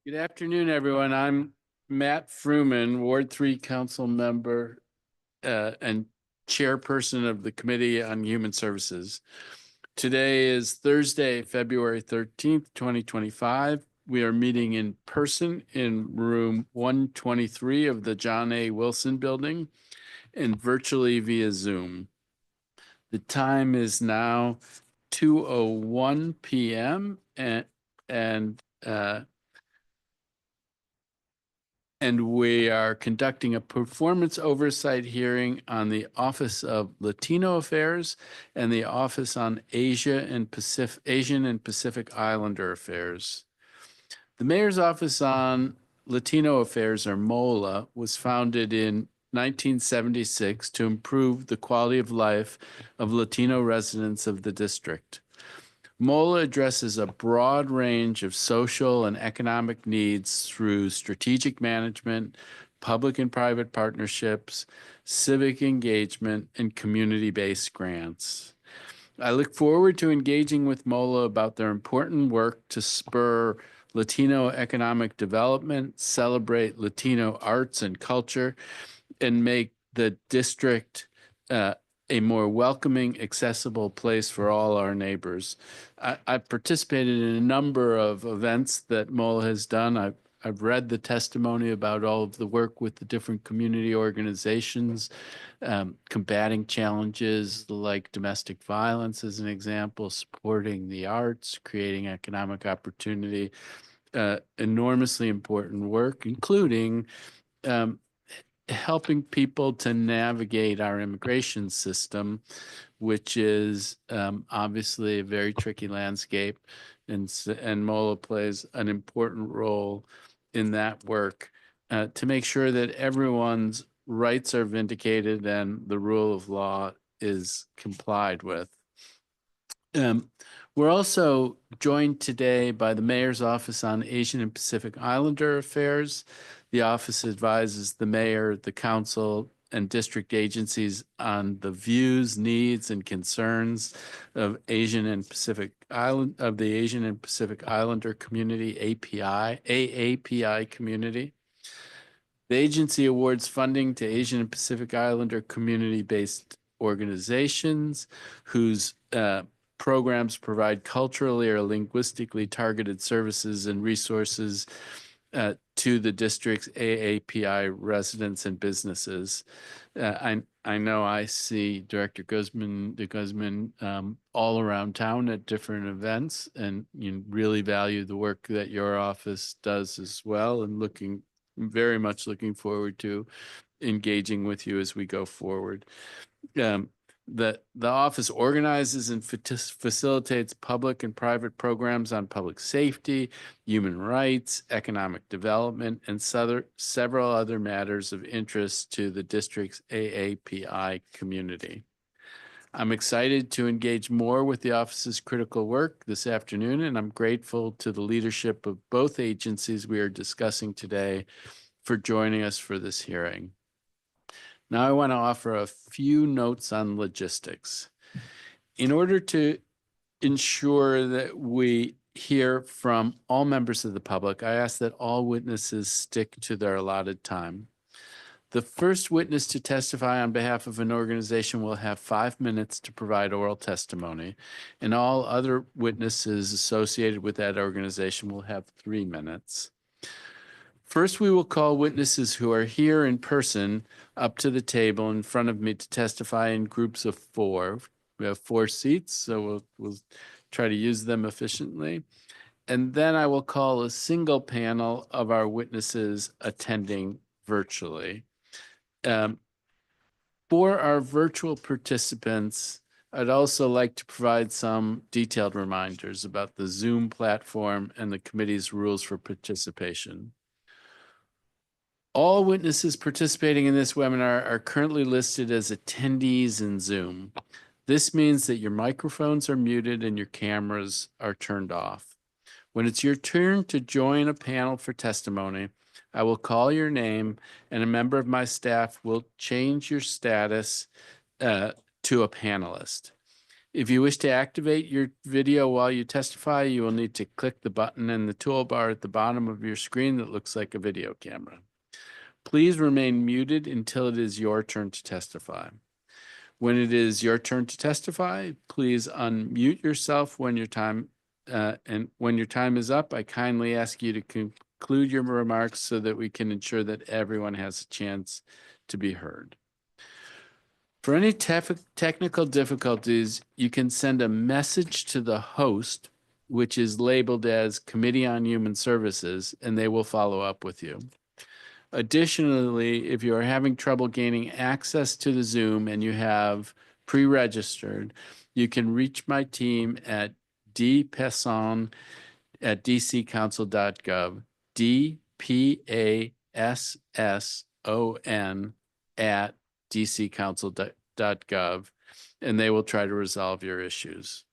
Good afternoon, everyone. I'm Matt Fruman, Ward 3 Council member and chairperson of the Committee on Human Services. Today is Thursday, February 13th, 2025. We are meeting in person in room 123 of the John A. Wilson Building and virtually via Zoom. The time is now 2:01 p.m. And we are conducting a performance oversight hearing on the Office of Latino Affairs and the Office on Asian and Pacific Islander Affairs. The Mayor's Office on Latino Affairs, or MOLA, was founded in 1976 to improve the quality of life of Latino residents of the district. MOLA addresses a broad range of social and economic needs through strategic management, public and private partnerships, civic engagement, and community-based grants. I look forward to engaging with MOLA about their important work to spur Latino economic development, celebrate Latino arts and culture, and make the district a more welcoming, accessible place for all our neighbors. I've participated in a number of events that MOLA has done. I've read the testimony about all of the work with the different community organizations, combating challenges like domestic violence as an example, supporting the arts, creating economic opportunity, enormously important work, including helping people to navigate our immigration system, which is obviously a very tricky landscape, and MOLA plays an important role in that work to make sure that everyone's rights are vindicated and the rule of law is complied with. We're also joined today by the Mayor's Office on Asian and Pacific Islander Affairs. The office advises the mayor, the council, and district agencies on the views, needs, and concerns of the Asian and Pacific Islander community, AAPI community. The agency awards funding to Asian and Pacific Islander community-based organizations whose programs provide culturally or linguistically targeted services and resources to the district's AAPI residents and businesses. I know I see Director Guzman all around town at different events, and you really value the work that your office does as well, and very much looking forward to engaging with you as we go forward. The office organizes and facilitates public and private programs on public safety, human rights, economic development, and several other matters of interest to the district's AAPI community. I'm excited to engage more with the office's critical work this afternoon, and I'm grateful to the leadership of both agencies we are discussing today for joining us for this hearing. Now I want to offer a few notes on logistics. In order to ensure that we hear from all members of the public, I ask that all witnesses stick to their allotted time. The first witness to testify on behalf of an organization will have 5 minutes to provide oral testimony, and all other witnesses associated with that organization will have 3 minutes. First, we will call witnesses who are here in person up to the table in front of me to testify in groups of 4. We have 4 seats, so we'll try to use them efficiently. And then I will call a single panel of our witnesses attending virtually. For our virtual participants, I'd also like to provide some detailed reminders about the Zoom platform and the committee's rules for participation. All witnesses participating in this webinar are currently listed as attendees in Zoom. This means that your microphones are muted and your cameras are turned off. When it's your turn to join a panel for testimony, I will call your name and a member of my staff will change your status to a panelist. If you wish to activate your video while you testify, you will need to click the button in the toolbar at the bottom of your screen that looks like a video camera. Please remain muted until it is your turn to testify. When it is your turn to testify, please unmute yourself when your time is up. I kindly ask you to conclude your remarks so that we can ensure that everyone has a chance to be heard. For any technical difficulties, you can send a message to the host, which is labeled as Committee on Human Services, and they will follow up with you. Additionally, if you are having trouble gaining access to the Zoom and you have pre-registered, you can reach my team at dpasson@dccouncil.gov, dpasson@dccouncil.gov, and they will try to resolve your issues.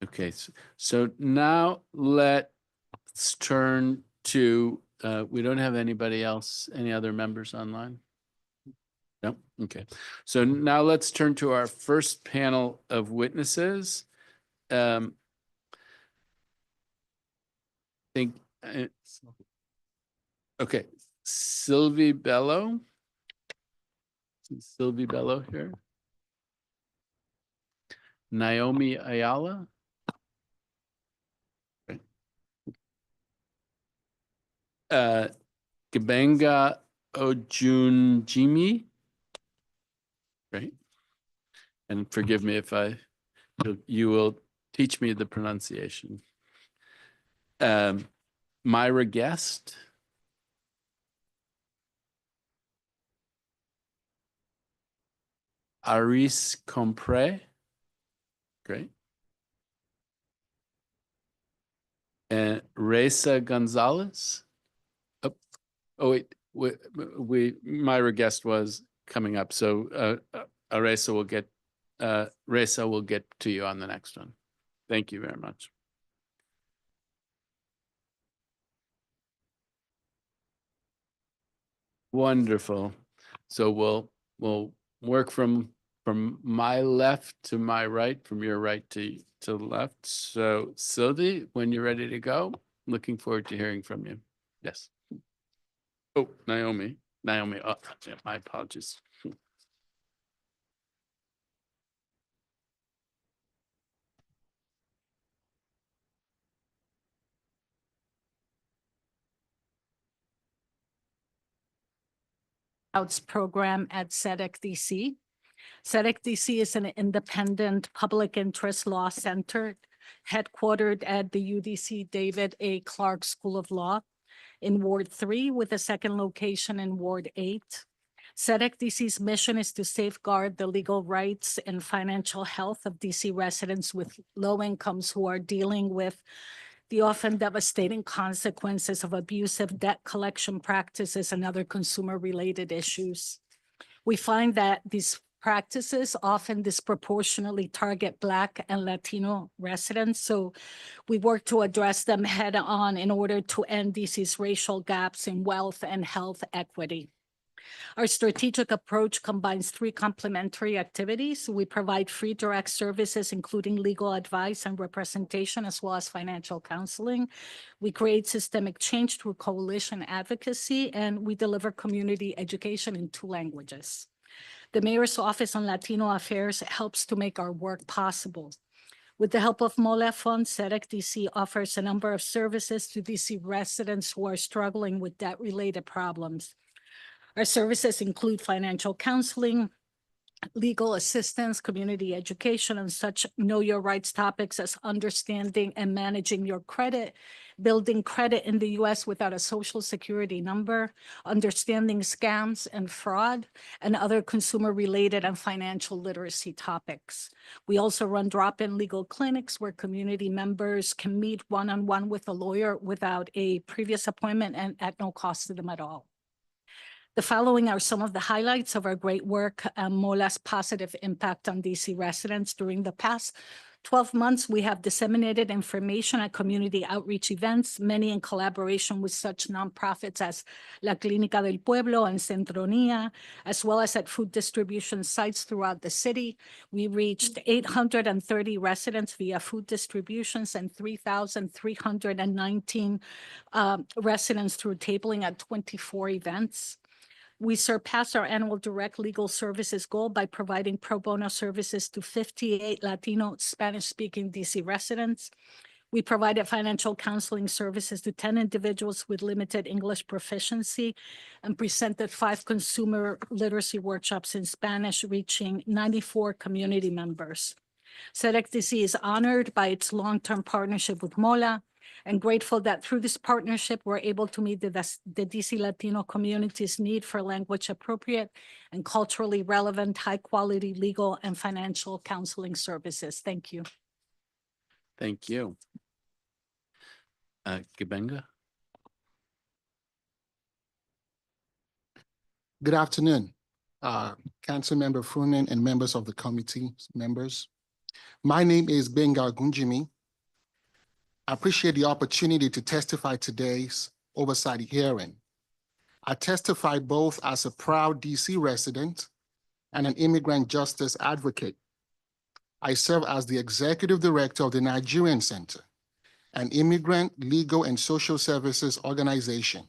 Okay, so now let's turn to, we don't have anybody else, any other members online? No? Okay. So now let's turn to our first panel of witnesses. Okay, Sylvie Bello. Is Sylvie Bello here? Naomi Ayala. Gabenga Ojunjimi. Right. And forgive me if you will teach me the pronunciation. Myra Guest. Aris Compre. Great. And Reza Gonzalez. Oh wait, Myra Guest was coming up, so Reza will get to you on the next one. Thank you very much. Wonderful. So we'll work from my left to my right, from your right to left. So Sylvie, when you're ready to go, looking forward to hearing from you. Yes. Oh, Naomi. Oh, yeah, my apologies. Program at SEDEC-DC. SEDEC-DC is an independent public interest law center headquartered at the UDC David A. Clark School of Law in Ward 3 with a second location in Ward 8. SEDEC-DC's mission is to safeguard the legal rights and financial health of DC residents with low incomes who are dealing with the often devastating consequences of abusive debt collection practices and other consumer-related issues. We find that these practices often disproportionately target Black and Latino residents, so we work to address them head-on in order to end DC's racial gaps in wealth and health equity. Our strategic approach combines three complementary activities. We provide free direct services, including legal advice and representation, as well as financial counseling. We create systemic change through coalition advocacy, and we deliver community education in 2 languages. The Mayor's Office on Latino Affairs helps to make our work possible. With the help of MOLA funds, SEDEC-DC offers a number of services to DC residents who are struggling with debt-related problems. Our services include financial counseling, legal assistance, community education, and such know your rights topics as understanding and managing your credit, building credit in the US without a social security number, understanding scams and fraud, and other consumer-related and financial literacy topics. We also run drop-in legal clinics where community members can meet one-on-one with a lawyer without a previous appointment and at no cost to them at all. The following are some of the highlights of our great work and MOLA's positive impact on DC residents. During the past 12 months, we have disseminated information at community outreach events, many in collaboration with such nonprofits as La Clínica del Pueblo and Centronía, as well as at food distribution sites throughout the city. We reached 830 residents via food distributions and 3,319 residents through tabling at 24 events. We surpassed our annual direct legal services goal by providing pro bono services to 58 Latino Spanish-speaking DC residents. We provided financial counseling services to 10 individuals with limited English proficiency and presented 5 consumer literacy workshops in Spanish, reaching 94 community members. SEDEC DC is honored by its long-term partnership with MOLA and grateful that through this partnership, we're able to meet the DC Latino community's need for language appropriate and culturally relevant, high quality legal and financial counseling services. Thank you. Thank you. Gibenga? Good afternoon, Council Member Frunin and members of the committee members. My name is Benga Gunjimi. I appreciate the opportunity to testify today's oversight hearing. I testify both as a proud DC resident and an immigrant justice advocate. I serve as the executive director of the Nigerian Center, an immigrant legal and social services organization.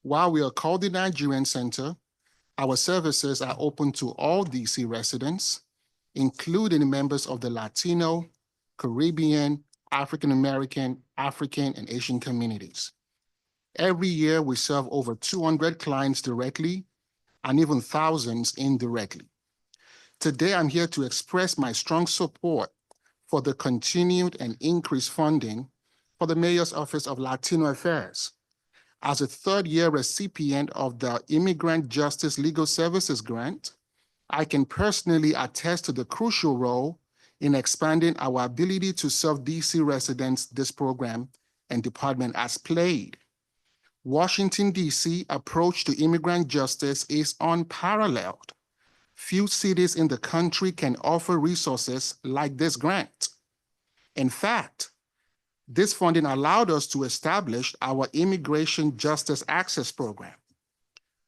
While we are called the Nigerian Center, our services are open to all DC residents, including members of the Latino, Caribbean, African-American, African, and Asian communities. Every year, we serve over 200 clients directly and even thousands indirectly. Today, I'm here to express my strong support for the continued and increased funding for the Mayor's Office of Latino Affairs. As a third-year recipient of the Immigrant Justice Legal Services Grant, I can personally attest to the crucial role in expanding our ability to serve DC residents this program and department has played. Washington, DC approach to immigrant justice is unparalleled. Few cities in the country can offer resources like this grant. In fact, this funding allowed us to establish our Immigration Justice Access Program.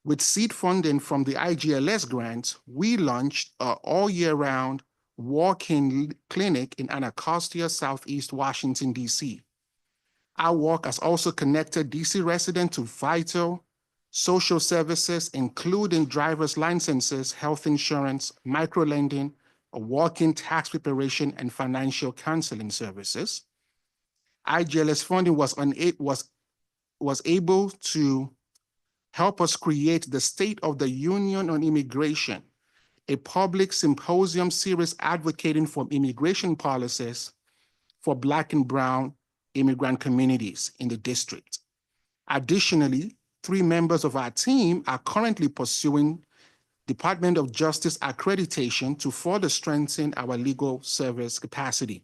With seed funding from the IGLS grant, we launched an all-year-round walk-in clinic in Anacostia, Southeast Washington, D.C. Our work has also connected DC residents to vital social services, including driver's licenses, health insurance, microlending, walk-in tax preparation, and financial counseling services. IGLS funding was able to help us create the State of the Union on Immigration, a public symposium series advocating for immigration policies for Black and Brown immigrant communities in the district. Additionally, 3 members of our team are currently pursuing Department of Justice accreditation to further strengthen our legal service capacity.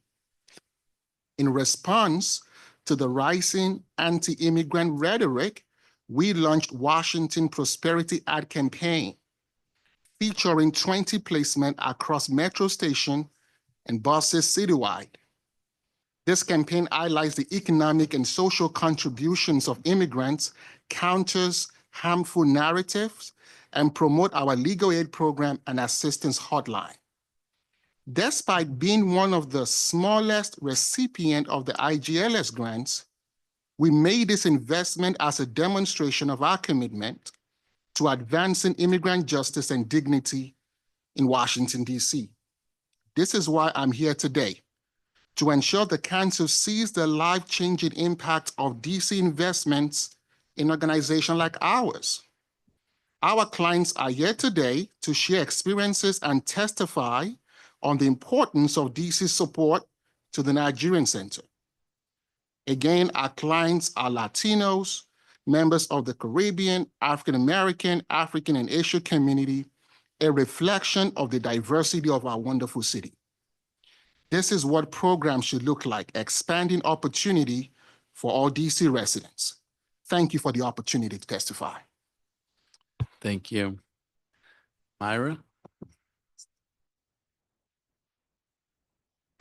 In response to the rising anti-immigrant rhetoric, we launched Washington Prosperity Ad Campaign, featuring 20 placements across metro station and buses citywide. This campaign highlights the economic and social contributions of immigrants, counters harmful narratives, and promote our legal aid program and assistance hotline. Despite being one of the smallest recipients of the IGLS grants, we made this investment as a demonstration of our commitment to advancing immigrant justice and dignity in Washington, D.C. This is why I'm here today, to ensure the Council sees the life-changing impact of DC investments in organizations like ours. Our clients are here today to share experiences and testify on the importance of DC support to the Nigerian Center. Again, our clients are Latinos, members of the Caribbean, African-American, African, and Asian community, a reflection of the diversity of our wonderful city. This is what programs should look like, expanding opportunity for all DC residents. Thank you for the opportunity to testify. Thank you. Myra?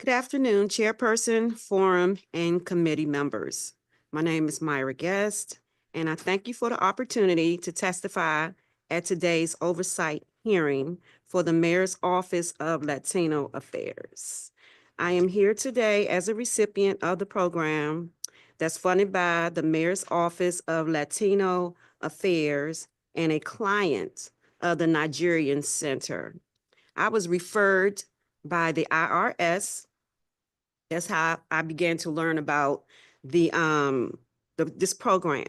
Good afternoon, Chairperson, Forum, and committee members. My name is Myra Guest, and I thank you for the opportunity to testify at today's oversight hearing for the Mayor's Office of Latino Affairs. I am here today as a recipient of the program that's funded by the Mayor's Office of Latino Affairs and a client of the Nigerian Center. I was referred by the IRS. That's how I began to learn about this program.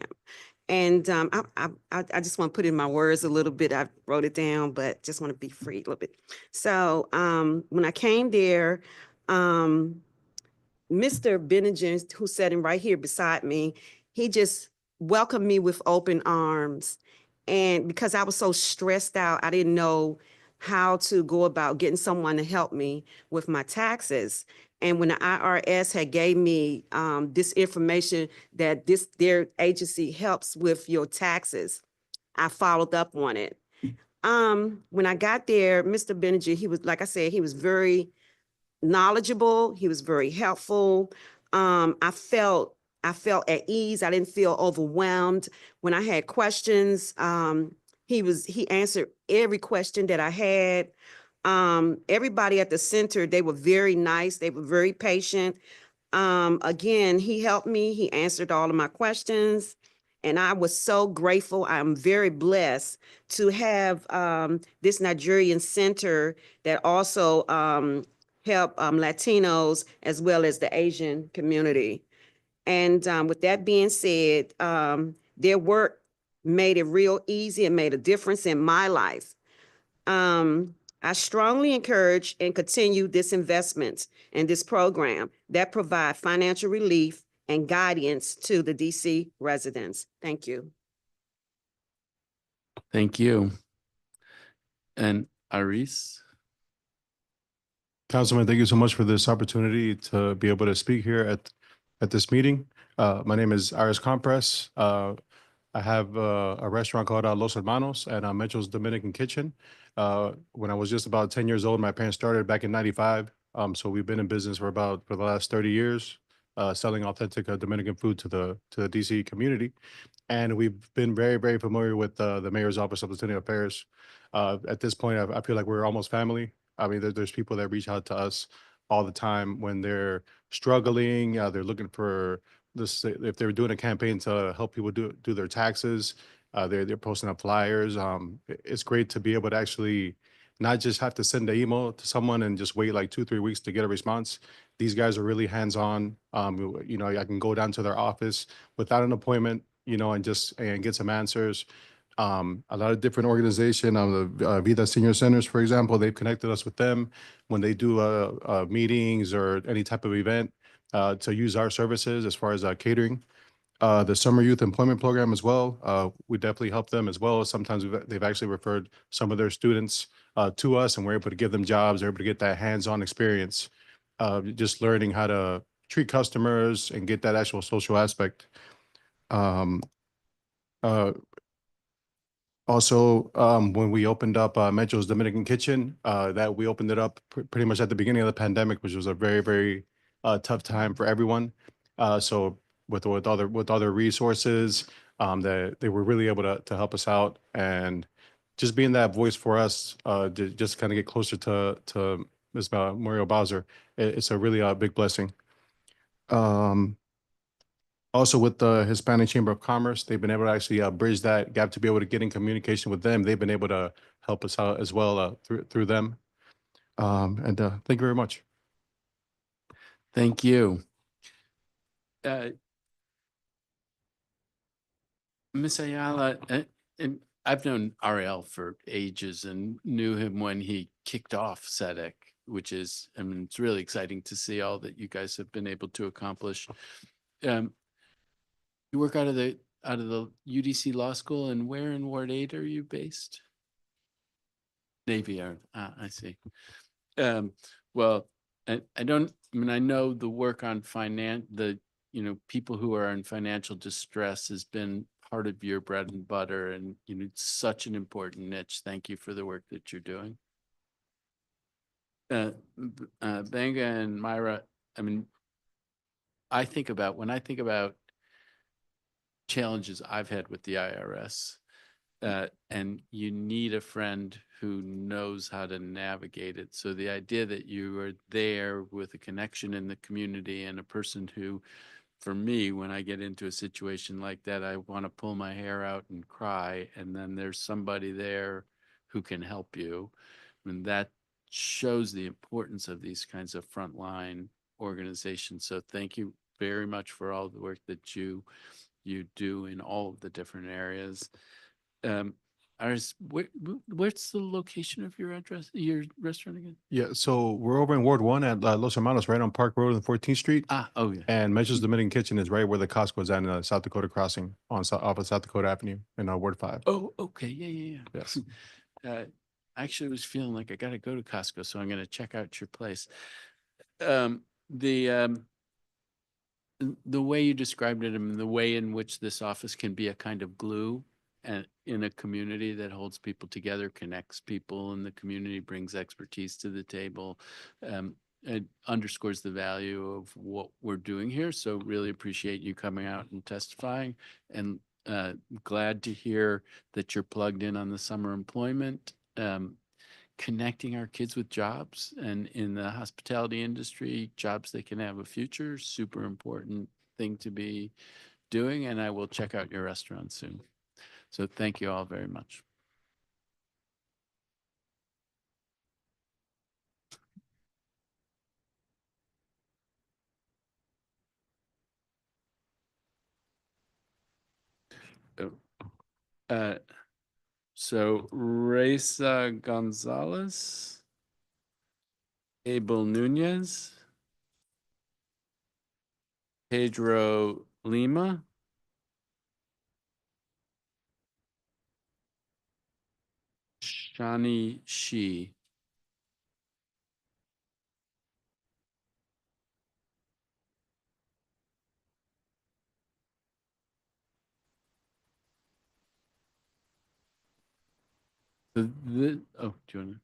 And I just want to put in my words a little bit. I wrote it down, but just want to be free a little bit. So when I came there, Mr. Benninger, who's sitting right here beside me, he just welcomed me with open arms. And because I was so stressed out, I didn't know how to go about getting someone to help me with my taxes. And when the IRS had gave me this information that their agency helps with your taxes, I followed up on it. When I got there, Mr. Benninger, he was, like I said, he was very knowledgeable. He was very helpful. I felt at ease. I didn't feel overwhelmed. When I had questions, he answered every question that I had. Everybody at the center, they were very nice. They were very patient. Again, he helped me. He answered all of my questions. And I was so grateful. I'm very blessed to have this Nigerian center that also help Latinos as well as the Asian community. And with that being said, their work made it real easy and made a difference in my life. I strongly encourage and continue this investment in this program that provide financial relief and guidance to the DC residents. Thank you. Thank you. And Iris? Councilman, thank you so much for this opportunity to be able to speak here at this meeting. My name is Iris Compress. I have a restaurant called Los Hermanos at Metro's Dominican Kitchen. When I was just about 10 years old, my parents started back in '95. So we've been in business for the last 30 years, selling authentic Dominican food to the DC community. And we've been very, very familiar with the Mayor's Office of Latino Affairs. At this point, I feel like we're almost family. I mean, there's people that reach out to us all the time when they're struggling. They're looking for this. If they're doing a campaign to help people do their taxes, they're posting up flyers. It's great to be able to actually not just have to send an email to someone and just wait like 2-3 weeks to get a response. These guys are really hands-on. You know, I can go down to their office without an appointment, you know, and get some answers. A lot of different organizations, the Vida Senior Centers, for example, they've connected us with them when they do meetings or any type of event to use our services as far as catering. The Summer Youth Employment Program as well. We definitely help them as well. Sometimes they've actually referred some of their students to us, and we're able to give them jobs. They're able to get that hands-on experience, just learning how to treat customers and get that actual social aspect. Also, when we opened up Metro's Dominican Kitchen, that we opened it up pretty much at the beginning of the pandemic, which was a very, very tough time for everyone. So with all their resources, that they were really able to help us out, and just being that voice for us, to just kind of get closer to Ms. Muriel Bowser, it's a really big blessing. Also with the Hispanic Chamber of Commerce, they've been able to actually bridge that gap to be able to get in communication with them. They've been able to help us out as well through them. And thank you very much. Thank you. Ms. Ayala, and I've known Ariel for ages and knew him when he kicked off SEDEC, which is, I mean, it's really exciting to see all that you guys have been able to accomplish. You work out of the UDC Law School, and where in Ward 8 are you based? Navy Yard. I see. Well, I mean, I know the work on people who are in financial distress has been part of your bread and butter, and it's such an important niche. Thank you for the work that you're doing. Benga and Myra, I mean, when I think about challenges I've had with the IRS, and you need a friend who knows how to navigate it. So the idea that you are there with a connection in the community and a person who, for me, when I get into a situation like that, I want to pull my hair out and cry, and then there's somebody there who can help you. And that shows the importance of these kinds of frontline organizations. So thank you very much for all the work that you do in all of the different areas. Where's the location of your your restaurant again? Yeah, so we're over in Ward 1 at Los Hermanos, right on Park Road and 14th Street. Oh yeah. And Mitchell's Dominican Kitchen is right where the Costco is at in South Dakota Crossing off of South Dakota Avenue in Ward 5. Oh, okay. Yeah. Yes. I actually was feeling like I got to go to Costco, so I'm going to check out your place. The way you described it and the way in which this office can be a kind of glue and in a community that holds people together, connects people in the community, brings expertise to the table, it underscores the value of what we're doing here. So really appreciate you coming out and testifying, and glad to hear that you're plugged in on the summer employment. Connecting our kids with jobs, and in the hospitality industry, jobs that can have a future, super important thing to be doing. And I will check out your restaurant soon. So thank you all very much. So Reza Gonzalez, Abel Nunez, Pedro Lima, Shani Shi. Oh, do you want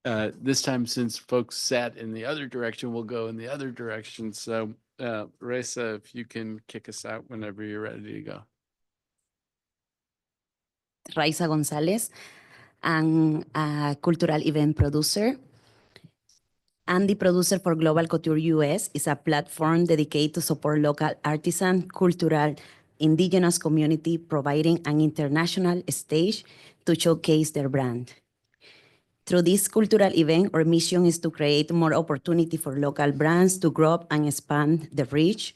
to? This time, since folks sat in the other direction, we'll go in the other direction. So, Reza, if you can kick us out whenever you're ready to go. Raiza Gonzalez. I'm a cultural event producer. I'm the producer for Global Couture US. It's a platform dedicated to support local artisan, cultural, indigenous community, providing an international stage to showcase their brand. Through this cultural event, our mission is to create more opportunity for local brands to grow and expand the reach.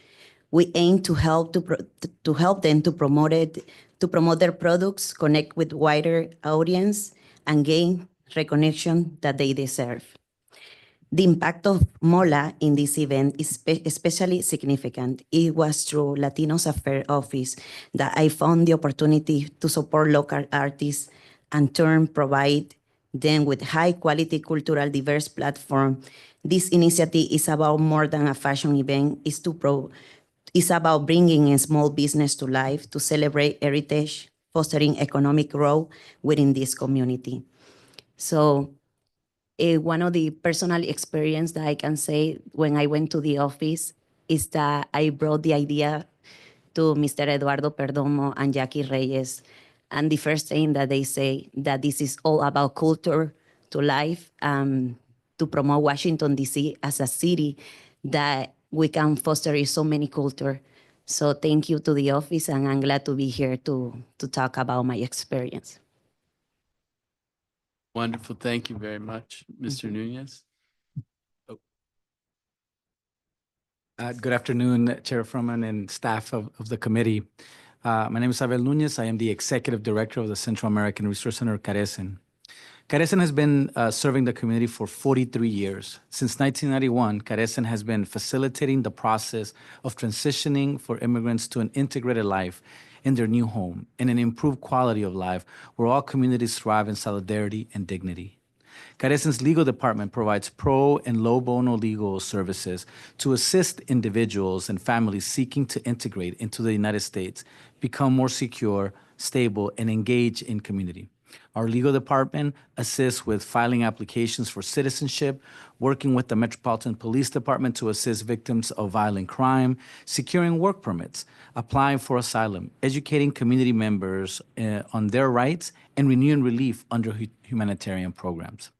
We aim to help them to promote their products, connect with wider audience, and gain recognition that they deserve. The impact of MOLA in this event is especially significant. It was through Latinos Affairs Office that I found the opportunity to support local artists and turn provide them with high quality cultural diverse platform. This initiative is about more than a fashion event. It's about bringing a small business to life to celebrate heritage, fostering economic growth within this community. So one of the personal experience that I can say when I went to the office is that I brought the idea to Mr. Eduardo Perdomo and Jackie Reyes. And the first thing that they say that this is all about culture to life, to promote Washington, D.C. as a city that we can foster so many culture. So thank you to the office, and I'm glad to be here to talk about my experience. Wonderful. Thank you very much, Mr. Nunez. Good afternoon, Chair Froman and staff of the committee. My name is Abel Nunez. I am the Executive Director of the Central American Resource Center, CARECEN. CARECEN has been serving the community for 43 years. Since 1991, CARECEN has been facilitating the process of transitioning for immigrants to an integrated life in their new home and an improved quality of life where all communities thrive in solidarity and dignity. CARECEN's legal department provides pro and low bono legal services to assist individuals and families seeking to integrate into the United States, become more secure, stable, and engage in community. Our legal department assists with filing applications for citizenship, working with the Metropolitan Police Department to assist victims of violent crime, securing work permits, applying for asylum, educating community members on their rights, and renewing relief under humanitarian programs.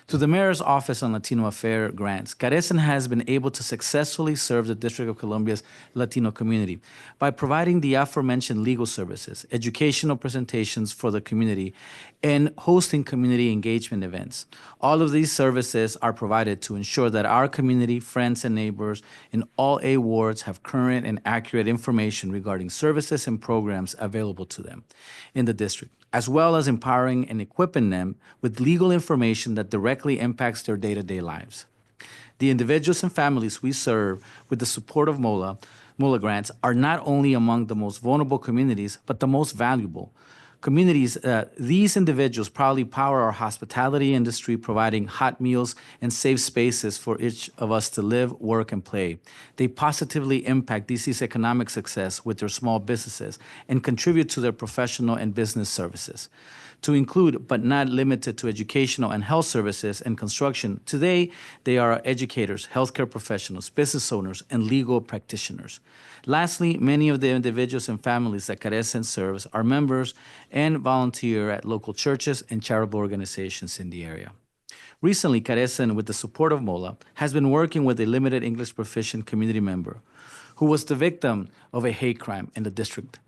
To the Mayor's Office on Latino Affairs grants, Carecen has been able to successfully serve the District of Columbia's Latino community by providing the aforementioned legal services, educational presentations for the community, and hosting community engagement events. All of these services are provided to ensure that our community, friends, and neighbors in all 8 wards have current and accurate information regarding services and programs available to them in the district, as well as empowering and equipping them with legal information that directly impacts their day-to-day lives. The individuals and families we serve with the support of MOLA grants are not only among the most vulnerable communities, but the most valuable. These individuals proudly power our hospitality industry, providing hot meals and safe spaces for each of us to live, work, and play. They positively impact DC's economic success with their small businesses and contribute to their professional and business services. To include, but not limited to, educational and health services and construction, today they are educators, healthcare professionals, business owners, and legal practitioners. Lastly, many of the individuals and families that Carecen serves are members and volunteer at local churches and charitable organizations in the area. Recently, Carecen, with the support of MOLA, has been working with a limited English proficient community member who was the victim of a hate crime in the district.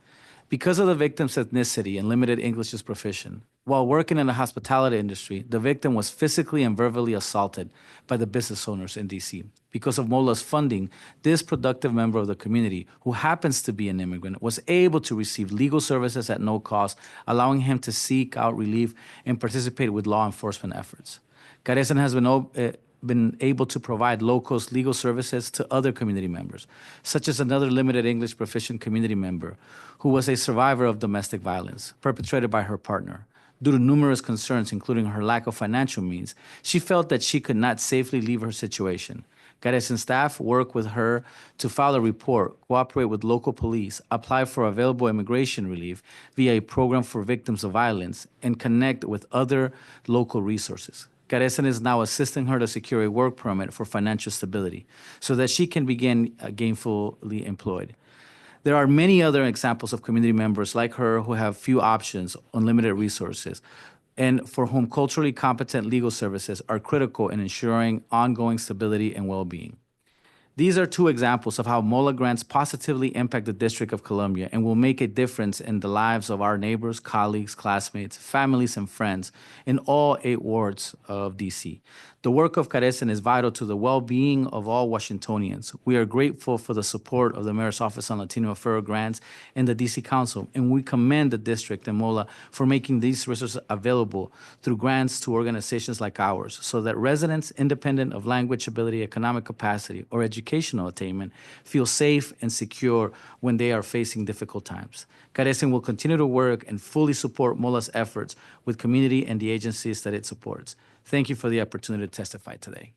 Because of the victim's ethnicity and limited English proficiency, while working in the hospitality industry, the victim was physically and verbally assaulted by the business owners in DC. Because of MOLA's funding, this productive member of the community, who happens to be an immigrant, was able to receive legal services at no cost, allowing him to seek out relief and participate with law enforcement efforts. Carecen has been able to provide low-cost legal services to other community members, such as another limited English proficient community member who was a survivor of domestic violence perpetrated by her partner. Due to numerous concerns, including her lack of financial means, she felt that she could not safely leave her situation. Carecen staff worked with her to file a report, cooperate with local police, apply for available immigration relief via a program for victims of violence, and connect with other local resources. Carecen is now assisting her to secure a work permit for financial stability so that she can begin gainfully employed. There are many other examples of community members like her who have few options, unlimited resources, and for whom culturally competent legal services are critical in ensuring ongoing stability and well-being. These are 2 examples of how MOLA grants positively impact the District of Columbia and will make a difference in the lives of our neighbors, colleagues, classmates, families, and friends in all 8 wards of DC. The work of Carecen is vital to the well-being of all Washingtonians. We are grateful for the support of the Mayor's Office on Latino Affairs grants and the DC Council, and we commend the district and MOLA for making these resources available through grants to organizations like ours so that residents, independent of language ability, economic capacity, or educational attainment, feel safe and secure when they are facing difficult times. Carecen will continue to work and fully support MOLA's efforts with community and the agencies that it supports. Thank you for the opportunity to testify today.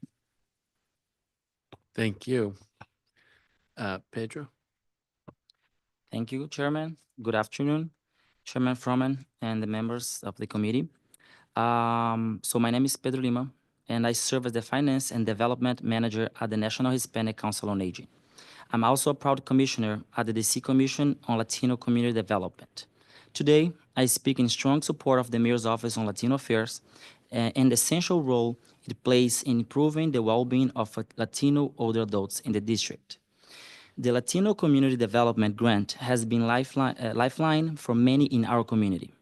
Thank you. Pedro? Thank you, Chairman. Good afternoon, Chairman Froman and the members of the committee. So my name is Pedro Lima, and I serve as the Finance and Development Manager at the National Hispanic Council on Aging. I'm also a proud commissioner at the DC Commission on Latino Community Development. Today, I speak in strong support of the Mayor's Office on Latino Affairs and the essential role it plays in improving the well-being of Latino older adults in the district. The Latino Community Development Grant has been lifeline for many in our community,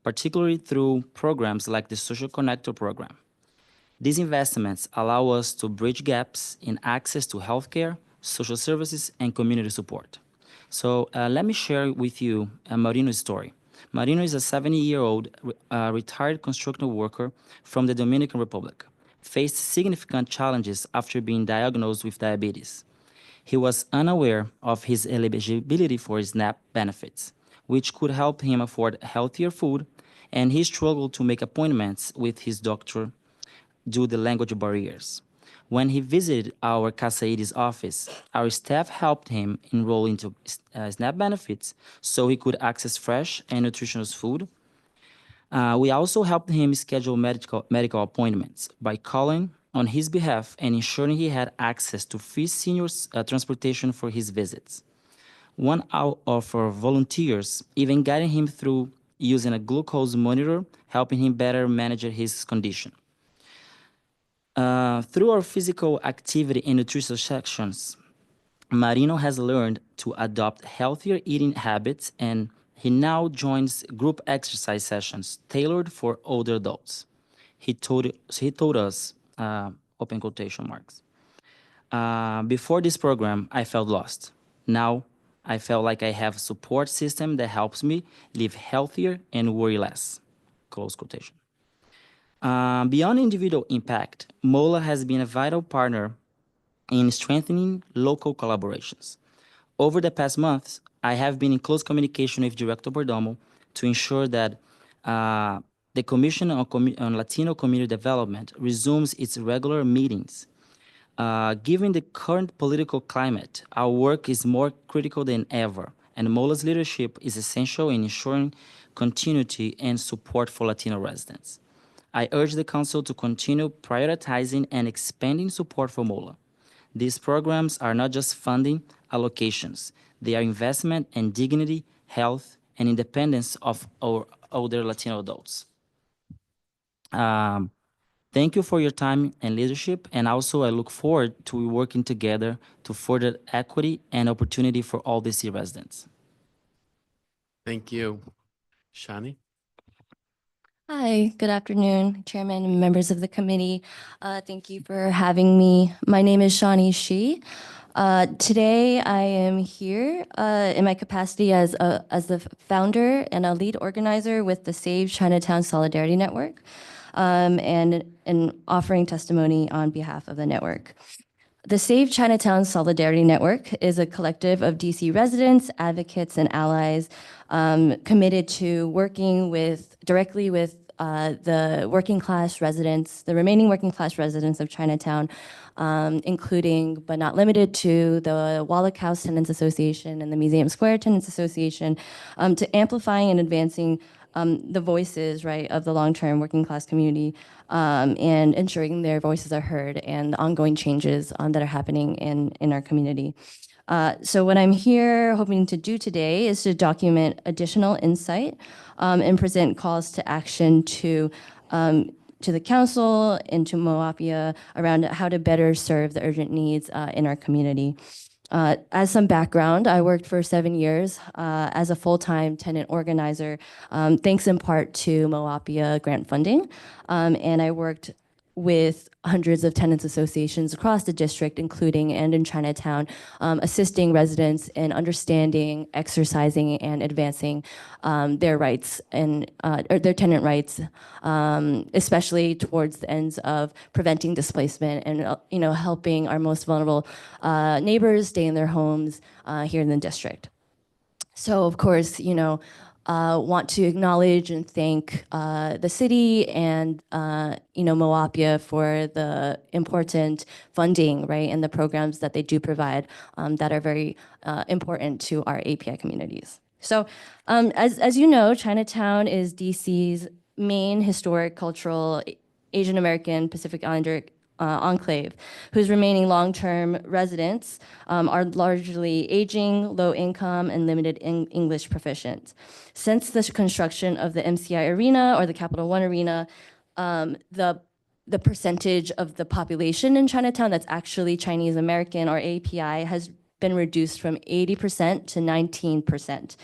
particularly through programs like the Social Connector Program. These investments allow us to bridge gaps in access to healthcare, social services, and community support. So let me share with you Marino's story. Marino is a 70-year-old retired construction worker from the Dominican Republic, faced significant challenges after being diagnosed with diabetes. He was unaware of his eligibility for SNAP benefits, which could help him afford healthier food, and he struggled to make appointments with his doctor due to language barriers. When he visited our Casaides office, our staff helped him enroll into SNAP benefits so he could access fresh and nutritious food. We also helped him schedule medical appointments by calling on his behalf and ensuring he had access to free senior transportation for his visits. One out of our volunteers even guided him through using a glucose monitor, helping him better manage his condition. Through our physical activity and nutrition sections, Marino has learned to adopt healthier eating habits, and he now joins group exercise sessions tailored for older adults. He told us, open quotation marks, before this program, I felt lost. Now, I felt like I have a support system that helps me live healthier and worry less, close quotation. Beyond individual impact, MOLA has been a vital partner in strengthening local collaborations. Over the past months, I have been in close communication with Director Bordomo to ensure that the Commission on Latino Community Development resumes its regular meetings. Given the current political climate, our work is more critical than ever, and MOLA's leadership is essential in ensuring continuity and support for Latino residents. I urge the Council to continue prioritizing and expanding support for MOLA. These programs are not just funding allocations. They are investment in dignity, health, and independence of our older Latino adults. Thank you for your time and leadership, and also I look forward to working together to further equity and opportunity for all DC residents. Thank you. Shani? Hi, good afternoon, Chairman and members of the committee. Thank you for having me. My name is Shani Shi. Today, I am here in my capacity as the founder and a lead organizer with the Save Chinatown Solidarity Network, and offering testimony on behalf of the network. The Save Chinatown Solidarity Network is a collective of DC residents, advocates, and allies committed to working directly with the working class residents, the remaining working class residents of Chinatown, including but not limited to the Wallach House Tenants Association and the Museum Square Tenants Association, to amplifying and advancing the voices, right, of the long-term working class community, and ensuring their voices are heard and the ongoing changes that are happening in our community. So what I'm here hoping to do today is to document additional insight and present calls to action to the council and to MOAPIA around how to better serve the urgent needs in our community. As some background, I worked for 7 years as a full-time tenant organizer, thanks in part to MOAPIA grant funding, and I worked with hundreds of tenants associations across the district, including and in Chinatown, assisting residents in understanding, exercising, and advancing their rights and or their tenant rights, especially towards the ends of preventing displacement and helping our most vulnerable neighbors stay in their homes here in the district. So of course, want to acknowledge and thank the city and MOAPIA for the important funding, right, and the programs that they do provide that are very important to our API communities. So as you know, Chinatown is DC's main historic, cultural, Asian American, Pacific Islander enclave, whose remaining long-term residents are largely aging, low income, and limited English proficient. Since the construction of the MCI Arena or the Capital One Arena, the percentage of the population in Chinatown that's actually Chinese American or API has been reduced from 80% to 19%.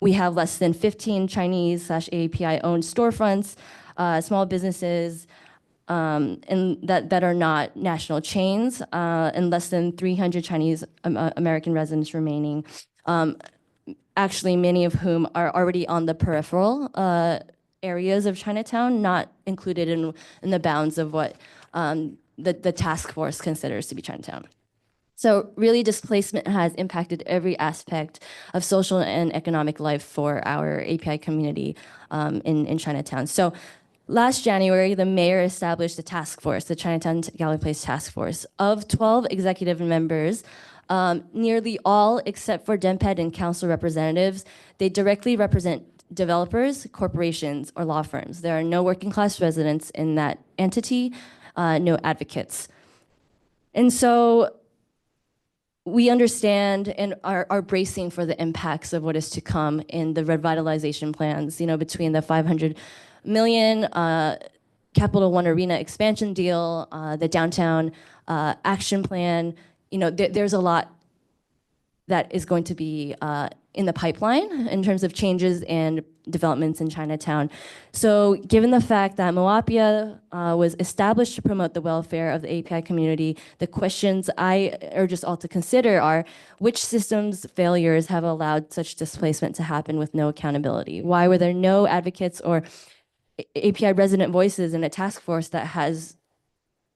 We have less than 15 Chinese/API-owned storefronts, small businesses, and that are not national chains, and less than 300 Chinese American residents remaining, actually many of whom are already on the peripheral areas of Chinatown, not included in the bounds of what the task force considers to be Chinatown. So really, displacement has impacted every aspect of social and economic life for our API community in Chinatown. So last January, the mayor established a task force, the Chinatown Gallery Place Task Force. Of 12 executive members, nearly all, except for DEMPED and council representatives, they directly represent developers, corporations, or law firms. There are no working class residents in that entity, no advocates. And so we understand and are bracing for the impacts of what is to come in the revitalization plans, between the 500 million Capital One Arena expansion deal, the downtown action plan. There's a lot that is going to be in the pipeline in terms of changes and developments in Chinatown. So given the fact that MOAPIA was established to promote the welfare of the API community, the questions I urge us all to consider are, which systems failures have allowed such displacement to happen with no accountability? Why were there no advocates or API resident voices in a task force that has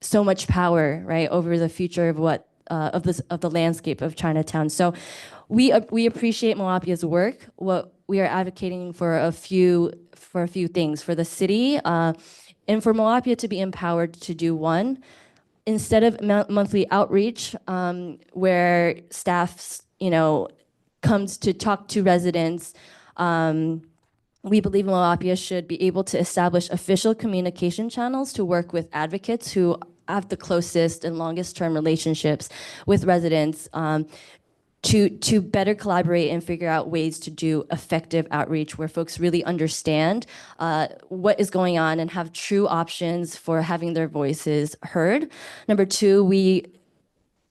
so much power, right, over the future of what of the landscape of Chinatown? So we appreciate MOAPIA's work. What we are advocating for a few things for the city and for MOAPIA to be empowered to do. One, instead of monthly outreach where staff comes to talk to residents, we believe MOAPIA should be able to establish official communication channels to work with advocates who have the closest and longest term relationships with residents, to better collaborate and figure out ways to do effective outreach where folks really understand what is going on and have true options for having their voices heard. Number two, we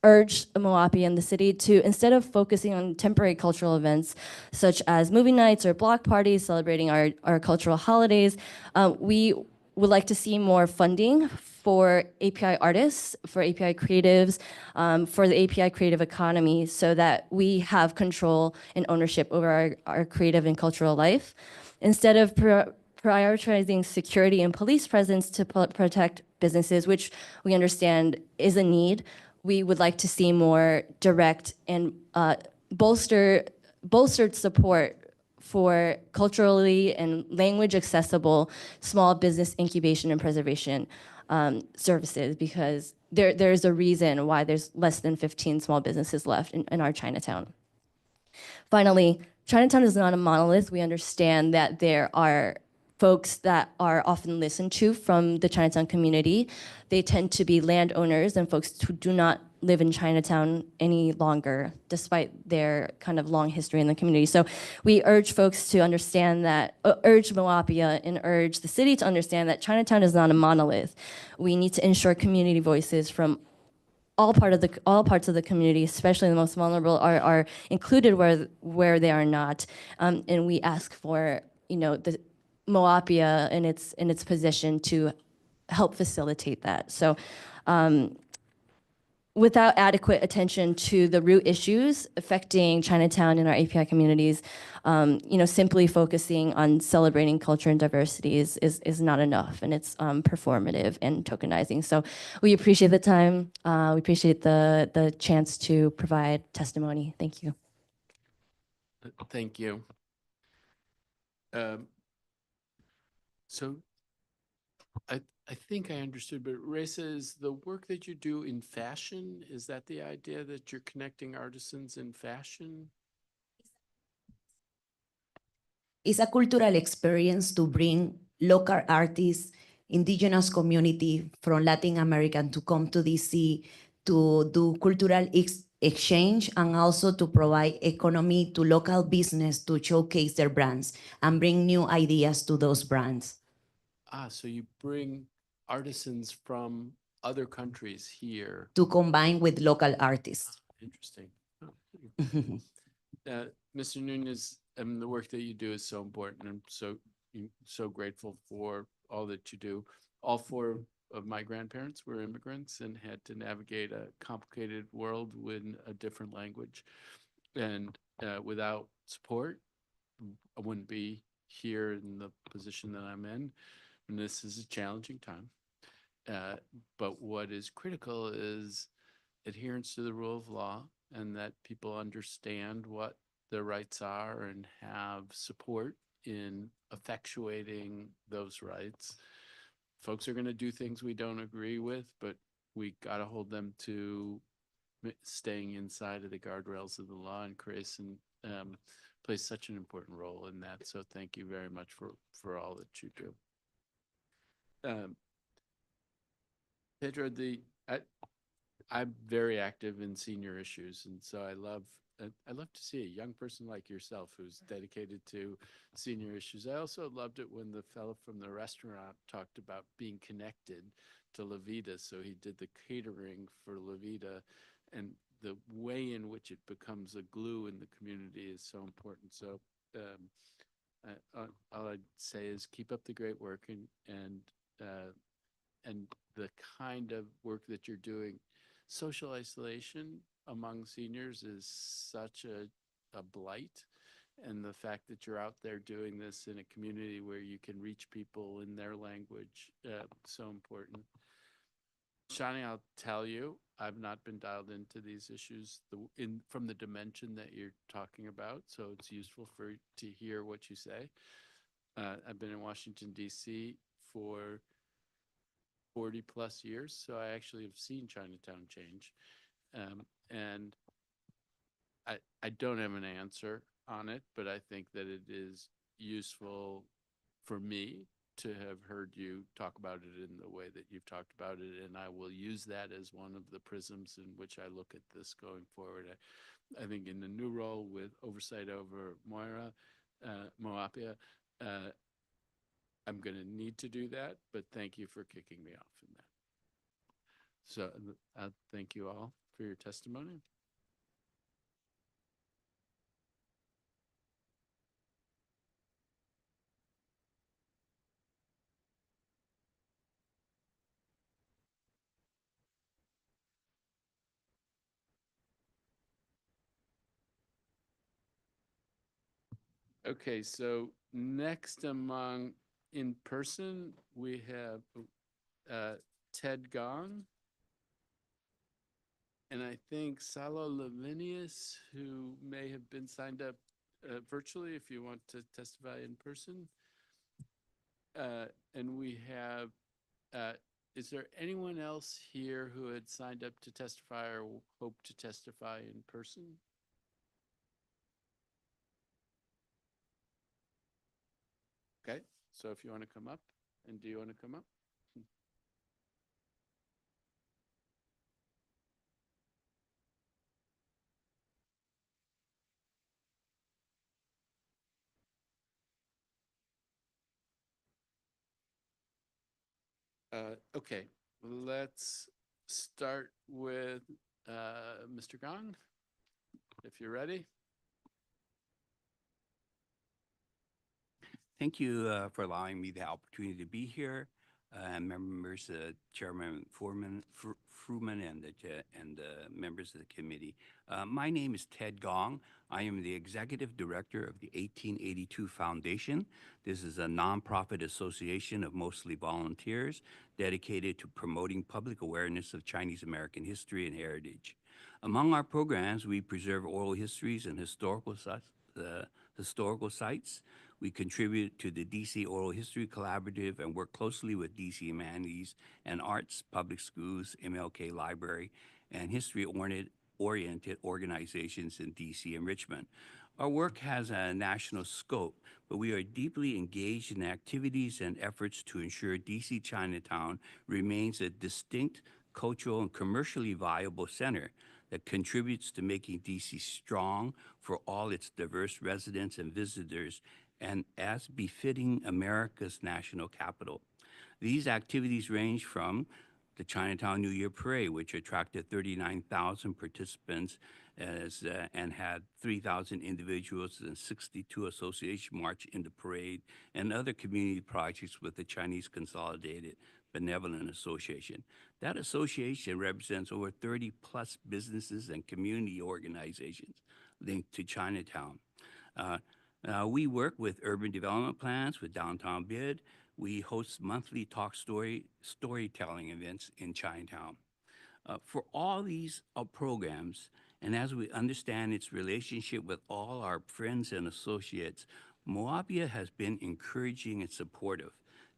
urge MOAPIA and the city to, instead of focusing on temporary cultural events such as movie nights or block parties celebrating our cultural holidays, we would like to see more funding for API artists, for API creatives, for the API creative economy, so that we have control and ownership over our creative and cultural life. Instead of prioritizing security and police presence to protect businesses, which we understand is a need, we would like to see more direct and bolstered support for culturally and language accessible small business incubation and preservation services, because there's a reason why there's less than 15 small businesses left in our Chinatown. Finally, Chinatown is not a monolith. We understand that there are folks that are often listened to from the Chinatown community. They tend to be landowners and folks who do not live in Chinatown any longer, despite their kind of long history in the community. So we urge folks to understand that, urge MOAPIA and urge the city to understand that Chinatown is not a monolith. We need to ensure community voices from all parts of the community, especially the most vulnerable, are included where they are not. And we ask for, the MOAPIA in its position to help facilitate that. So without adequate attention to the root issues affecting Chinatown and our API communities, simply focusing on celebrating culture and diversity is not enough, and it's performative and tokenizing. So we appreciate the time. We appreciate the chance to provide testimony. Thank you. Thank you. So I think I understood, but Reza, is the work that you do in fashion, is that the idea that you're connecting artisans in fashion? It's a cultural experience to bring local artists, indigenous community from Latin America to come to DC to do cultural exchange, and also to provide economy to local business to showcase their brands and bring new ideas to those brands. So you bring artisans from other countries here. To combine with local artists. Interesting. Mr. Nunez, the work that you do is so important. I'm so grateful for all that you do. All four of my grandparents were immigrants and had to navigate a complicated world with a different language. And without support, I wouldn't be here in the position that I'm in. And this is a challenging time. But what is critical is adherence to the rule of law, and that people understand what their rights are and have support in effectuating those rights. Folks are going to do things we don't agree with, but we got to hold them to staying inside of the guardrails of the law, and Grayson plays such an important role in that. So thank you very much for all that you do. Pedro, I'm very active in senior issues, and so I love to see a young person like yourself who's dedicated to senior issues. I also loved it when the fellow from the restaurant talked about being connected to La Vida. So he did the catering for La Vida, and the way in which it becomes a glue in the community is so important. So all I'd say is keep up the great work, and the kind of work that you're doing. Social isolation among seniors is such a blight, and the fact that you're out there doing this in a community where you can reach people in their language, so important. Shani, I'll tell you, I've not been dialed into these issues from the dimension that you're talking about, so it's useful to hear what you say. I've been in Washington, D.C. for 40 plus years, so I actually have seen Chinatown change. And I don't have an answer on it, but I think that it is useful for me to have heard you talk about it in the way that you've talked about it, and I will use that as one of the prisms in which I look at this going forward. I think in the new role with oversight over MOAPIA, I'm going to need to do that, but thank you for kicking me off in that. So thank you all for your testimony. Okay, so next among in person, we have Ted Gong. And I think Salo Lavinius, who may have been signed up virtually if you want to testify in person. And we have, is there anyone else here who had signed up to testify or hope to testify in person? Okay, so if you want to come up, and do you want to come up? Okay, let's start with Mr. Gong, if you're ready. Thank you for allowing me the opportunity to be here. Members, Chairman Fruman and members of the committee. My name is Ted Gong. I am the Executive Director of the 1882 Foundation. This is a nonprofit association of mostly volunteers dedicated to promoting public awareness of Chinese American history and heritage. Among our programs, we preserve oral histories and historical sites. We contribute to the DC Oral History Collaborative and work closely with DC Humanities and Arts, Public Schools, MLK Library, and history-oriented organizations in DC and Richmond. Our work has a national scope, but we are deeply engaged in activities and efforts to ensure DC Chinatown remains a distinct cultural and commercially viable center that contributes to making DC strong for all its diverse residents and visitors, and as befitting America's national capital. These activities range from the Chinatown New Year Parade, which attracted 39,000 participants and had 3,000 individuals and 62 association march in the parade, and other community projects with the Chinese Consolidated Benevolent Association. That association represents over 30 plus businesses and community organizations linked to Chinatown. We work with urban development plans with Downtown Bid. We host monthly storytelling events in Chinatown. For all these programs, and as we understand its relationship with all our friends and associates, MOAPIA has been encouraging and supportive.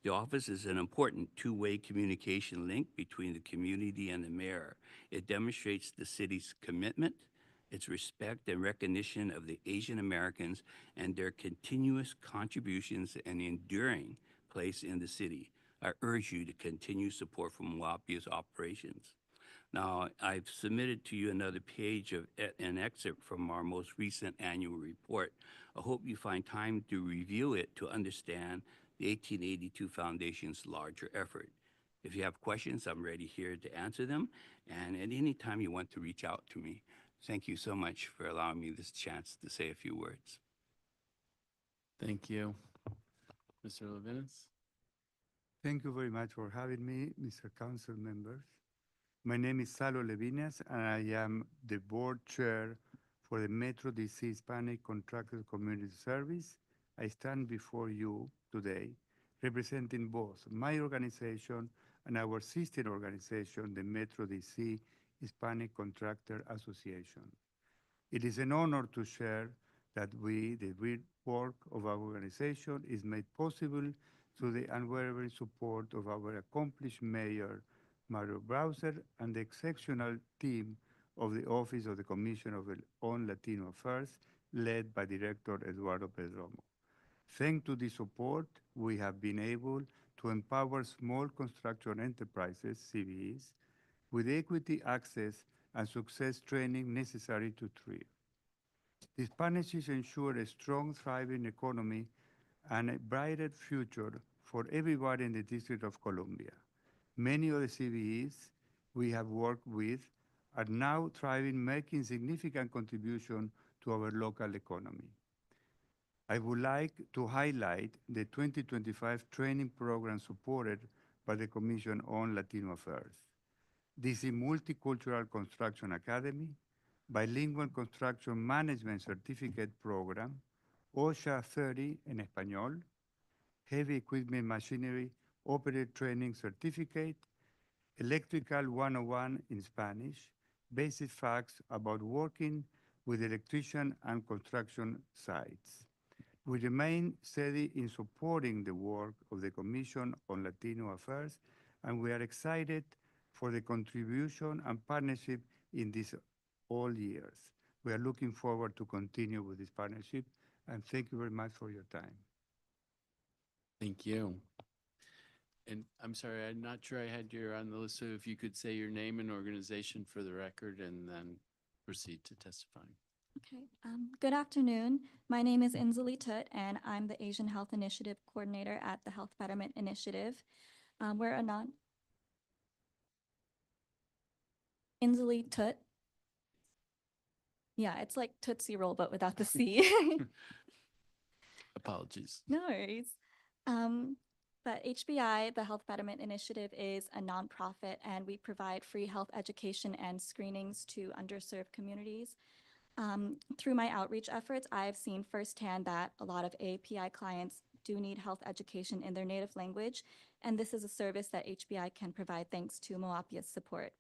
The office is an important two-way communication link between the community and the mayor. It demonstrates the city's commitment, its respect and recognition of the Asian Americans and their continuous contributions and enduring place in the city. I urge you to continue support from MOAPIA's operations. Now, I've submitted to you another page of an excerpt from our most recent annual report. I hope you find time to review it to understand the 1882 Foundation's larger effort. If you have questions, I'm ready here to answer them, and at any time you want to reach out to me. Thank you so much for allowing me this chance to say a few words. Thank you. Mr. Levinas? Thank you very much for having me, Mr. Council members. My name is Salo Levinas, and I am the board chair for the Metro DC Hispanic Contractor Community Service. I stand before you today representing both my organization and our sister organization, the Metro DC Hispanic Contractor Association. It is an honor to share that the work of our organization is made possible through the unwavering support of our accomplished mayor, Mario Browser, and the exceptional team of the Office of the Commissioner on Latino Affairs, led by Director Eduardo Pedromo. Thanks to the support, we have been able to empower small construction enterprises, CBEs, with equity access and success training necessary to thrive. These partnerships ensure a strong, thriving economy and a brighter future for everybody in the District of Columbia. Many of the CBEs we have worked with are now thriving, making significant contribution to our local economy. I would like to highlight the 2025 training program supported by the Commission on Latino Affairs. This is Multicultural Construction Academy, Bilingual Construction Management Certificate Program, OSHA 30 en español, Heavy Equipment Machinery Operator Training Certificate, Electrical 101 in Spanish, basic facts about working with electrician and construction sites. We remain steady in supporting the work of the Commission on Latino Affairs, and we are excited for the contribution and partnership in these all years. We are looking forward to continue with this partnership, and thank you very much for your time. Thank you. And I'm sorry, I'm not sure I had you on the list, so if you could say your name and organization for the record and then proceed to testifying. Okay. Good afternoon. My name is Inzali Tut, and I'm the Asian Health Initiative Coordinator at the Health Betterment Initiative. We're a Inzali Tut. Yeah, it's like Tootsie Roll, but without the C. Apologies. No worries. But HBI, the Health Betterment Initiative, is a nonprofit, and we provide free health education and screenings to underserved communities. Through my outreach efforts, I've seen firsthand that a lot of API clients do need health education in their native language, and this is a service that HBI can provide thanks to MOAPIA's support.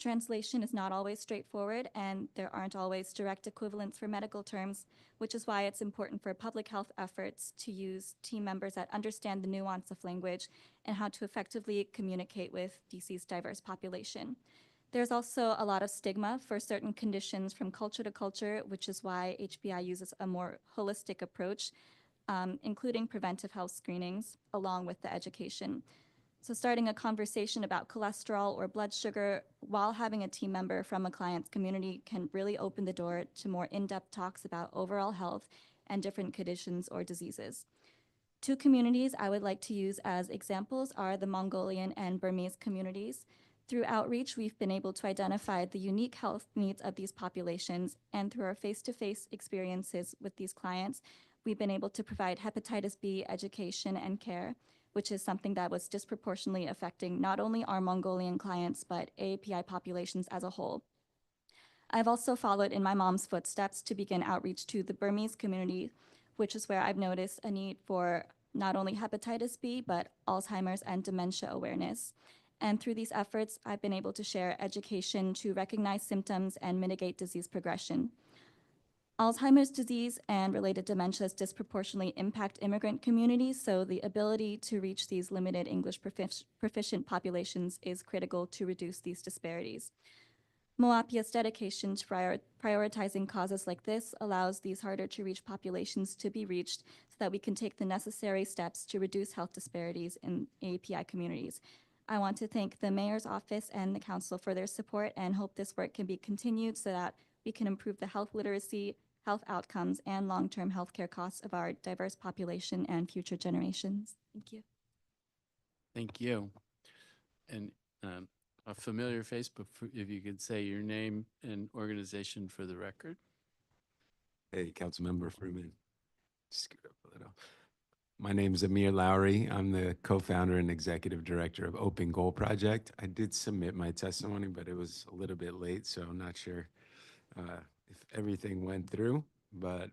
Translation is not always straightforward, and there aren't always direct equivalents for medical terms, which is why it's important for public health efforts to use team members that understand the nuance of language and how to effectively communicate with DC's diverse population. There's also a lot of stigma for certain conditions from culture to culture, which is why HBI uses a more holistic approach, including preventive health screenings along with the education. So starting a conversation about cholesterol or blood sugar while having a team member from a client's community can really open the door to more in-depth talks about overall health and different conditions or diseases. Two communities I would like to use as examples are the Mongolian and Burmese communities. Through outreach, we've been able to identify the unique health needs of these populations, and through our face-to-face experiences with these clients, we've been able to provide hepatitis B education and care, which is something that was disproportionately affecting not only our Mongolian clients, but AAPI populations as a whole. I've also followed in my mom's footsteps to begin outreach to the Burmese community, which is where I've noticed a need for not only hepatitis B, but Alzheimer's and dementia awareness. And through these efforts, I've been able to share education to recognize symptoms and mitigate disease progression. Alzheimer's disease and related dementias disproportionately impact immigrant communities, so the ability to reach these limited English proficient populations is critical to reduce these disparities. MOAPIA's dedication to prioritizing causes like this allows these harder to reach populations to be reached so that we can take the necessary steps to reduce health disparities in API communities. I want to thank the Mayor's Office and the Council for their support and hope this work can be continued so that we can improve the health literacy, health outcomes, and long-term healthcare costs of our diverse population and future generations. Thank you. Thank you. And a familiar face, but if you could say your name and organization for the record. Hey, Councilmember Freeman. Scoot up a little. My name is Amir Lowry. I'm the co-founder and executive director of Open Goal Project. I did submit my testimony, but it was a little bit late, so I'm not sure if everything went through, but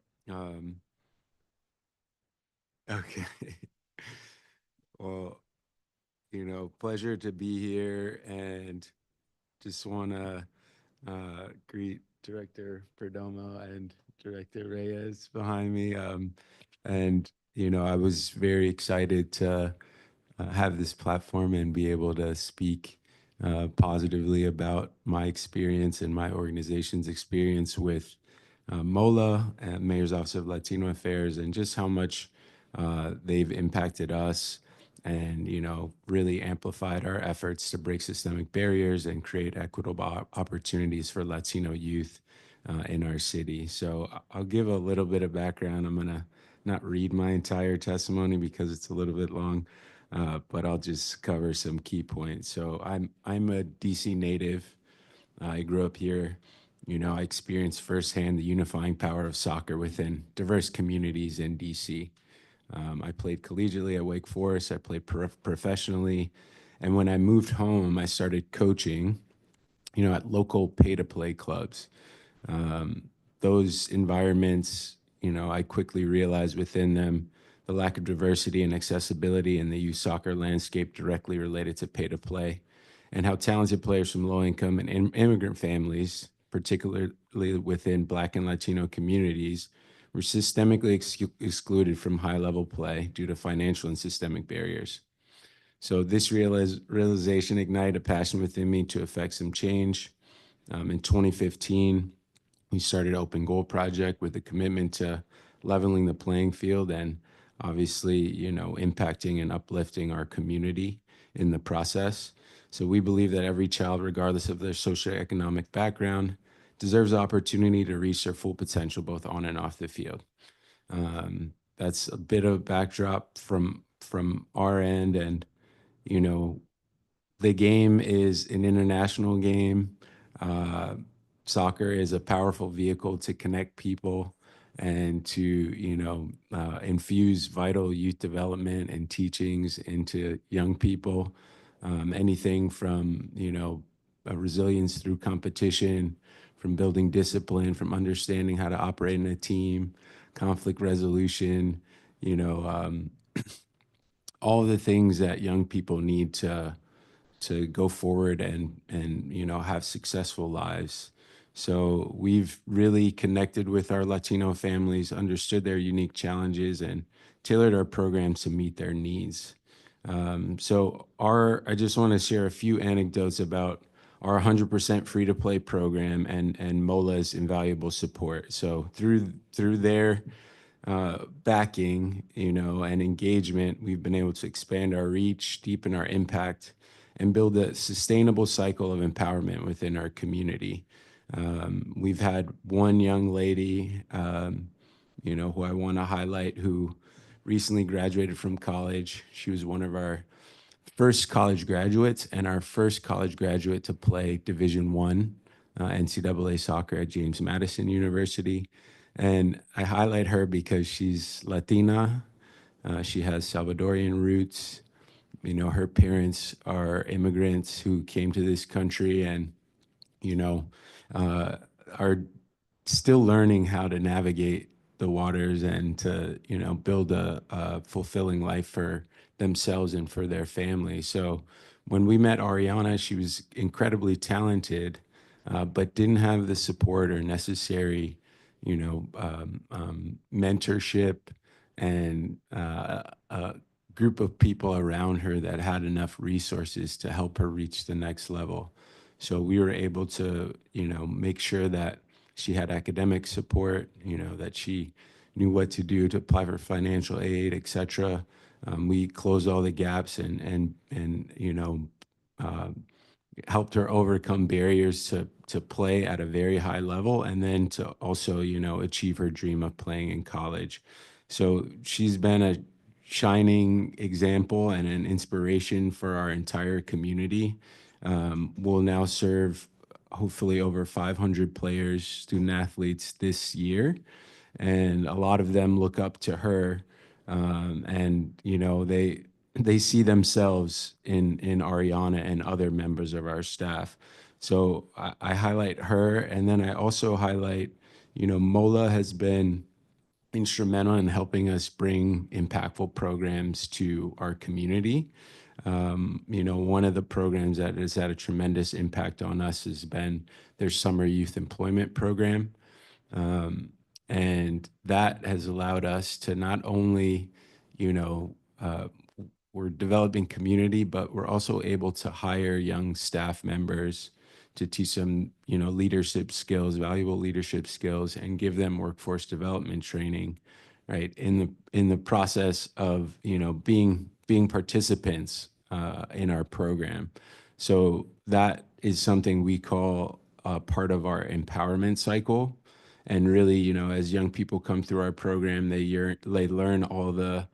okay. Well, you know, pleasure to be here, and just want to greet Director Perdomo and Director Reyes behind me. And, you know, I was very excited to have this platform and be able to speak positively about my experience and my organization's experience with MOLA, Mayor's Office of Latino Affairs, and just how much they've impacted us and, you know, really amplified our efforts to break systemic barriers and create equitable opportunities for Latino youth in our city. So I'll give a little bit of background. I'm gonna not read my entire testimony because it's a little bit long, but I'll just cover some key points. So I'm a DC native. I grew up here. You know, I experienced firsthand the unifying power of soccer within diverse communities in DC. I played collegiately at Wake Forest. I played professionally. And when I moved home, I started coaching, you know, at local pay-to-play clubs. Those environments, you know, I quickly realized within them the lack of diversity and accessibility in the youth soccer landscape directly related to pay-to-play, and how talented players from low-income and immigrant families, particularly within Black and Latino communities, were systemically excluded from high-level play due to financial and systemic barriers. So this realization ignited a passion within me to effect some change. In 2015, we started Open Goal Project with a commitment to leveling the playing field and obviously, you know, impacting and uplifting our community in the process. So we believe that every child, regardless of their socioeconomic background, deserves the opportunity to reach their full potential both on and off the field. That's a bit of backdrop from our end, and you know, the game is an international game. Soccer is a powerful vehicle to connect people and to, you know, infuse vital youth development and teachings into young people. Anything from, you know, resilience through competition, from building discipline, from understanding how to operate in a team, conflict resolution, you know, all the things that young people need to go forward and you know, have successful lives. So we've really connected with our Latino families, understood their unique challenges, and tailored our programs to meet their needs. I just want to share a few anecdotes about our 100% free-to-play program and MOLA's invaluable support. So through their backing, you know, and engagement, we've been able to expand our reach, deepen our impact, and build a sustainable cycle of empowerment within our community. We've had one young lady, you know, who I want to highlight, who recently graduated from college. She was one of our first college graduates and our first college graduate to play Division I NCAA soccer at James Madison University. And I highlight her because she's Latina. She has Salvadorian roots. You know, her parents are immigrants who came to this country and, you know, are still learning how to navigate the waters and to, you know, build a fulfilling life for themselves and for their family. So when we met Ariana, she was incredibly talented, but didn't have the support or necessary, mentorship and a group of people around her that had enough resources to help her reach the next level. So we were able to, make sure that she had academic support, that she knew what to do to apply for financial aid, et cetera. We closed all the gaps and uh, helped her overcome barriers to play at a very high level and then to also, achieve her dream of playing in college. So she's been a shining example and an inspiration for our entire community. We'll now serve hopefully over 500 players, student athletes this year. And a lot of them look up to her. And, they see themselves in Ariana and other members of our staff. So I highlight her, and then I also highlight, MOLA has been instrumental in helping us bring impactful programs to our community. One of the programs that has had a tremendous impact on us has been their summer youth employment program. And that has allowed us to not only, we're developing community, but we're also able to hire young staff members to teach them, leadership skills, valuable leadership skills, and give them workforce development training, right? In the process of, being participants in our program. So that is something we call part of our empowerment cycle. And really, as young people come through our program, they learn all the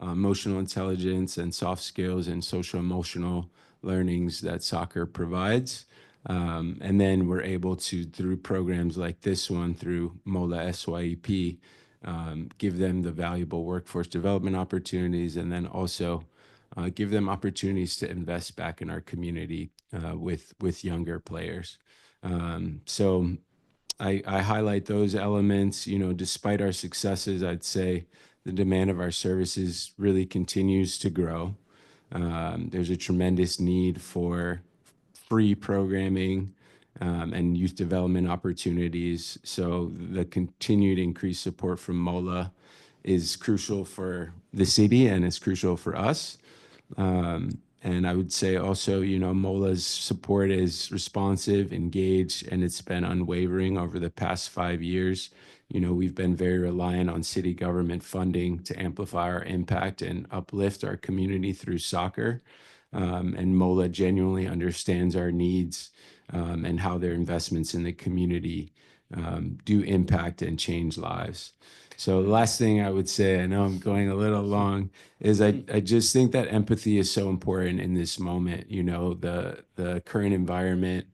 emotional intelligence and soft skills and social emotional learnings that soccer provides. And then we're able to, through programs like this one, through MOLA SYEP, give them the valuable workforce development opportunities, and then also give them opportunities to invest back in our community with younger players. So I highlight those elements. Despite our successes, I'd say the demand of our services really continues to grow. There's a tremendous need for free programming and youth development opportunities. So the continued increased support from MOLA is crucial for the city and it's crucial for us. And I would say also, MOLA's support is responsive, engaged, and it's been unwavering over the past 5 years. We've been very reliant on city government funding to amplify our impact and uplift our community through soccer. And MOLA genuinely understands our needs and how their investments in the community do impact and change lives. So the last thing I would say, I know I'm going a little long, is I just think that empathy is so important in this moment. The current environment,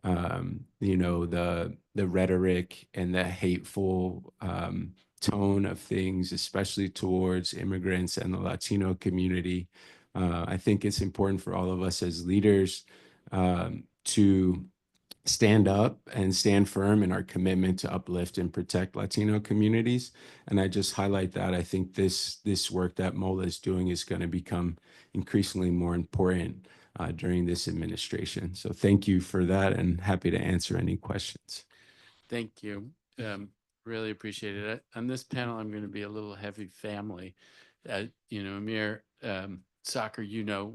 the rhetoric and the hateful tone of things, especially towards immigrants and the Latino community. I think it's important for all of us as leaders to stand up and stand firm in our commitment to uplift and protect Latino communities. And I just highlight that. I think this work that MOLA is doing is going to become increasingly more important during this administration. So thank you for that, and happy to answer any questions. Thank you. Really appreciate it. On this panel, I'm going to be a little heavy family. Amir, soccer,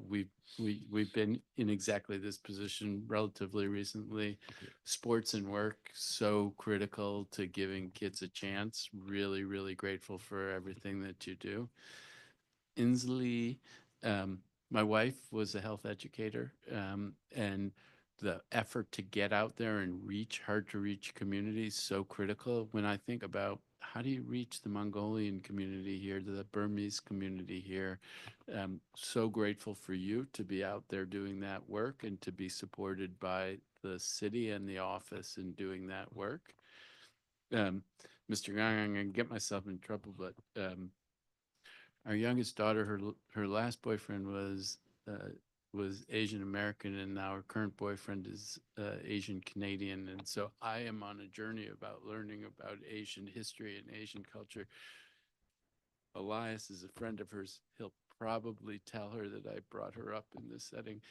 we've been in exactly this position relatively recently. Sports and work, so critical to giving kids a chance. Really, really grateful for everything that you do. Inslee, my wife was a health educator, and the effort to get out there and reach hard to reach communities so critical. When I think about how do you reach the Mongolian community here, the Burmese community here, so grateful for you to be out there doing that work and to be supported by the city and the office in doing that work. Mr. Gang, I'm going to get myself in trouble, but our youngest daughter, her last boyfriend was Asian American, and now her current boyfriend is Asian Canadian. And so I am on a journey about learning about Asian history and Asian culture. Elias is a friend of hers. He'll probably tell her that I brought her up in this setting.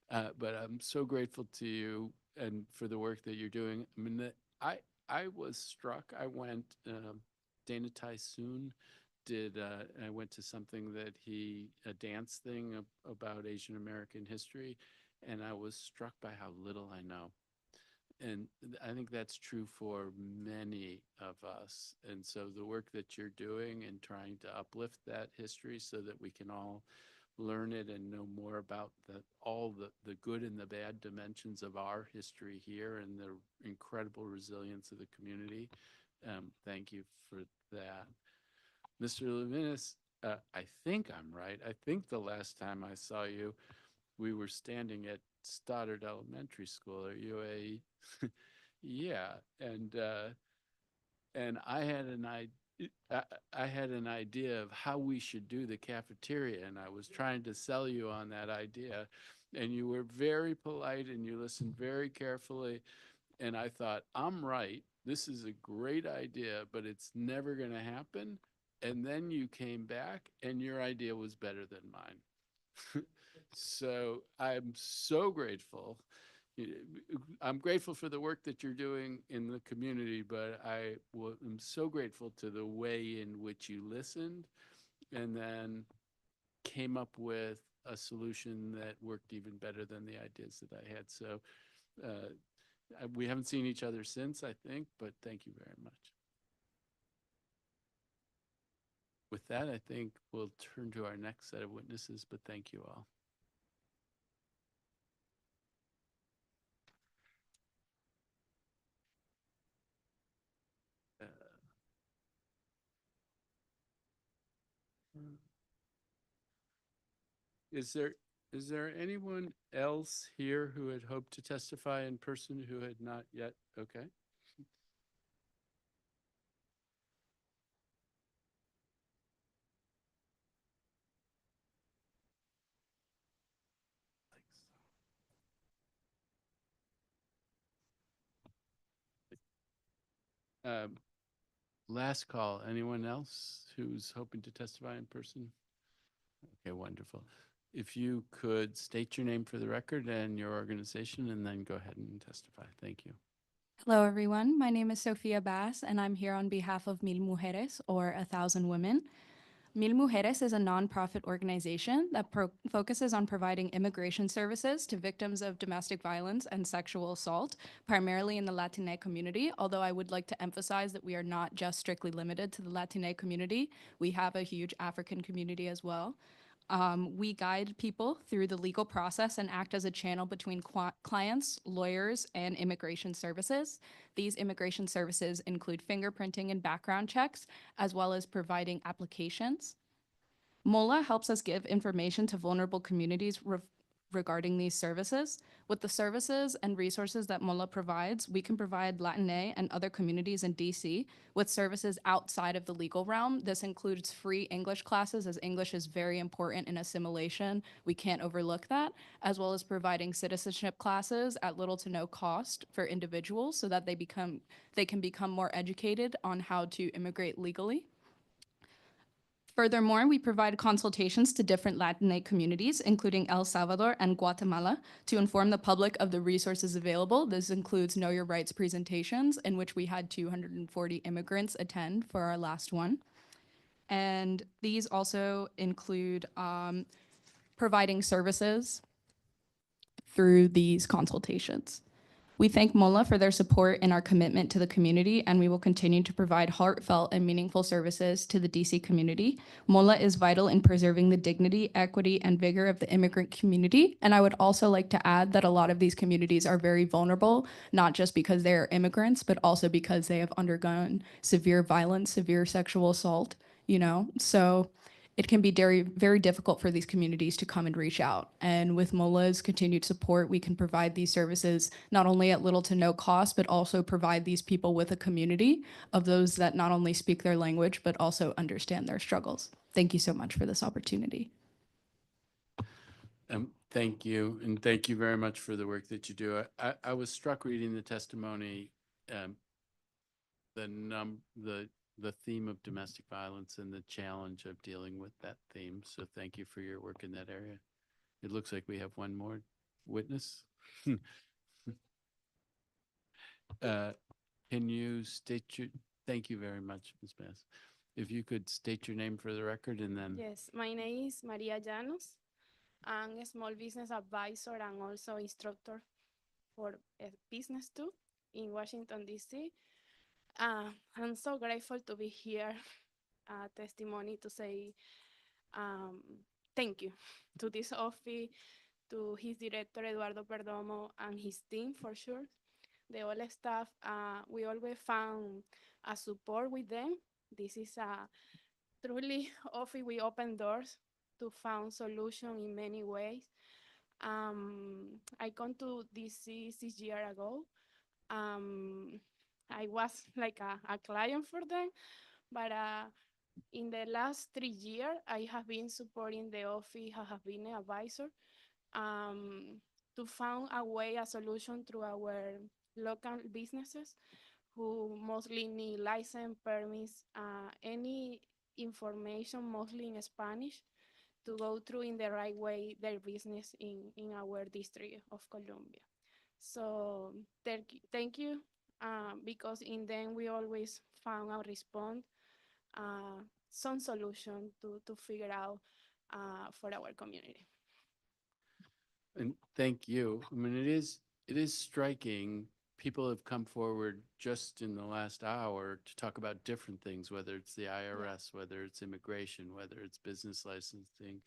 But I'm so grateful to you and for the work that you're doing. I mean, I I was struck. I went, Dana Tysoon did, I went to something that a dance thing about Asian American history, and I was struck by how little I know. And I think that's true for many of us. And so the work that you're doing and trying to uplift that history so that we can all learn it and know more about all the good and the bad dimensions of our history here and the incredible resilience of the community. Thank you for that. Mr. Levinas, I think I'm right. I think the last time I saw you, we were standing at Stoddard Elementary School. Are you a yeah, and I had an idea of how we should do the cafeteria, and I was trying to sell you on that idea, and you were very polite and you listened very carefully, and I thought, I'm right. This is a great idea, but it's never going to happen. And then you came back, and your idea was better than mine. So I'm so grateful. I'm grateful for the work that you're doing in the community, but am so grateful to the way in which you listened and then came up with a solution that worked even better than the ideas that I had. So we haven't seen each other since, I think, but thank you very much. With that, I think we'll turn to our next set of witnesses, but thank you all. Is there anyone else here who had hoped to testify in person who had not yet? Okay. Last call. Anyone else who's hoping to testify in person? Okay, wonderful. If you could state your name for the record and your organization, and then go ahead and testify. Thank you. Hello, everyone. My name is Sofia Bass, and I'm here on behalf of Mil Mujeres, or 1,000 Women. Mil Mujeres is a nonprofit organization that focuses on providing immigration services to victims of domestic violence and sexual assault, primarily in the Latinx community, although I would like to emphasize that we are not just strictly limited to the Latinx community. We have a huge African community as well. We guide people through the legal process and act as a channel between clients, lawyers, and immigration services. These immigration services include fingerprinting and background checks, as well as providing applications. MOLA helps us give information to vulnerable communities regarding these services. With the services and resources that MOLA provides, we can provide Latinx and other communities in DC with services outside of the legal realm. This includes free English classes, as English is very important in assimilation. We can't overlook that, as well as providing citizenship classes at little to no cost for individuals so that they can become more educated on how to immigrate legally. Furthermore, we provide consultations to different Latinx communities, including El Salvador and Guatemala, to inform the public of the resources available. This includes Know Your Rights presentations, in which we had 240 immigrants attend for our last one. And these also include providing services through these consultations. We thank MOLA for their support and our commitment to the community, and we will continue to provide heartfelt and meaningful services to the DC community. MOLA is vital in preserving the dignity, equity, and vigor of the immigrant community. And I would also like to add that a lot of these communities are very vulnerable, not just because they are immigrants, but also because they have undergone severe violence, severe sexual assault, So it can be very, very difficult for these communities to come and reach out. And with MOLA's continued support, we can provide these services not only at little to no cost, but also provide these people with a community of those that not only speak their language, but also understand their struggles. Thank you so much for this opportunity. Thank you, and thank you very much for the work that you do. I was struck reading the testimony, the theme of domestic violence and the challenge of dealing with that theme. So thank you for your work in that area. It looks like we have one more witness. Can you state your, thank you very much, Ms. Bass. If you could state your name for the record and then, Yes, my name is Maria Llanos. I'm a small business advisor and also instructor for business too in Washington, D.C. I'm so grateful to be here, testimony to say thank you to this office, to his director, Eduardo Perdomo, and his team for sure. The all staff, we always found a support with them. This is a truly office, we open doors to find solution in many ways. I come to DC 6 years ago. I was like a client for them, but in the last 3 years, I have been supporting the office, I have been an advisor to find a way, a solution through our local businesses who mostly need license, permits, any information, mostly in Spanish, to go through in the right way their business in our district of Columbia. So thank you, because in them we always found a response, some solution to figure out for our community. and thank you. I mean, it is striking. People have come forward just in the last hour to talk about different things, whether it's the IRS, whether it's immigration, whether it's business licensing,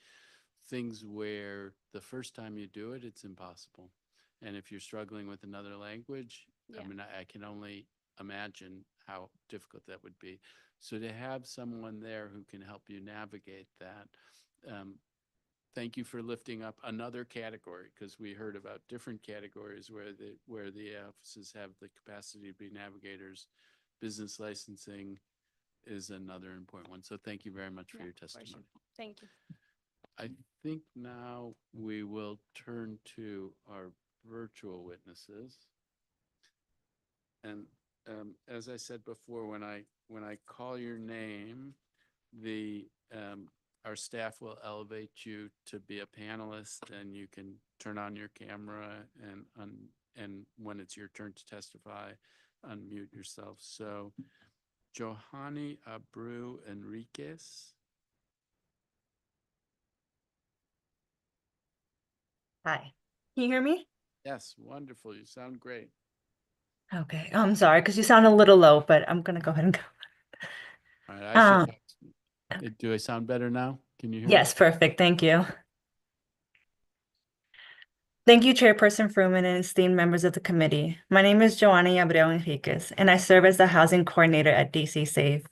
things where the first time you do it, it's impossible. And if you're struggling with another language, I Yeah. mean, I can only imagine how difficult that would be. So to have someone there who can help you navigate that, thank you for lifting up another category, because we heard about different categories where the offices have the capacity to be navigators. Business licensing is another important one. So thank you very much for Yeah, your for sure. testimony. Thank you. I think now we will turn to our virtual witnesses. And as I said before, when I call your name, our staff will elevate you to be a panelist, and you can turn on your camera and when it's your turn to testify, unmute yourself. So Johanny Abreu Enriquez. Hi, can you hear me? Yes, wonderful. You sound great. Okay, I'm sorry, because you sound a little low, but I'm gonna go ahead and go. All right, I should. Do I sound better now? Can you hear me? Yes, perfect, thank you. Thank you, Chairperson Fruman and esteemed members of the committee. My name is Joanna Abreu Enriquez, and I serve as the Housing Coordinator at DC Safe.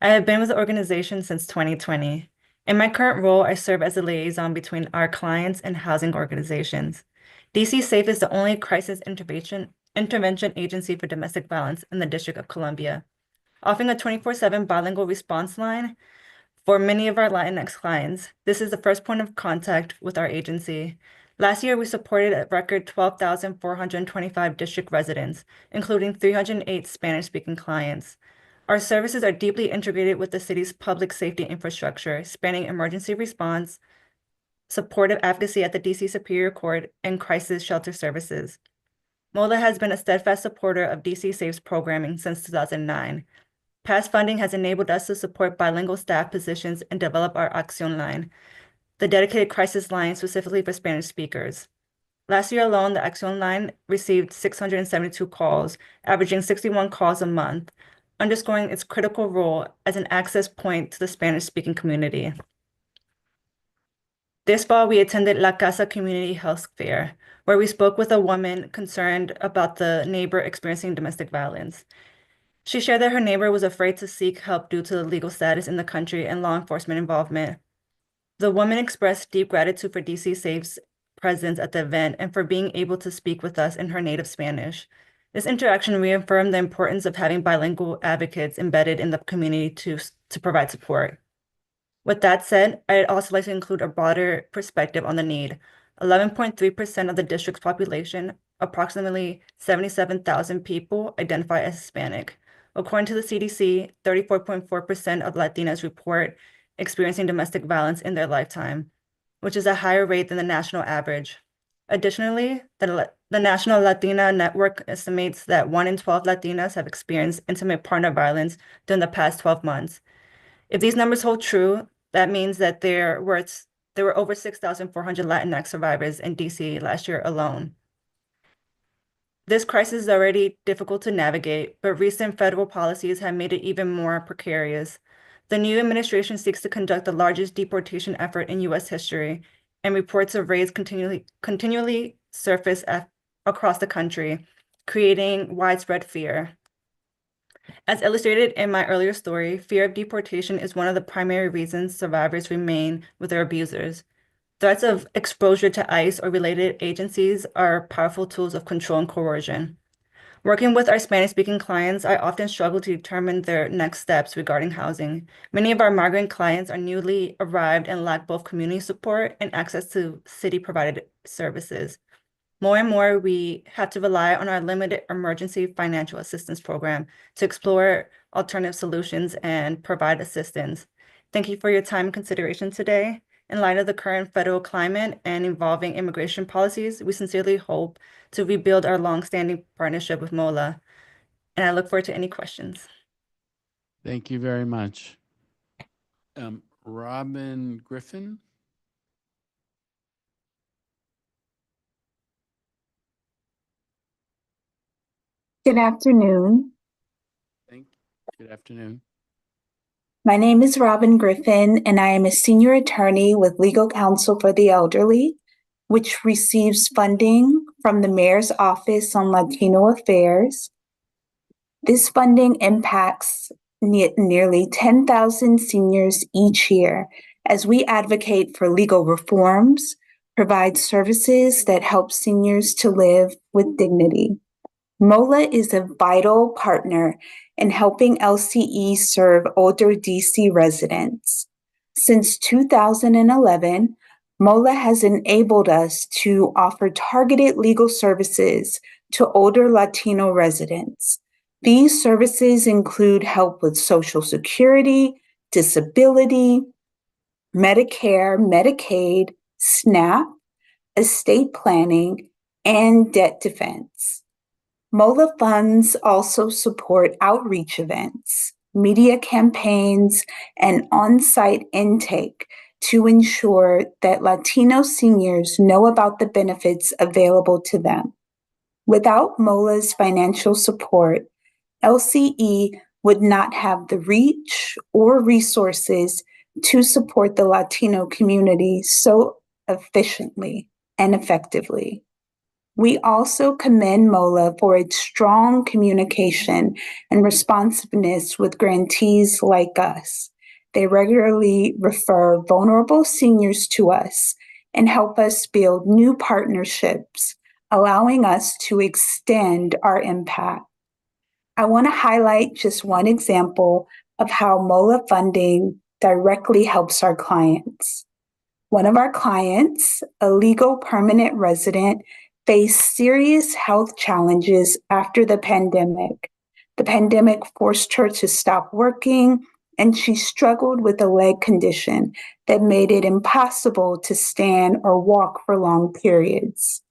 I have been with the organization since 2020. In my current role, I serve as a liaison between our clients and housing organizations. DC Safe is the only crisis intervention agency for domestic violence in the District of Columbia, offering a 24/7 bilingual response line for many of our Latinx clients. This is the first point of contact with our agency. Last year, we supported a record 12,425 district residents, including 308 Spanish-speaking clients. Our services are deeply integrated with the city's public safety infrastructure, spanning emergency response, supportive advocacy at the DC Superior Court, and crisis shelter services. MOLA has been a steadfast supporter of DC Safe's programming since 2009. Past funding has enabled us to support bilingual staff positions and develop our Acción line, the dedicated crisis line specifically for Spanish speakers. Last year alone, the Acción line received 672 calls, averaging 61 calls a month, underscoring its critical role as an access point to the Spanish-speaking community. This fall, we attended La Casa Community Health Fair, where we spoke with a woman concerned about the neighbor experiencing domestic violence. She shared that her neighbor was afraid to seek help due to the legal status in the country and law enforcement involvement. The woman expressed deep gratitude for DC Safe's presence at the event and for being able to speak with us in her native Spanish. This interaction reaffirmed the importance of having bilingual advocates embedded in the community to provide support. With that said, I'd also like to include a broader perspective on the need. 11.3% of the district's population, approximately 77,000 people, identify as Hispanic. According to the CDC, 34.4% of Latinas report experiencing domestic violence in their lifetime, which is a higher rate than the national average. Additionally, the National Latina Network estimates that 1 in 12 Latinas have experienced intimate partner violence during the past 12 months. If these numbers hold true, that means that there were over 6,400 Latinx survivors in DC last year alone. This crisis is already difficult to navigate, but recent federal policies have made it even more precarious. The new administration seeks to conduct the largest deportation effort in U.S. history, and reports of raids continually surface across the country, creating widespread fear. As illustrated in my earlier story, fear of deportation is one of the primary reasons survivors remain with their abusers. Threats of exposure to ICE or related agencies are powerful tools of control and coercion. Working with our Spanish-speaking clients, I often struggle to determine their next steps regarding housing. Many of our migrant clients are newly arrived and lack both community support and access to city-provided services. More and more, we have to rely on our limited emergency financial assistance program to explore alternative solutions and provide assistance. Thank you for your time and consideration today. In light of the current federal climate and evolving immigration policies, we sincerely hope to rebuild our longstanding partnership with MOLA. And I look forward to any questions. Thank you very much. Robin Griffin? Good afternoon. Good afternoon. My name is Robin Griffin, and I am a senior attorney with Legal Counsel for the Elderly, which receives funding from the Mayor's Office on Latino Affairs. This funding impacts nearly 10,000 seniors each year as we advocate for legal reforms, provide services that help seniors to live with dignity. MOLA is a vital partner in helping LCE serve older DC residents. Since 2011, MOLA has enabled us to offer targeted legal services to older Latino residents. These services include help with Social Security, disability, Medicare, Medicaid, SNAP, estate planning, and debt defense. MOLA funds also support outreach events, media campaigns, and on-site intake to ensure that Latino seniors know about the benefits available to them. Without MOLA's financial support, LCE would not have the reach or resources to support the Latino community so efficiently and effectively. We also commend MOLA for its strong communication and responsiveness with grantees like us. They regularly refer vulnerable seniors to us and help us build new partnerships, allowing us to extend our impact. I want to highlight just one example of how MOLA funding directly helps our clients. One of our clients, a legal permanent resident, faced serious health challenges after the pandemic. The pandemic forced her to stop working, and she struggled with a leg condition that made it impossible to stand or walk for long periods.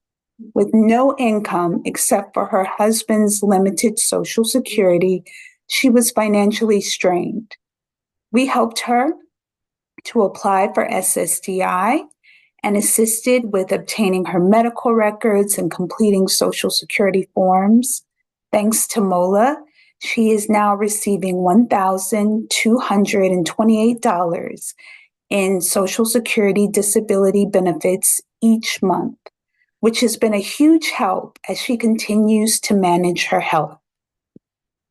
With no income except for her husband's limited Social Security, she was financially strained. We helped her to apply for SSDI and assisted with obtaining her medical records and completing Social Security forms. Thanks to MOLA, she is now receiving $1,228 in Social Security disability benefits each month, which has been a huge help as she continues to manage her health.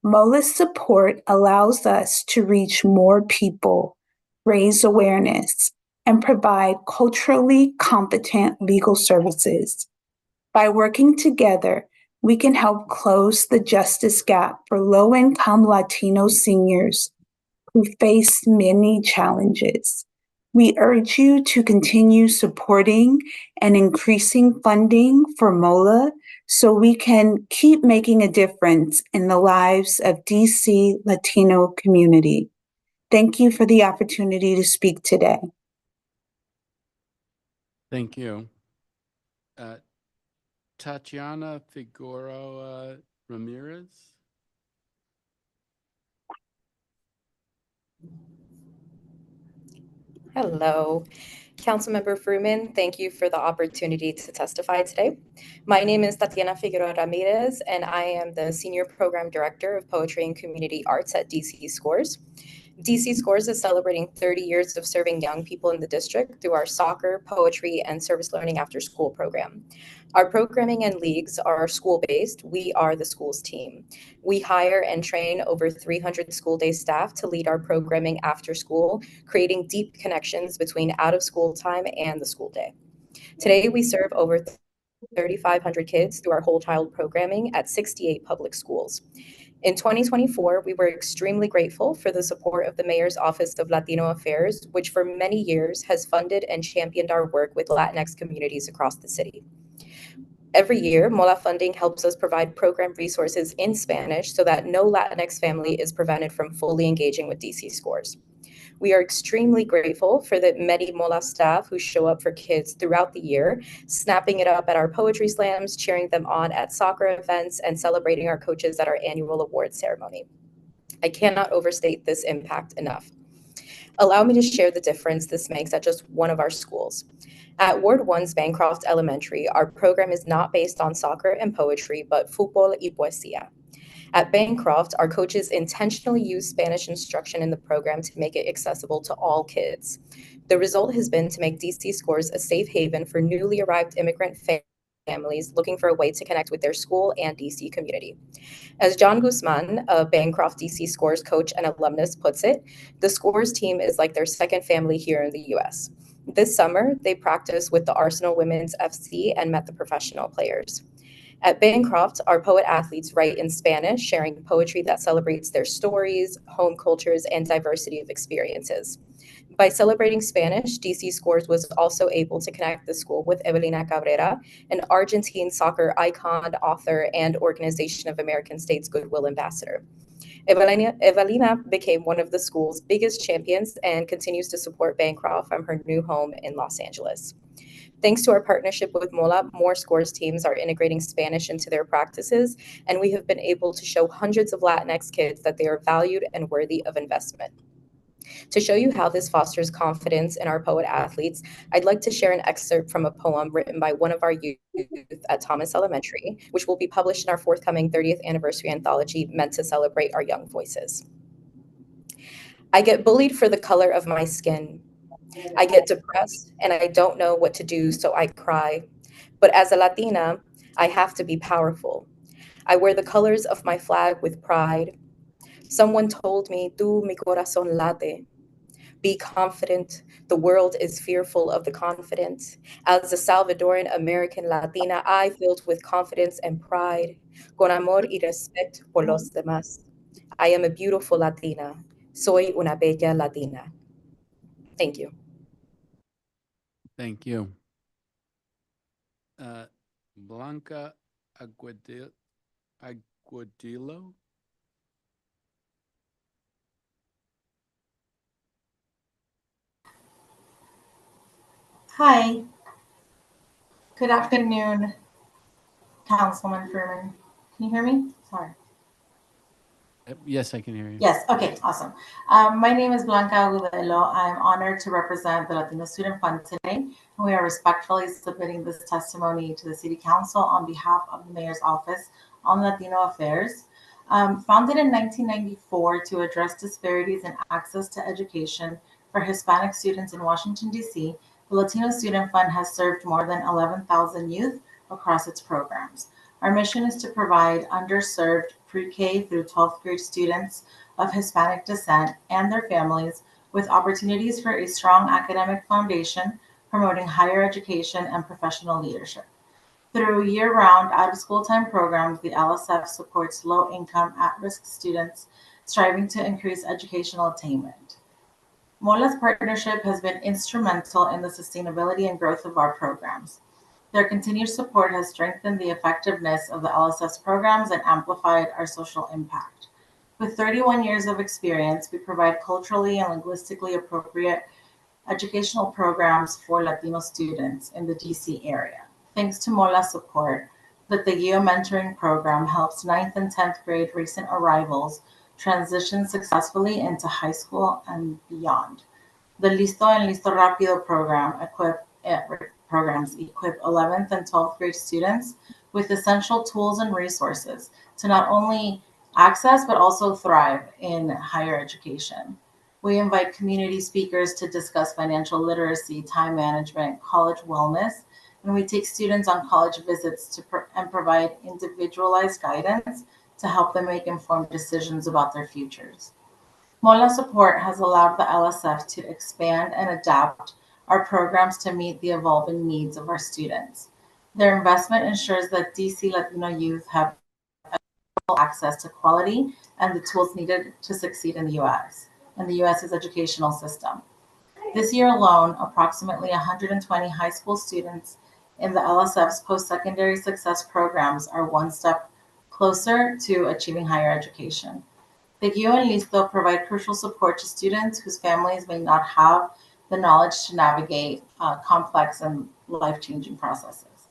MOLA's support allows us to reach more people, raise awareness, and provide culturally competent legal services. By working together, we can help close the justice gap for low-income Latino seniors who face many challenges. We urge you to continue supporting and increasing funding for MOLA so we can keep making a difference in the lives of DC Latino community. Thank you for the opportunity to speak today. Thank you. Tatiana Figueroa Ramirez. Hello. Councilmember Fruman, thank you for the opportunity to testify today. My name is Tatiana Figueroa Ramirez, and I am the Senior Program Director of Poetry and Community Arts at DC Scores. DC Scores is celebrating 30 years of serving young people in the district through our soccer, poetry, and service learning after school program. Our programming and leagues are school-based. We are the schools team. We hire and train over 300 school day staff to lead our programming after school, creating deep connections between out of school time and the school day. Today, we serve over 3,500 kids through our whole child programming at 68 public schools. In 2024, we were extremely grateful for the support of the Mayor's Office of Latino Affairs, which for many years has funded and championed our work with Latinx communities across the city. Every year, MOLA funding helps us provide program resources in Spanish so that no Latinx family is prevented from fully engaging with DC Scores. We are extremely grateful for the many MOLA staff who show up for kids throughout the year, snapping it up at our poetry slams, cheering them on at soccer events, and celebrating our coaches at our annual awards ceremony. I cannot overstate this impact enough. Allow me to share the difference this makes at just one of our schools. At Ward 1's Bancroft Elementary, our program is not based on soccer and poetry, but fútbol y poesía. At Bancroft, our coaches intentionally use Spanish instruction in the program to make it accessible to all kids. The result has been to make DC Scores a safe haven for newly arrived immigrant families looking for a way to connect with their school and DC community. As John Guzman, a Bancroft DC Scores coach and alumnus, puts it, the Scores team is like their second family here in the US. This summer, they practiced with the Arsenal Women's FC and met the professional players. At Bancroft, our poet athletes write in Spanish, sharing poetry that celebrates their stories, home cultures, and diversity of experiences. By celebrating Spanish, DC Scores was also able to connect the school with Evelina Cabrera, an Argentine soccer icon, author, and Organization of American States Goodwill Ambassador. Evelina became one of the school's biggest champions and continues to support Bancroft from her new home in Los Angeles. Thanks to our partnership with MOLA, more Scores teams are integrating Spanish into their practices, and we have been able to show hundreds of Latinx kids that they are valued and worthy of investment. To show you how this fosters confidence in our poet athletes, I'd like to share an excerpt from a poem written by one of our youth at Thomas Elementary, which will be published in our forthcoming 30th anniversary anthology meant to celebrate our young voices. I get bullied for the color of my skin. I get depressed and I don't know what to do, so I cry. But as a Latina, I have to be powerful. I wear the colors of my flag with pride. Someone told me, "Tú mi corazón late." Be confident. The world is fearful of the confident. As a Salvadoran American Latina, I filled with confidence and pride. Con amor y respeto por los demás. I am a beautiful Latina. Soy una bella Latina. Thank you. Thank you. Blanca Aguadillo. Hi. Good afternoon, Councilman Furman. Can you hear me? Sorry. Yes, I can hear you. Yes, okay, awesome. My name is Blanca Agudelo. I'm honored to represent the Latino Student Fund today, and we are respectfully submitting this testimony to the City Council on behalf of the Mayor's Office on Latino Affairs. Founded in 1994 to address disparities in access to education for Hispanic students in Washington, D.C., the Latino Student Fund has served more than 11,000 youth across its programs. Our mission is to provide underserved pre-K through 12th grade students of Hispanic descent and their families with opportunities for a strong academic foundation, promoting higher education and professional leadership. Through year-round out-of-school time programs, the LSF supports low-income, at-risk students striving to increase educational attainment. MOLA's partnership has been instrumental in the sustainability and growth of our programs. Their continued support has strengthened the effectiveness of the LSF's programs and amplified our social impact. With 31 years of experience, we provide culturally and linguistically appropriate educational programs for Latino students in the DC area. Thanks to MOLA's support, The Teguio Mentoring Program helps 9th and 10th grade recent arrivals transition successfully into high school and beyond. The Listo and Listo Rápido programs equip 11th and 12th grade students with essential tools and resources to not only access but also thrive in higher education. We invite community speakers to discuss financial literacy, time management, college wellness, and we take students on college visits and provide individualized guidance to help them make informed decisions about their futures. MOLA support has allowed the LSF to expand and adapt our programs to meet the evolving needs of our students. Their investment ensures that DC Latino youth have access to quality and the tools needed to succeed in the US's educational system. This year alone, approximately 120 high school students in the LSF's post-secondary success programs are one step closer to achieving higher education. Teguio and Listo provide crucial support to students whose families may not have the knowledge to navigate complex and life-changing processes.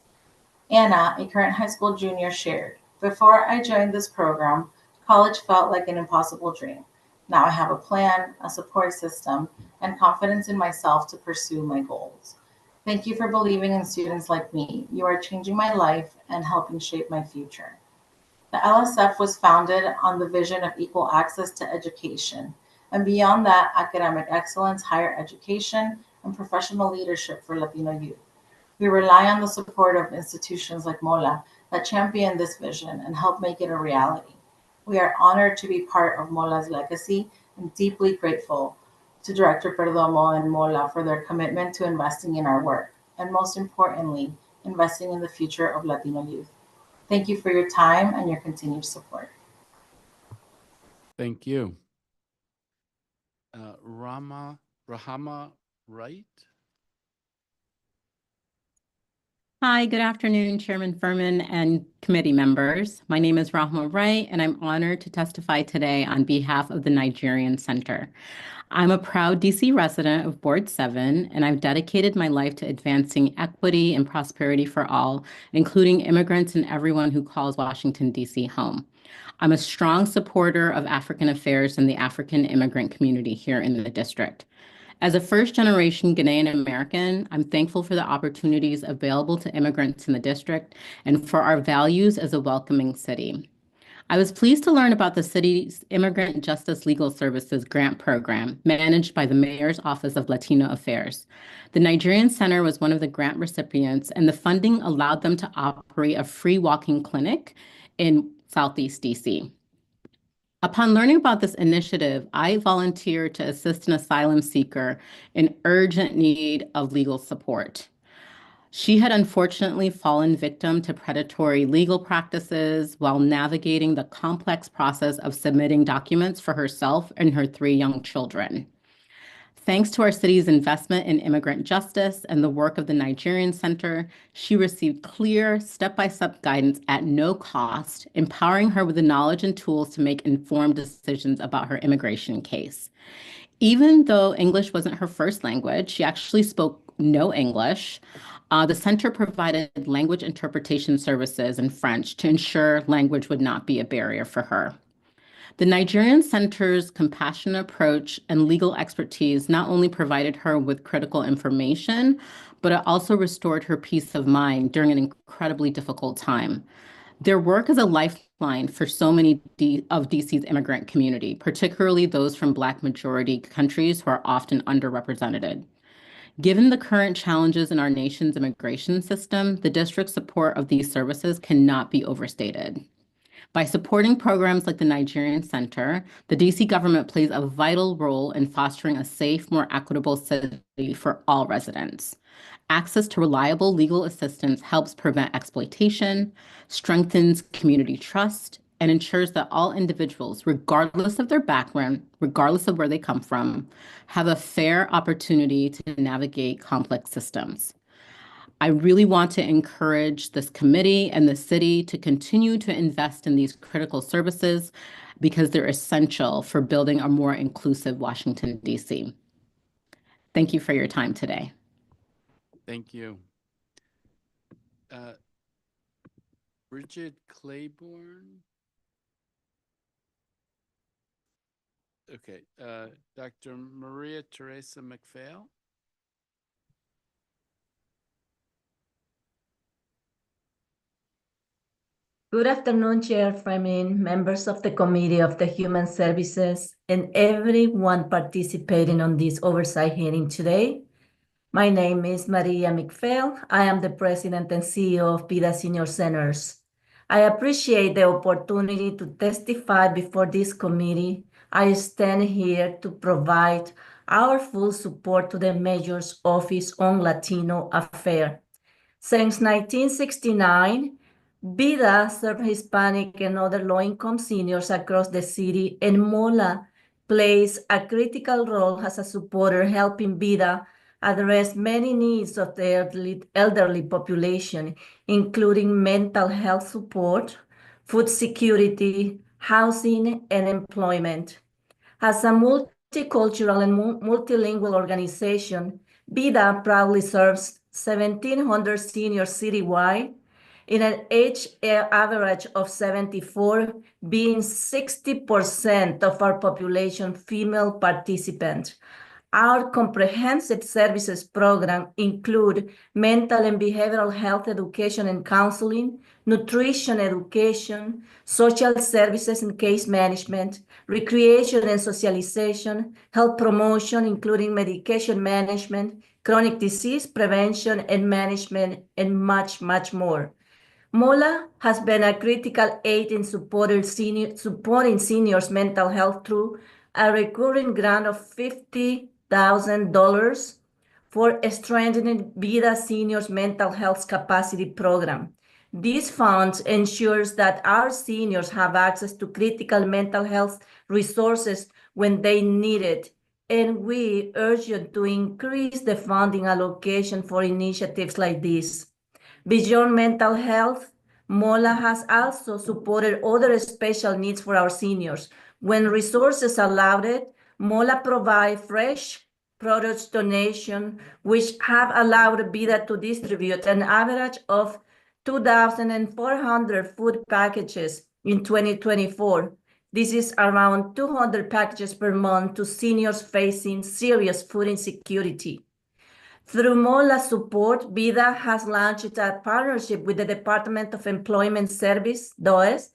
Anna, a current high school junior, shared, "Before I joined this program, college felt like an impossible dream. Now I have a plan, a support system, and confidence in myself to pursue my goals. Thank you for believing in students like me. You are changing my life and helping shape my future." The LSF was founded on the vision of equal access to education, and beyond that, academic excellence, higher education, and professional leadership for Latino youth. We rely on the support of institutions like MOLA that champion this vision and help make it a reality. We are honored to be part of MOLA's legacy and deeply grateful to Director Perdomo and MOLA for their commitment to investing in our work, and most importantly, investing in the future of Latino youth. Thank you for your time and your continued support. Thank you. Rahama Wright? Hi, good afternoon, Chairman Furman and committee members. My name is Rahma Wright, and I'm honored to testify today on behalf of the Nigerian Center. I'm a proud DC resident of Board 7, and I've dedicated my life to advancing equity and prosperity for all, including immigrants and everyone who calls Washington, DC home. I'm a strong supporter of African affairs and the African immigrant community here in the district. As a first-generation Ghanaian American, I'm thankful for the opportunities available to immigrants in the district and for our values as a welcoming city. I was pleased to learn about the city's Immigrant Justice Legal Services grant program managed by the Mayor's Office of Latino Affairs. The Nigerian Center was one of the grant recipients, and the funding allowed them to operate a free walk-in clinic in Southeast DC. Upon learning about this initiative, I volunteered to assist an asylum seeker in urgent need of legal support. She had unfortunately fallen victim to predatory legal practices while navigating the complex process of submitting documents for herself and her 3 young children. Thanks to our city's investment in immigrant justice and the work of the Nigerian Center, she received clear, step-by-step guidance at no cost, empowering her with the knowledge and tools to make informed decisions about her immigration case. Even though English wasn't her first language, she actually spoke no English. The center provided language interpretation services in French to ensure language would not be a barrier for her. The Nigerian Center's compassionate approach and legal expertise not only provided her with critical information, but it also restored her peace of mind during an incredibly difficult time. Their work is a lifeline for so many of DC's immigrant community, particularly those from Black majority countries who are often underrepresented. Given the current challenges in our nation's immigration system, the district's support of these services cannot be overstated. By supporting programs like the Nigerian Center, the DC government plays a vital role in fostering a safe, more equitable city for all residents. Access to reliable legal assistance helps prevent exploitation, strengthens community trust, and ensures that all individuals, regardless of their background, regardless of where they come from, have a fair opportunity to navigate complex systems. I really want to encourage this committee and the city to continue to invest in these critical services because they're essential for building a more inclusive Washington, D.C. Thank you for your time today. Thank you. Bridget Claiborne. Okay, Dr. Maria Teresa McPhail. Good afternoon, Chair Fleming, members of the Committee of the Human Services, and everyone participating on this oversight hearing today. My name is Maria McPhail. I am the President and CEO of VIDA Senior Centers. I appreciate the opportunity to testify before this committee. I stand here to provide our full support to the Mayor's Office on Latino Affairs. Since 1969, VIDA served Hispanic and other low-income seniors across the city, and MOLA plays a critical role as a supporter helping VIDA address many needs of the elderly population, including mental health support, food security, housing, and employment. As a multicultural and multilingual organization, VIDA proudly serves 1,700 seniors citywide, in an age average of 74, being 60% of our population female participants. Our comprehensive services program include mental and behavioral health education and counseling, nutrition education, social services and case management, recreation and socialization, health promotion, including medication management, chronic disease prevention and management, and much, much more. MOLA has been a critical aid in supporting seniors' mental health through a recurring grant of $50,000 for strengthening VIDA Seniors' mental health capacity program. These funds ensures that our seniors have access to critical mental health resources when they need it, and we urge you to increase the funding allocation for initiatives like this. Beyond mental health, MOLA has also supported other special needs for our seniors. When resources allowed it, MOLA provides fresh produce donation, which have allowed VIDA to distribute an average of 2,400 food packages in 2024. This is around 200 packages per month to seniors facing serious food insecurity. Through MOLA support, VIDA has launched a partnership with the Department of Employment Service, DOES,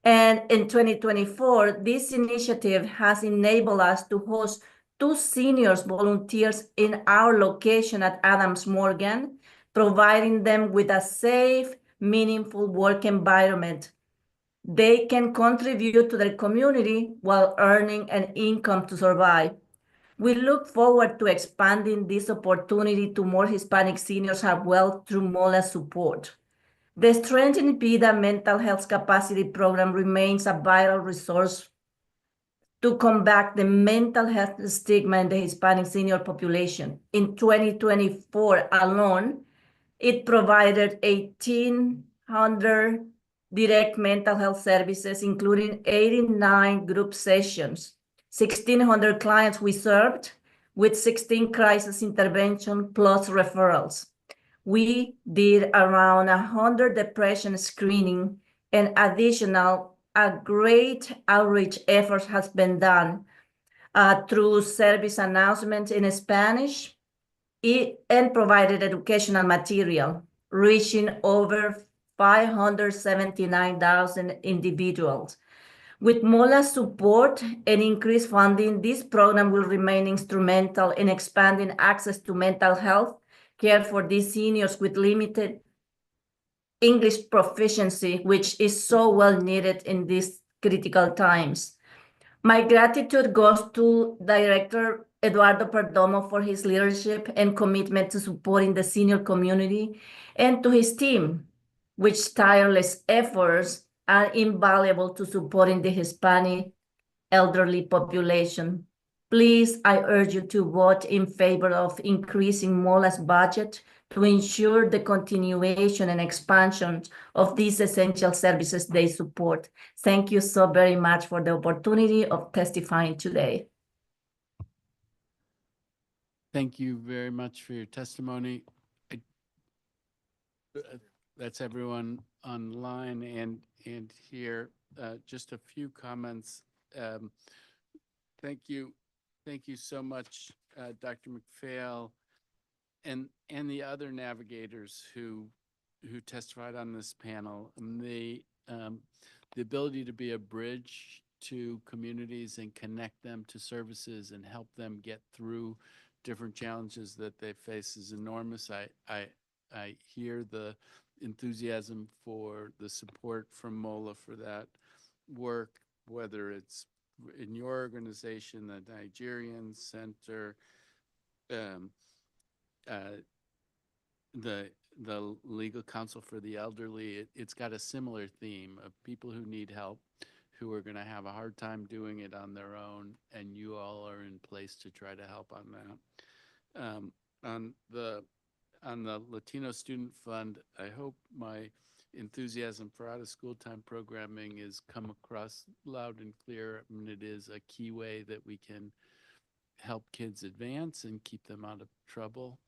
and in 2024, this initiative has enabled us to host 2 seniors volunteers in our location at Adams Morgan, providing them with a safe, meaningful work environment. They can contribute to their community while earning an income to survive. We look forward to expanding this opportunity to more Hispanic seniors as well through MOLA support. The Strengthening VIDA Mental Health Capacity Program remains a vital resource to combat the mental health stigma in the Hispanic senior population. In 2024 alone, it provided 1,800 direct mental health services, including 89 group sessions. 1,600 clients we served with 16 crisis intervention plus referrals. We did around 100 depression screening, and additional, a great outreach effort has been done through service announcements in Spanish and provided educational material, reaching over 579,000 individuals. With MOLA support and increased funding, this program will remain instrumental in expanding access to mental health care for these seniors with limited English proficiency, which is so well needed in these critical times. My gratitude goes to Director Eduardo Perdomo for his leadership and commitment to supporting the senior community, and to his team, which tireless efforts are invaluable to supporting the Hispanic elderly population. Please, I urge you to vote in favor of increasing MOLA's budget to ensure the continuation and expansion of these essential services they support. Thank you so very much for the opportunity of testifying today. Thank you very much for your testimony. That's everyone online and here. Just a few comments. Um, Thank you. Thank you so much, Dr. McPhail and the other navigators who testified on this panel. The ability to be a bridge to communities and connect them to services and help them get through different challenges that they face is enormous. I hear the enthusiasm for the support from MOLA for that work, whether it's in your organization, the Nigerian Center, um, uh, the Legal Counsel for the Elderly. It's got a similar theme of people who need help, who are going to have a hard time doing it on their own, and you all are in place to try to help on that. On the Latino Student Fund, I hope my enthusiasm for out-of-school time programming is come across loud and clear. I mean, it is a key way that we can help kids advance and keep them out of trouble.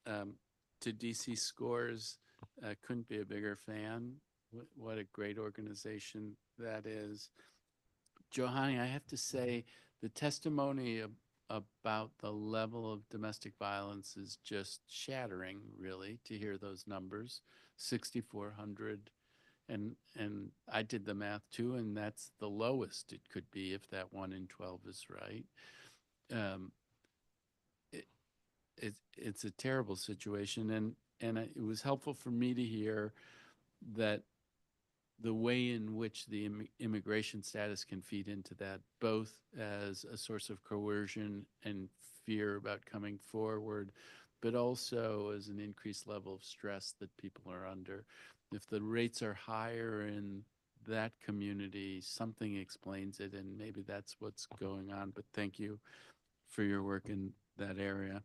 To DC Scores, couldn't be a bigger fan. What a great organization that is. Johanny, I have to say, the testimony about the level of domestic violence is just shattering, really, to hear those numbers, 6,400. And I did the math too, and that's the lowest it could be if that 1 in 12 is right. It's a terrible situation, and it was helpful for me to hear that the way in which the immigration status can feed into that, both as a source of coercion and fear about coming forward, but also as an increased level of stress that people are under. If the rates are higher in that community, something explains it, and maybe that's what's going on. But thank you for your work in that area.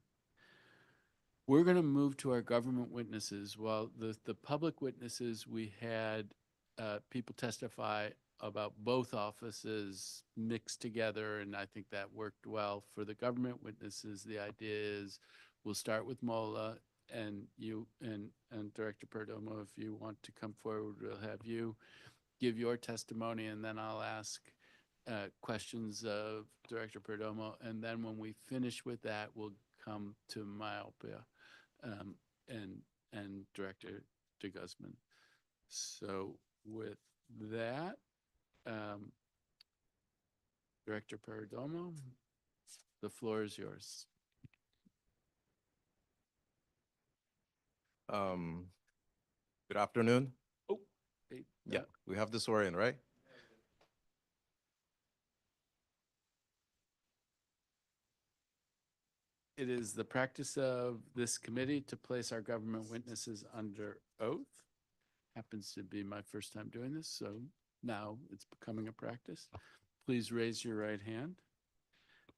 We're going to move to our government witnesses. Well, the public witnesses, we had people testify about both offices mixed together, and I think that worked well. For the government witnesses, the idea is we'll start with MOLA, and you and Director Perdomo, if you want to come forward, we'll have you give your testimony, and then I'll ask questions of Director Perdomo, and then when we finish with that, we'll come to MOAPIA and Director de Guzman. So with that, Director Perdomo, the floor is yours. Good afternoon. Oh, hey, yeah, we have the swearing, right? It is the practice of this committee to place our government witnesses under oath. Happens to be my first time doing this, so now it's becoming a practice. Please raise your right hand.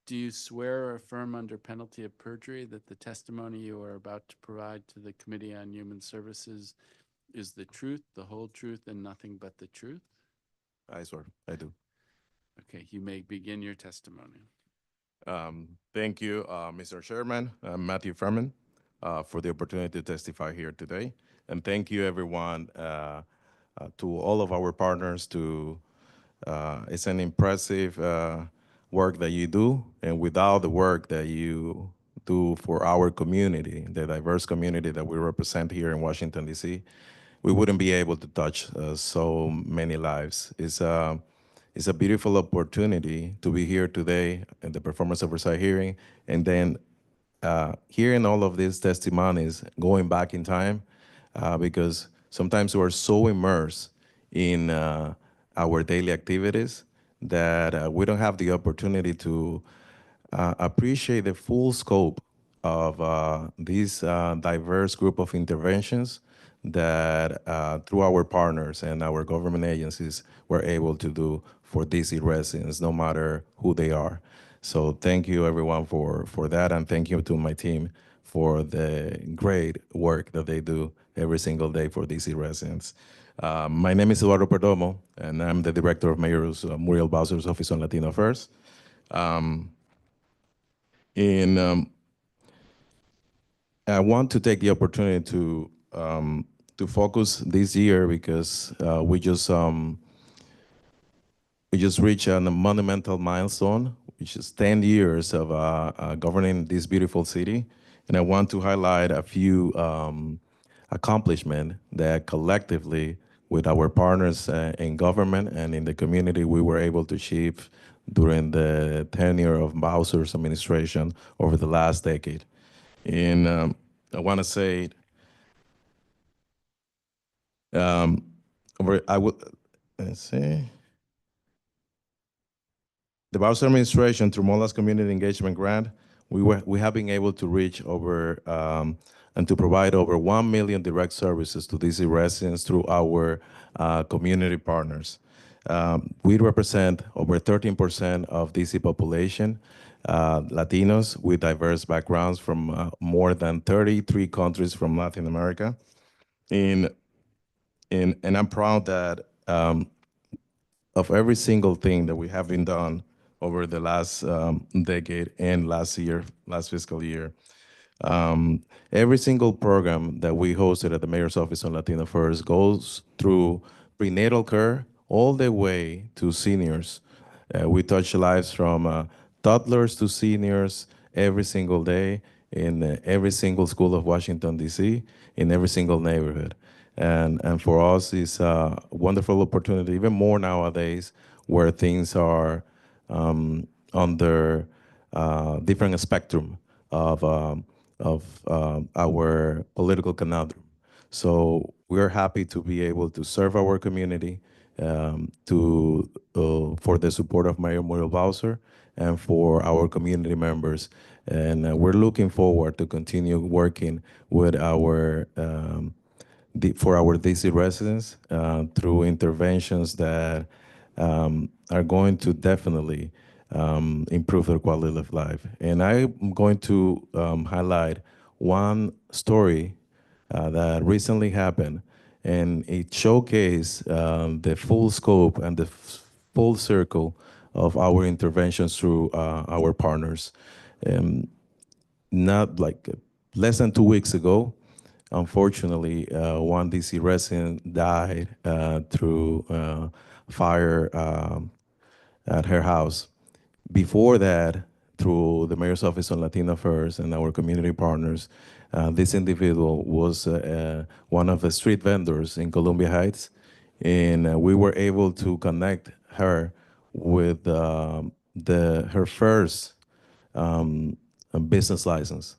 Do you swear or affirm under penalty of perjury that the testimony you are about to provide to the Committee on Human Services is the truth, the whole truth, and nothing but the truth? I swear, I do. Okay, you may begin your testimony. Thank you, Mr. Chairman, Matthew Furman, for the opportunity to testify here today. And thank you, everyone, to all of our partners. It's an impressive work that you do, and without the work that you do for our community, the diverse community that we represent here in Washington, D.C., we wouldn't be able to touch so many lives. It's a beautiful opportunity to be here today at the Performance Oversight hearing, and then hearing all of these testimonies going back in time, because sometimes we're so immersed in our daily activities that we don't have the opportunity to appreciate the full scope of this diverse group of interventions that through our partners and our government agencies we're able to do for DC residents, no matter who they are. So thank you everyone for that, and thank you to my team for the great work that they do every single day for DC residents. My name is Eduardo Perdomo, and I'm the director of Mayor Muriel Bowser's Office on Latino Affairs. I want to take the opportunity to focus this year because we just reached a monumental milestone, which is 10 years of governing this beautiful city. And I want to highlight a few accomplishments that collectively, with our partners in government and in the community, we were able to achieve during the tenure of Bowser's administration over the last decade. And I want to say, I would, let's see. The Bowser administration, through MOLA's community engagement grant, we have been able to reach over and to provide over 1 million direct services to DC residents through our community partners. We represent over 13% of DC population, Latinos with diverse backgrounds from more than 33 countries from Latin America. And I'm proud that of every single thing that we have been done over the last decade and last fiscal year. Every single program that we hosted at the Mayor's Office on Latino First goes through prenatal care all the way to seniors. We touch lives from toddlers to seniors every single day in every single school of Washington, D.C., in every single neighborhood. And for us, it's a wonderful opportunity, even more nowadays, where things are under different spectrum of our political conundrum. So we're happy to be able to serve our community for the support of Mayor Muriel Bowser and for our community members. And we're looking forward to continue working with for our DC residents through interventions that are going to definitely improve their quality of life. And I'm going to highlight one story that recently happened, and it showcased the full scope and the full circle of our interventions through our partners. Not like less than 2 weeks ago, unfortunately, one DC resident died through fire at her house. Before that, through the Mayor's Office on Latino Affairs and our community partners, this individual was one of the street vendors in Columbia Heights, and we were able to connect her with her first business license,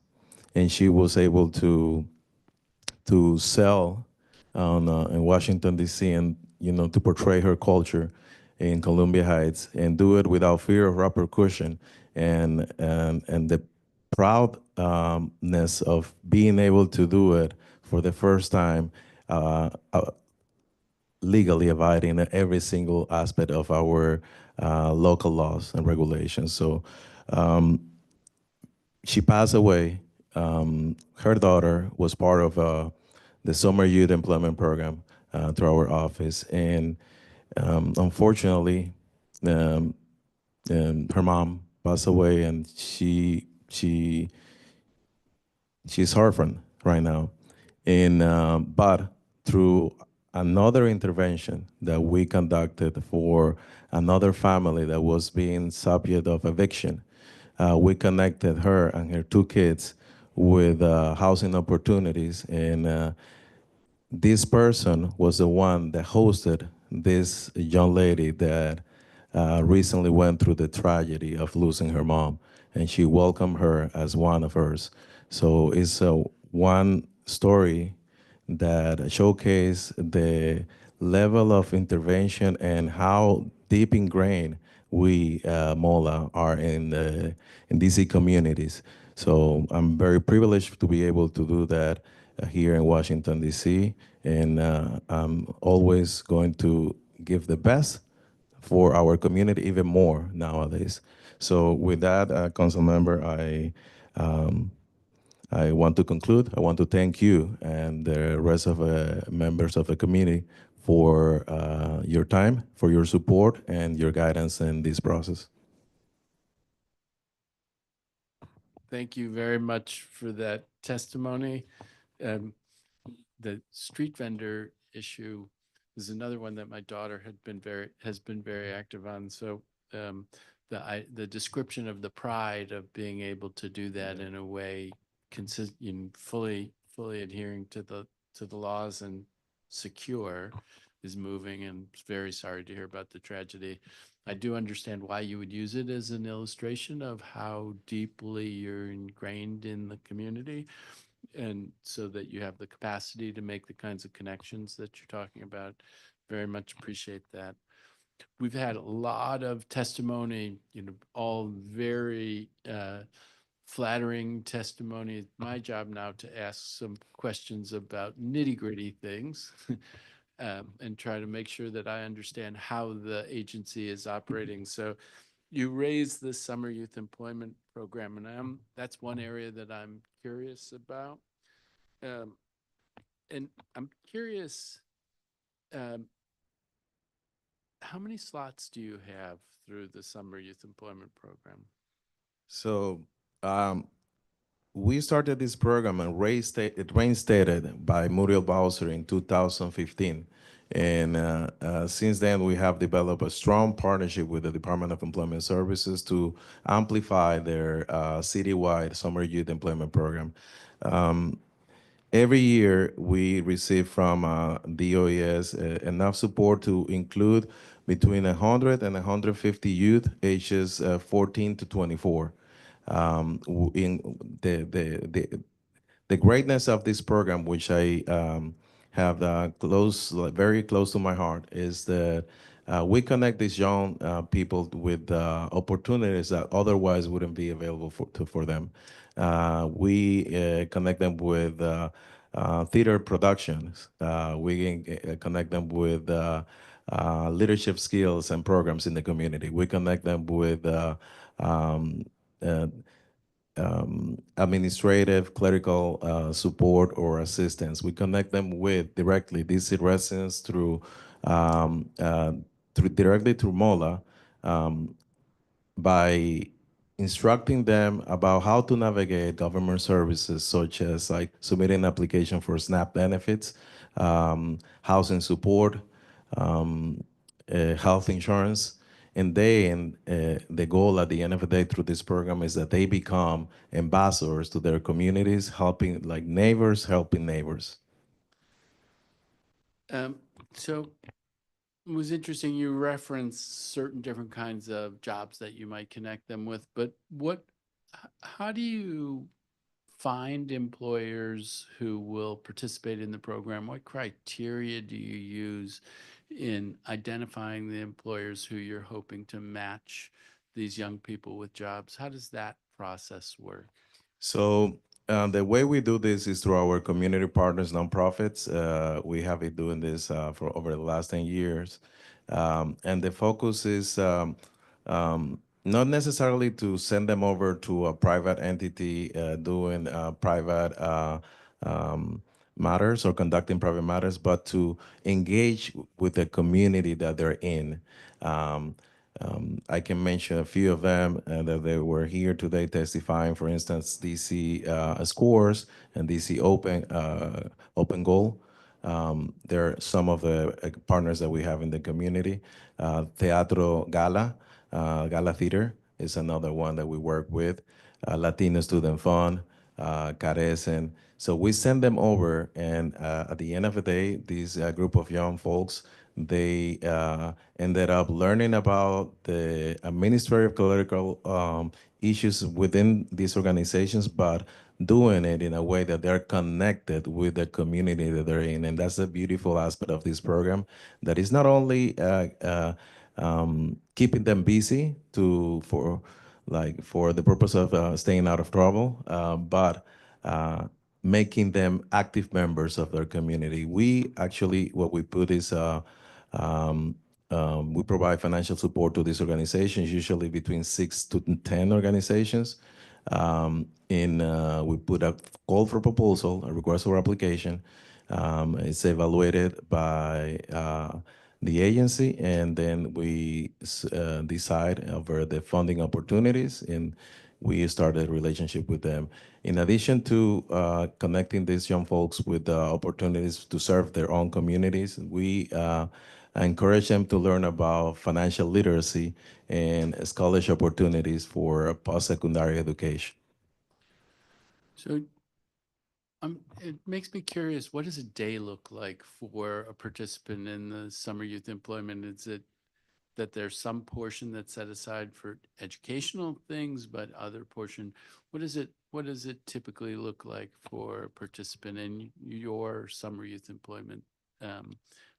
and she was able to sell in Washington, D.C., and to portray her culture in Columbia Heights and do it without fear of repercussion and the proudness of being able to do it for the first time, legally abiding in every single aspect of our local laws and regulations. So she passed away. Her daughter was part of the Summer Youth Employment Program through our office. And unfortunately, her mom passed away, and she's orphaned right now. And but through another intervention that we conducted for another family that was being subject of eviction, we connected her and her 2 kids with housing opportunities. And this person was the one that hosted this young lady that recently went through the tragedy of losing her mom, and she welcomed her as one of hers. So it's one story that showcased the level of intervention and how deep ingrained we, MOLA, are in DC communities. So I'm very privileged to be able to do that here in Washington, D.C., and I'm always going to give the best for our community, even more nowadays. So with that, Council Member, I want to conclude. I want to thank you and the rest of members of the committee for your time, for your support, and your guidance in this process. Thank you very much for that testimony. the street vendor issue is another one that my daughter has been very active on. So the description of the pride of being able to do that in a way fully adhering to the laws and secure is moving, and very sorry to hear about the tragedy. I do understand why you would use it as an illustration of how deeply you're ingrained in the community, and so that you have the capacity to make the kinds of connections that you're talking about. Very much appreciate that. We've had a lot of testimony, all very flattering testimony. It's my job now to ask some questions about nitty-gritty things and try to make sure that I understand how the agency is operating. So you raised the summer youth employment program, and that's one area that I'm curious about. And I'm curious, how many slots do you have through the summer youth employment program? So we started this program and reinstated by Muriel Bowser in 2015. And since then, we have developed a strong partnership with the Department of Employment Services to amplify their citywide summer youth employment program. Every year, we receive from DOES enough support to include between 100 and 150 youth ages 14 to 24. In the greatness of this program, which I have very close to my heart, is that we connect these young people with opportunities that otherwise wouldn't be available for them. We connect them with theater productions. We connect them with leadership skills and programs in the community. We connect them with administrative, clerical support or assistance. We connect them with directly DC residents through directly through MOLA by instructing them about how to navigate government services, such as like submitting an application for SNAP benefits, housing support, health insurance. And the goal at the end of the day through this program is that they become ambassadors to their communities, helping like neighbors, helping neighbors. So it was interesting, you referenced certain different kinds of jobs that you might connect them with, but how do you find employers who will participate in the program? What criteria do you use in identifying the employers who you're hoping to match these young people with jobs? How does that process work? So the way we do this is through our community partners, nonprofits. We have been doing this for over the last 10 years. And the focus is not necessarily to send them over to a private entity doing private matters or conducting private matters, but to engage with the community that they're in. I can mention a few of them that they were here today testifying. For instance, DC Scores and DC Open Goal. They're some of the partners that we have in the community. Teatro Gala, Gala Theater is another one that we work with. Latino Student Fund, Carecen. So we send them over, and at the end of the day, this group of young folks, they ended up learning about the administrative clerical issues within these organizations, but doing it in a way that they're connected with the community that they're in. And that's a beautiful aspect of this program, that is not only keeping them busy for the purpose of staying out of trouble, but making them active members of their community. We actually, what we put is we provide financial support to these organizations, usually between 6 to 10 organizations. We put a call for proposal, a request for application. It's evaluated by the agency, and then we decide over the funding opportunities. In we started a relationship with them. In addition to connecting these young folks with opportunities to serve their own communities, we encourage them to learn about financial literacy and scholarship opportunities for post-secondary education. So it makes me curious, what does a day look like for a participant in the summer youth employment? Is it that there's some portion that's set aside for educational things, but other portion, what does it typically look like for a participant in your summer youth employment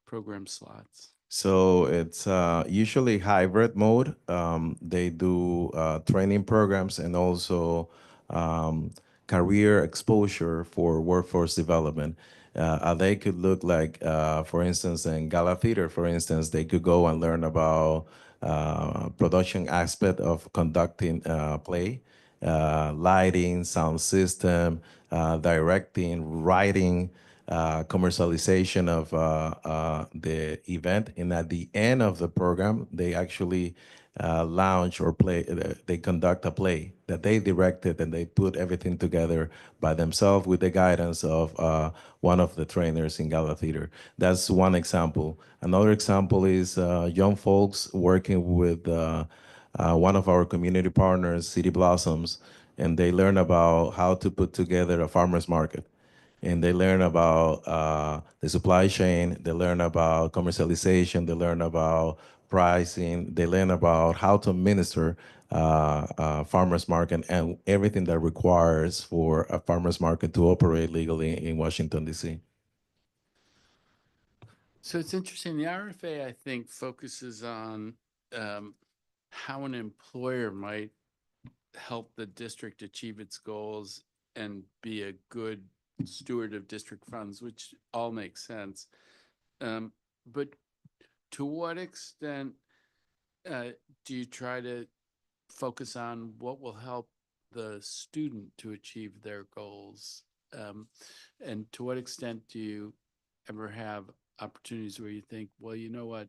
program slots? So it's usually hybrid mode. They do training programs and also career exposure for workforce development. They could look like, for instance, in Gala Theater, for instance, they could go and learn about production aspect of conducting play, lighting, sound system, directing, writing, commercialization of the event. And at the end of the program, they actually launch or play, they conduct a play that they directed and they put everything together by themselves with the guidance of one of the trainers in Gala Theater. That's one example. Another example is young folks working with one of our community partners, City Blossoms, and they learn about how to put together a farmer's market. And they learn about the supply chain, they learn about commercialization, they learn about pricing, they learn about how to administer farmers market and everything that requires for a farmers market to operate legally in Washington, D.C. So it's interesting. The RFA, I think, focuses on how an employer might help the district achieve its goals and be a good steward of district funds, which all makes sense. But to what extent do you try to focus on what will help the student to achieve their goals? And to what extent do you ever have opportunities where you think, well, you know what,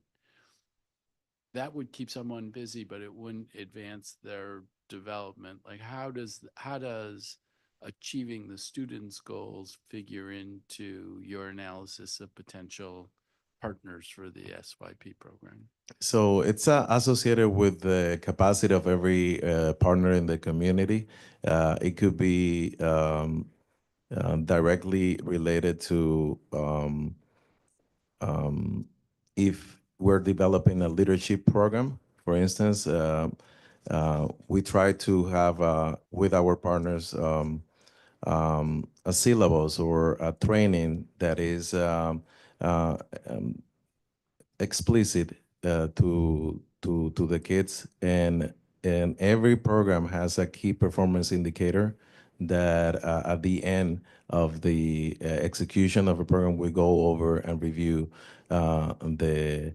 that would keep someone busy, but it wouldn't advance their development? Like, how does achieving the students' goals figure into your analysis of potential partners for the SYP program? So it's associated with the capacity of every partner in the community. It could be directly related to if we're developing a leadership program, for instance, we try to have with our partners a syllabus or a training that is explicit to the kids, and every program has a key performance indicator that at the end of the execution of a program, we go over and review the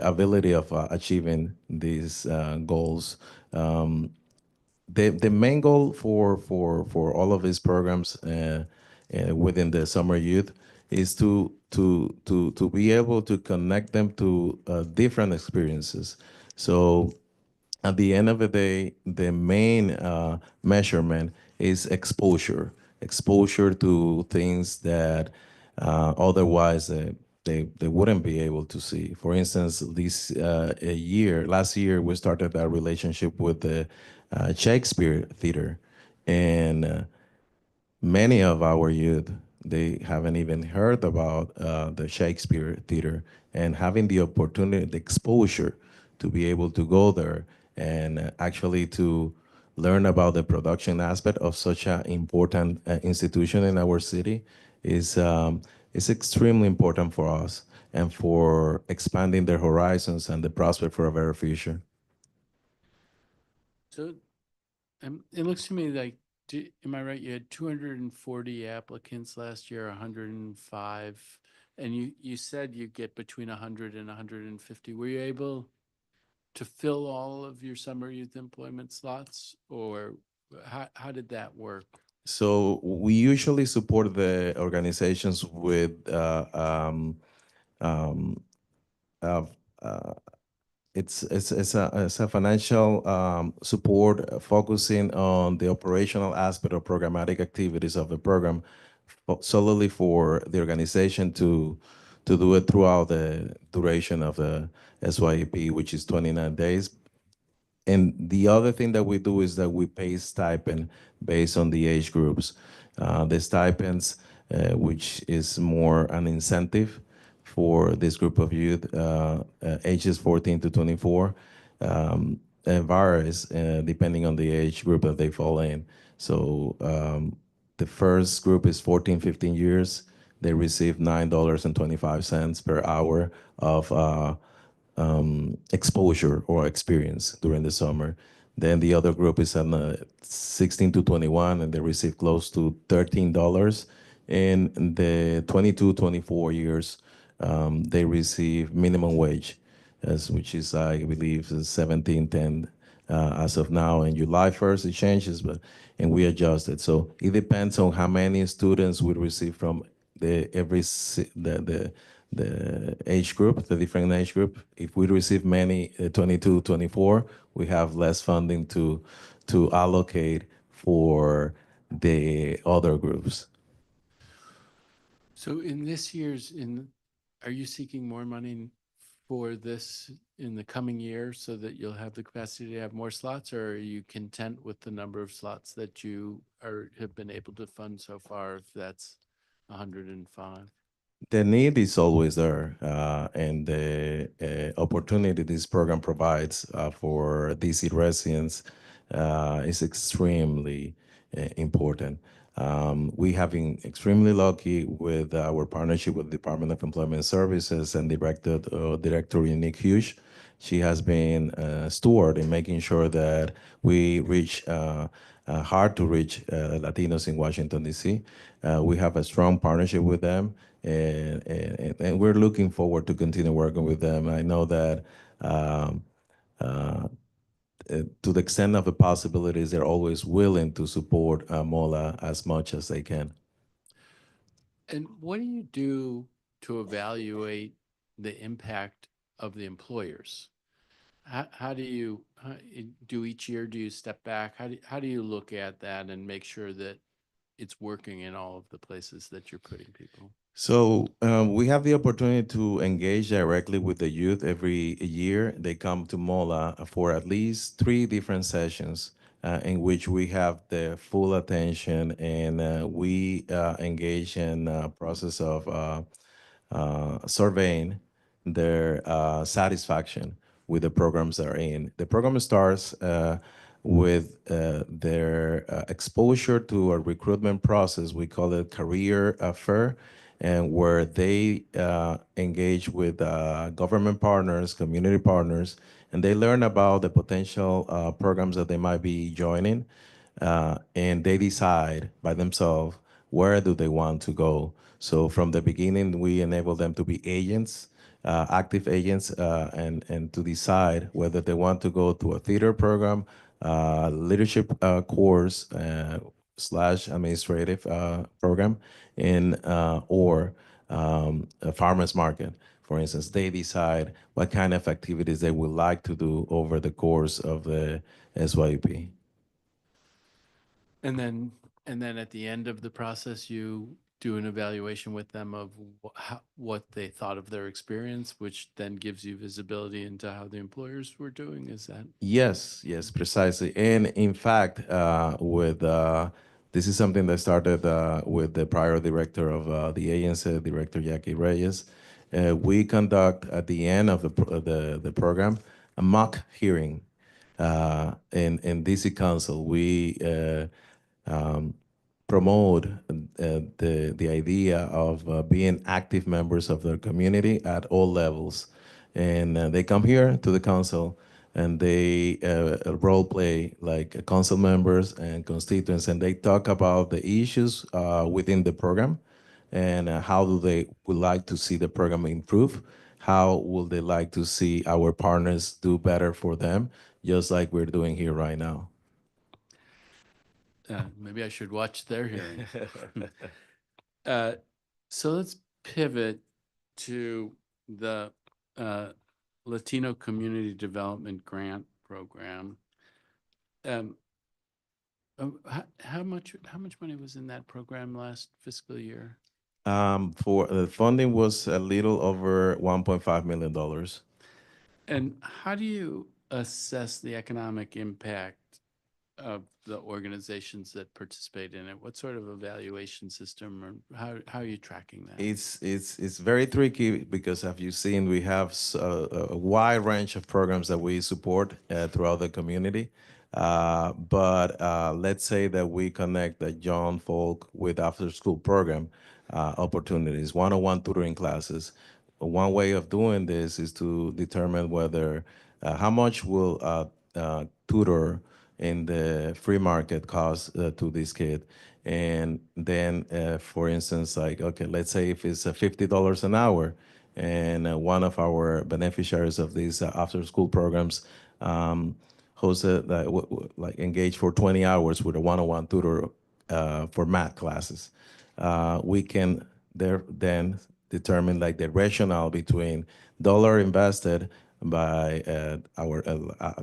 ability of achieving these goals. The main goal for all of these programs within the summer youth is to be able to connect them to different experiences. So at the end of the day, the main measurement is exposure to things that otherwise they wouldn't be able to see. For instance, last year, we started a relationship with the Shakespeare Theater, and many of our youth, they haven't even heard about the Shakespeare Theater, and having the opportunity, the exposure to be able to go there and actually to learn about the production aspect of such an important institution in our city is extremely important for us and for expanding their horizons and the prospect for a better future. So it looks to me like, am I right? You had 240 applicants last year, 105, and you said you get between 100 and 150. Were you able to fill all of your summer youth employment slots, or how did that work? So we usually support the organizations with it's a financial support focusing on the operational aspect of programmatic activities of the program solely for the organization to do it throughout the duration of the SYEP, which is 29 days. And the other thing that we do is that we pay stipend based on the age groups. The stipends, which is more an incentive for this group of youth, ages 14 to 24, varies depending on the age group that they fall in. So the first group is 14, 15 years. They receive $9.25 per hour of exposure or experience during the summer. Then the other group is on 16 to 21, and they receive close to $13. And the 22, 24 years, they receive minimum wage, which is, I believe, $17.10 as of now. And July 1st, it changes, and we adjust it. So it depends on how many students we receive from the age group, the different age group. If we receive many 22, 24, we have less funding to allocate for the other groups. So in this year's, are you seeking more money for this in the coming year so that you'll have the capacity to have more slots, or are you content with the number of slots that you have been able to fund so far, if that's 105? The need is always there, and the opportunity this program provides for DC residents is extremely important. We have been extremely lucky with our partnership with the Department of Employment Services and Director Unique Hughes. She has been a steward in making sure that we reach hard to reach Latinos in Washington, D.C. We have a strong partnership with them, and we're looking forward to continue working with them. I know that to the extent of the possibilities, they're always willing to support MOLA as much as they can. And what do you do to evaluate the impact of the employers? How do you do each year? Do you step back? How do you look at that and make sure that it's working in all of the places that you're putting people? So we have the opportunity to engage directly with the youth every year. They come to MOLA for at least 3 different sessions in which we have the full attention, and we engage in a process of surveying their satisfaction with the programs they're in. The program starts with their exposure to a recruitment process. We call it career fair, and where they engage with government partners, community partners, and they learn about the potential programs that they might be joining, and they decide by themselves where do they want to go. So from the beginning, we enable them to be agents, active agents, and to decide whether they want to go to a theater program, leadership course / administrative program, or a farmer's market. For instance, they decide what kind of activities they would like to do over the course of the SYP. And then at the end of the process, you do an evaluation with them of what they thought of their experience, which then gives you visibility into how the employers were doing. Is that? Yes, precisely. And in fact, this is something that started with the prior director of the agency, Director Jackie Reyes. We conduct at the end of the program a mock hearing in DC Council. We promote the idea of being active members of their community at all levels. And they come here to the council, and they role play like council members and constituents, and they talk about the issues within the program, and how do they would like to see the program improve, how would they like to see our partners do better for them, just like we're doing here right now. Maybe I should watch their hearing. So let's pivot to the Latino Community Development Grant Program. How much money was in that program last fiscal year? For the funding was a little over $1.5 million. And how do you assess the economic impact of the organizations that participate in it? What sort of evaluation system, or how are you tracking that? It's very tricky because, as you've seen, we have a wide range of programs that we support throughout the community. But let's say that we connect the young folk with after-school program opportunities, one-on-one tutoring classes. One way of doing this is to determine whether how much will tutor in the free market cost to this kid. And then, for instance, like, okay, let's say if it's $50 an hour, and one of our beneficiaries of these after-school programs hosted, like engaged for 20 hours with a one-on-one tutor for math classes. We can then determine like the rationale between dollar invested by our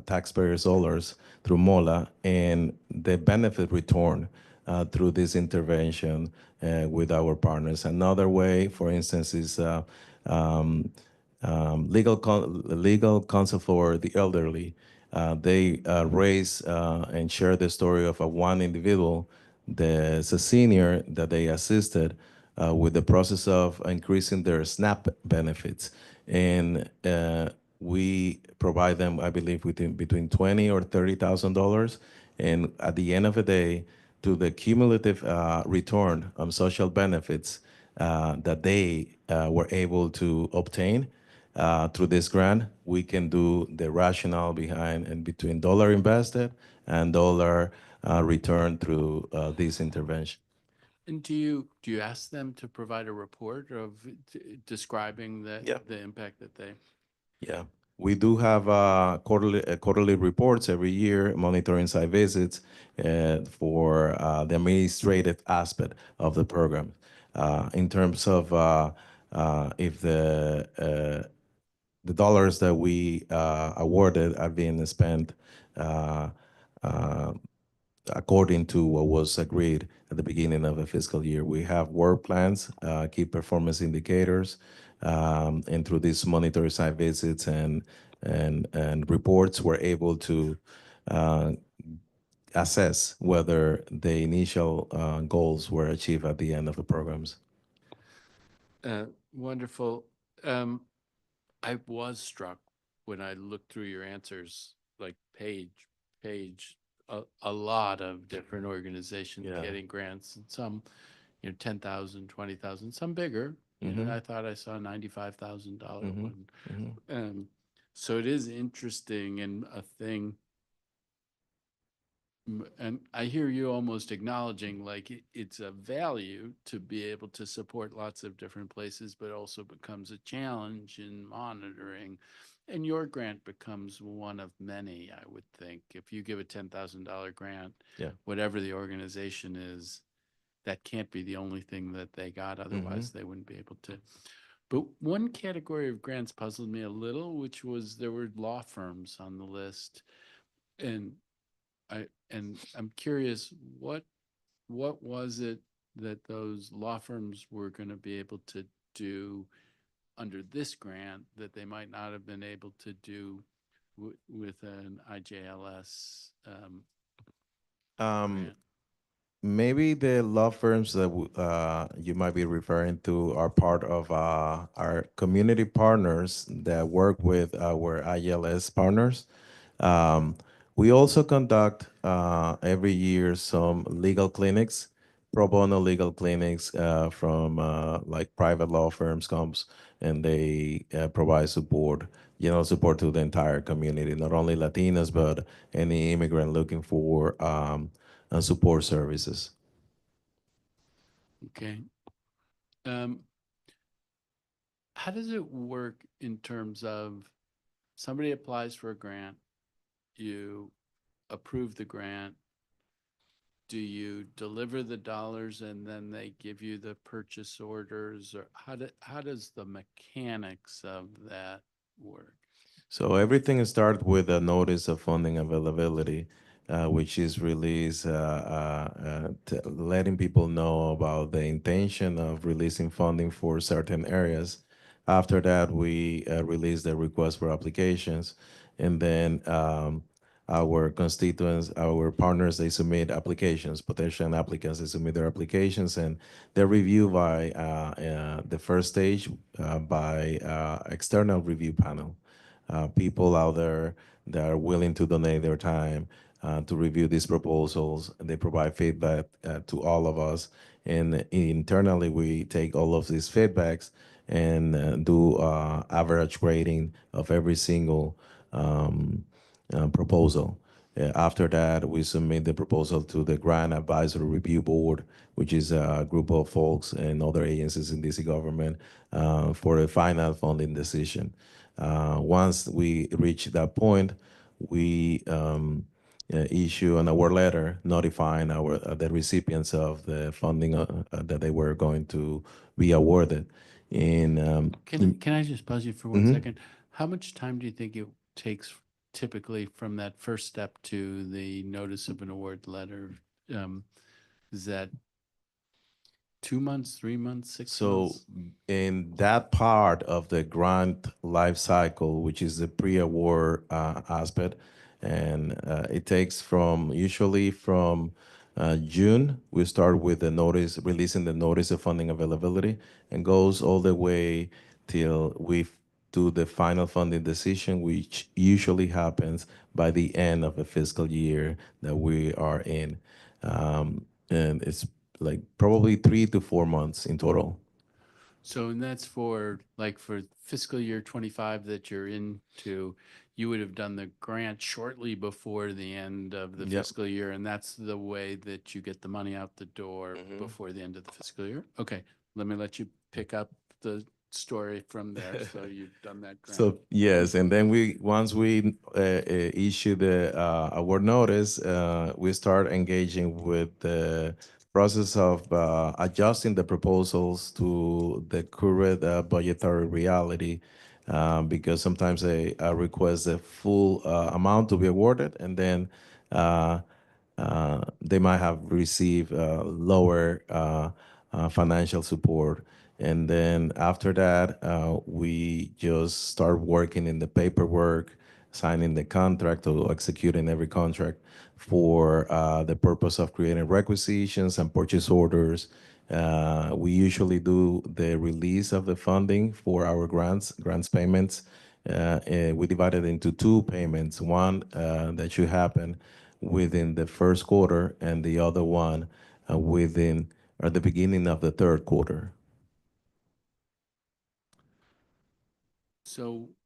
taxpayers' dollars through MOLA and the benefit return through this intervention with our partners. Another way, for instance, is legal counsel for the elderly. They raise and share the story of one individual that's a senior that they assisted with the process of increasing their SNAP benefits. And we provide them, I believe, between $20,000 or $30,000. And at the end of the day, to the cumulative return on social benefits that they were able to obtain through this grant, we can do the rationale behind and between dollar invested and dollar return through this intervention. And do you ask them to provide a report of describing the impact that they? Yeah, we do have quarterly reports every year, monitoring site visits for the administrative aspect of the program. In terms of if the dollars that we awarded are being spent according to what was agreed at the beginning of the fiscal year. We have work plans, key performance indicators, and through these monitoring site visits and reports, we're able to assess whether the initial goals were achieved at the end of the programs. Wonderful. I was struck when I looked through your answers, like page, a lot of different organizations getting grants, and some, 10,000, 20,000, some bigger. And I thought I saw a $95,000 one. So it is interesting and a thing. And I hear you almost acknowledging like it's a value to be able to support lots of different places, but also becomes a challenge in monitoring. And your grant becomes one of many, I would think. If you give a $10,000 grant, whatever the organization is, that can't be the only thing that they got. Otherwise, they wouldn't be able to. But one category of grants puzzled me a little, which was there were law firms on the list. And I'm curious, what was it that those law firms were going to be able to do under this grant that they might not have been able to do with an IJLS grant? Maybe the law firms that you might be referring to are part of our community partners that work with our ILS partners. We also conduct every year some legal clinics, pro bono legal clinics from like private law firms comes and they provide support, support to the entire community, not only Latinos, but any immigrant looking for support services. Okay. How does it work in terms of somebody applies for a grant, you approve the grant, do you deliver the dollars and then they give you the purchase orders, or how does the mechanics of that work? So everything started with a notice of funding availability, which is released, letting people know about the intention of releasing funding for certain areas. After that, we release the request for applications, and then our constituents, our partners, they submit applications. Potential applicants, they submit their applications, and they're reviewed by the first stage by external review panel. People out there that are willing to donate their time to review these proposals. They provide feedback to all of us. And internally, we take all of these feedbacks and do average grading of every single proposal. After that, we submit the proposal to the Grant Advisory Review Board, which is a group of folks and other agencies in DC government for a final funding decision. Once we reach that point, we issue an award letter notifying the recipients of the funding that they were going to be awarded. And Can I just pause you for one Mhm. second? How much time do you think it takes typically from that first step to the notice of an award letter? Is that 2 months, 3 months, 6 So months? in that part of the grant life cycle, which is the pre-award aspect, and it takes usually from June, we start with the notice, releasing the notice of funding availability, and goes all the way till we do the final funding decision, which usually happens by the end of the fiscal year that we are in. And it's like probably 3 to 4 months in total. So, and that's for fiscal year 25 that you're into, you would have done the grant shortly before the end of the Yep. fiscal year, and that's the way that you get the money out the door before the end of the fiscal year? Okay, let me let you pick up the story from there. So you've done that grant. So yes, and then once we issue the award notice, we start engaging with the process of adjusting the proposals to the current budgetary reality, because sometimes they request the full amount to be awarded, and then they might have received lower financial support. And then after that, we just start working in the paperwork, signing the contract or executing every contract for the purpose of creating requisitions and purchase orders. We usually do the release of the funding for our grants payments. We divide it into two payments, one that should happen within the first quarter and the other one within or the beginning of the third quarter.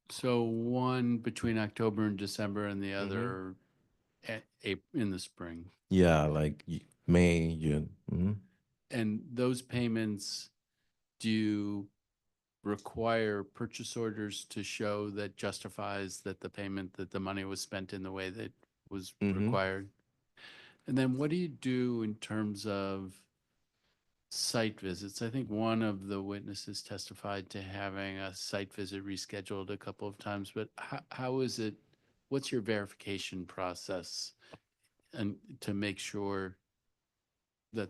So one between October and December and the other in the spring. Yeah, like May, June. And those payments, do you require purchase orders to show that justifies that the money was spent in the way that was required? And then what do you do in terms of site visits? I think one of the witnesses testified to having a site visit rescheduled a couple of times, but how is it, what's your verification process and to make sure that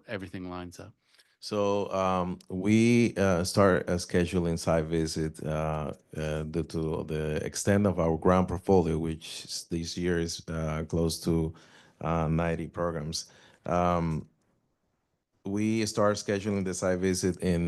everything lines up? So we start scheduling site visit due to the extent of our grant portfolio, which this year is close to 90 programs. We start scheduling the site visit in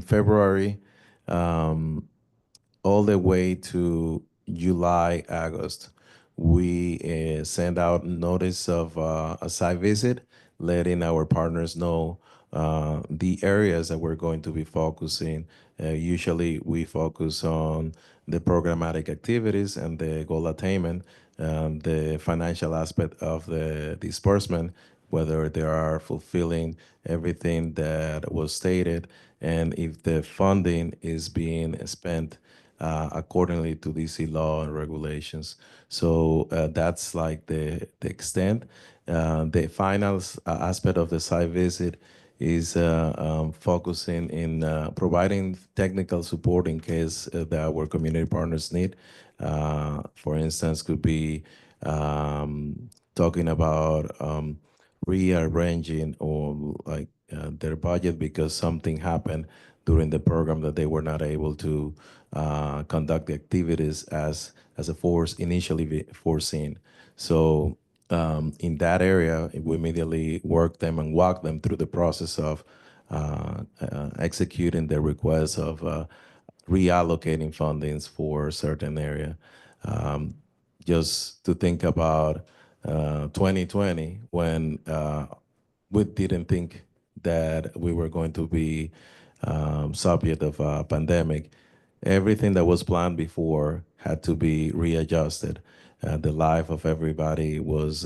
February, all the way to July, August. We send out notice of a site visit, letting our partners know the areas that we're going to be focusing. Usually we focus on the programmatic activities and the goal attainment, the financial aspect of the disbursement, whether they are fulfilling everything that was stated, and if the funding is being spent accordingly to DC law and regulations. So that's like the extent. The final aspect of the site visit is focusing in providing technical support in case that our community partners need. For instance, could be talking about rearranging or like their budget because something happened during the program that they were not able to conduct the activities as a force initially foreseen. So in that area, we immediately work them and walk them through the process of executing the request of reallocating fundings for a certain area. Just to think about 2020 when we didn't think that we were going to be subject of a pandemic. Everything that was planned before had to be readjusted. The life of everybody was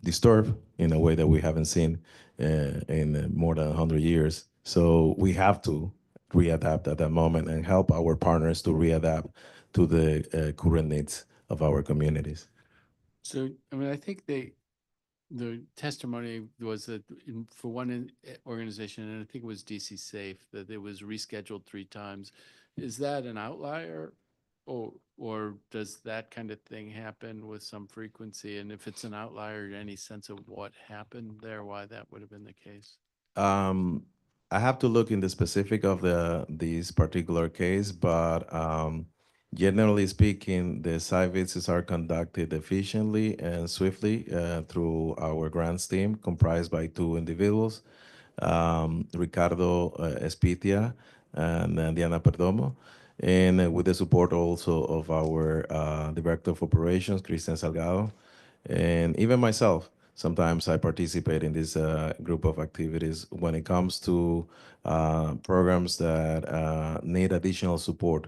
disturbed in a way that we haven't seen in more than 100 years. So we have to readapt at that moment and help our partners to readapt to the current needs of our communities. So, I mean, I think the testimony was that for one organization, and I think it was DC Safe, that it was rescheduled 3 times. Is that an outlier, or does that kind of thing happen with some frequency? And if it's an outlier, any sense of what happened there, why that would have been the case? I have to look in the specific of this particular case, but generally speaking, the site visits are conducted efficiently and swiftly through our grants team, comprised by 2 individuals, Ricardo Espitia and Diana Perdomo, and with the support also of our Director of Operations, Cristian Salgado, and even myself. Sometimes I participate in this group of activities when it comes to programs that need additional support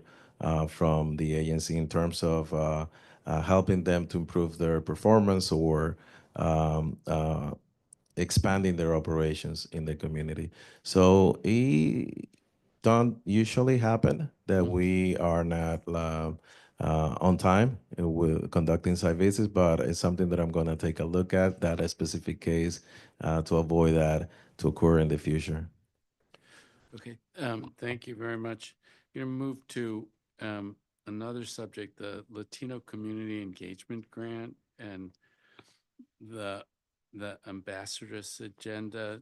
from the agency in terms of helping them to improve their performance or expanding their operations in the community. So it don't usually happen that we are not on time with conducting site visits, but it's something that I'm going to take a look at, that a specific case, to avoid that to occur in the future. Okay, thank you very much. I'm going to move to another subject, the Latino Community Engagement Grant and the Ambassador's Agenda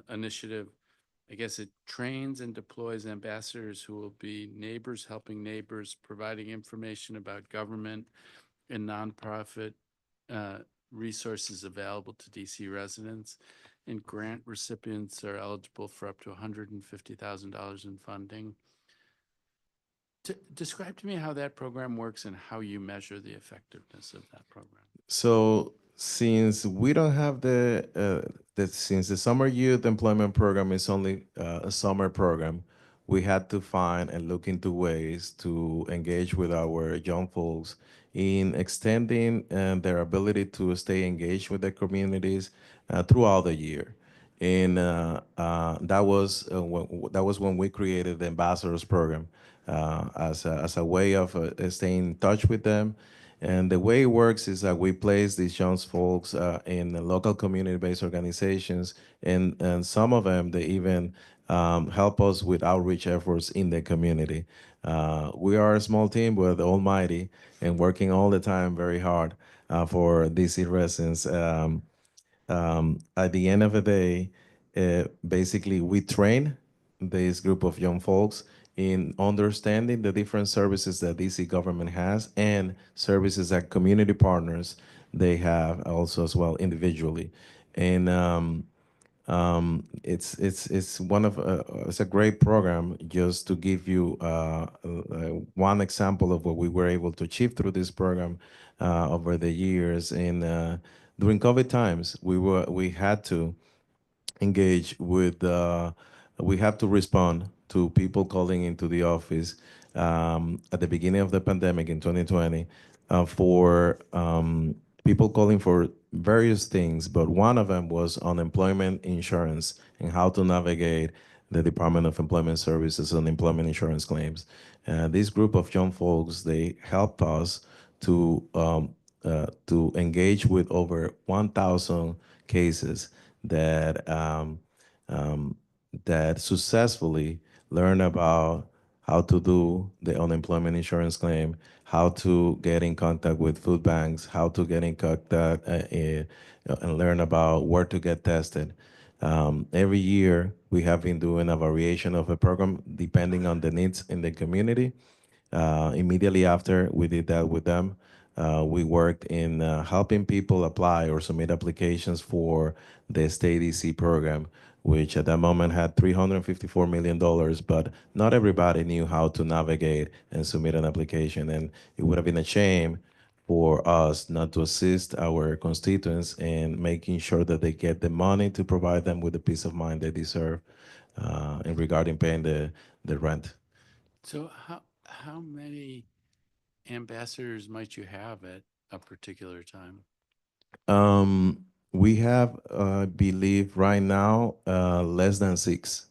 initiative. I guess it trains and deploys ambassadors who will be neighbors helping neighbors, providing information about government and nonprofit resources available to DC residents. And grant recipients are eligible for up to $150,000 in funding. Describe to me how that program works and how you measure the effectiveness of that program. So since we don't have since the Summer Youth Employment Program is only a summer program, we had to find and look into ways to engage with our young folks in extending their ability to stay engaged with their communities throughout the year. And that was when we created the Ambassadors Program as a way of staying in touch with them. And the way it works is that we place these young folks in the local community-based organizations, and some of them, they even help us with outreach efforts in the community. We are a small team, but the almighty, and working all the time very hard for DC residents. At the end of the day, basically we train this group of young folks in understanding the different services that DC government has and services that community partners they have also as well individually. And it's one of it's a great program. Just to give you one example of what we were able to achieve through this program over the years. And during COVID times, we had to engage with we have to respond to people calling into the office at the beginning of the pandemic in 2020 for people calling for various things, but one of them was unemployment insurance and how to navigate the Department of Employment Services unemployment insurance claims. This group of young folks, they helped us to engage with over 1,000 cases that that successfully learn about how to do the unemployment insurance claim, how to get in contact with food banks, how to get in contact and learn about where to get tested. Every year, we have been doing a variation of a program depending on the needs in the community. Immediately after we did that with them, we worked in helping people apply or submit applications for the state EC program, which at that moment had $354 million, but not everybody knew how to navigate and submit an application. And it would have been a shame for us not to assist our constituents in making sure that they get the money to provide them with the peace of mind they deserve in regarding paying the rent. So how many ambassadors might you have at a particular time? We have, I believe, right now, less than 6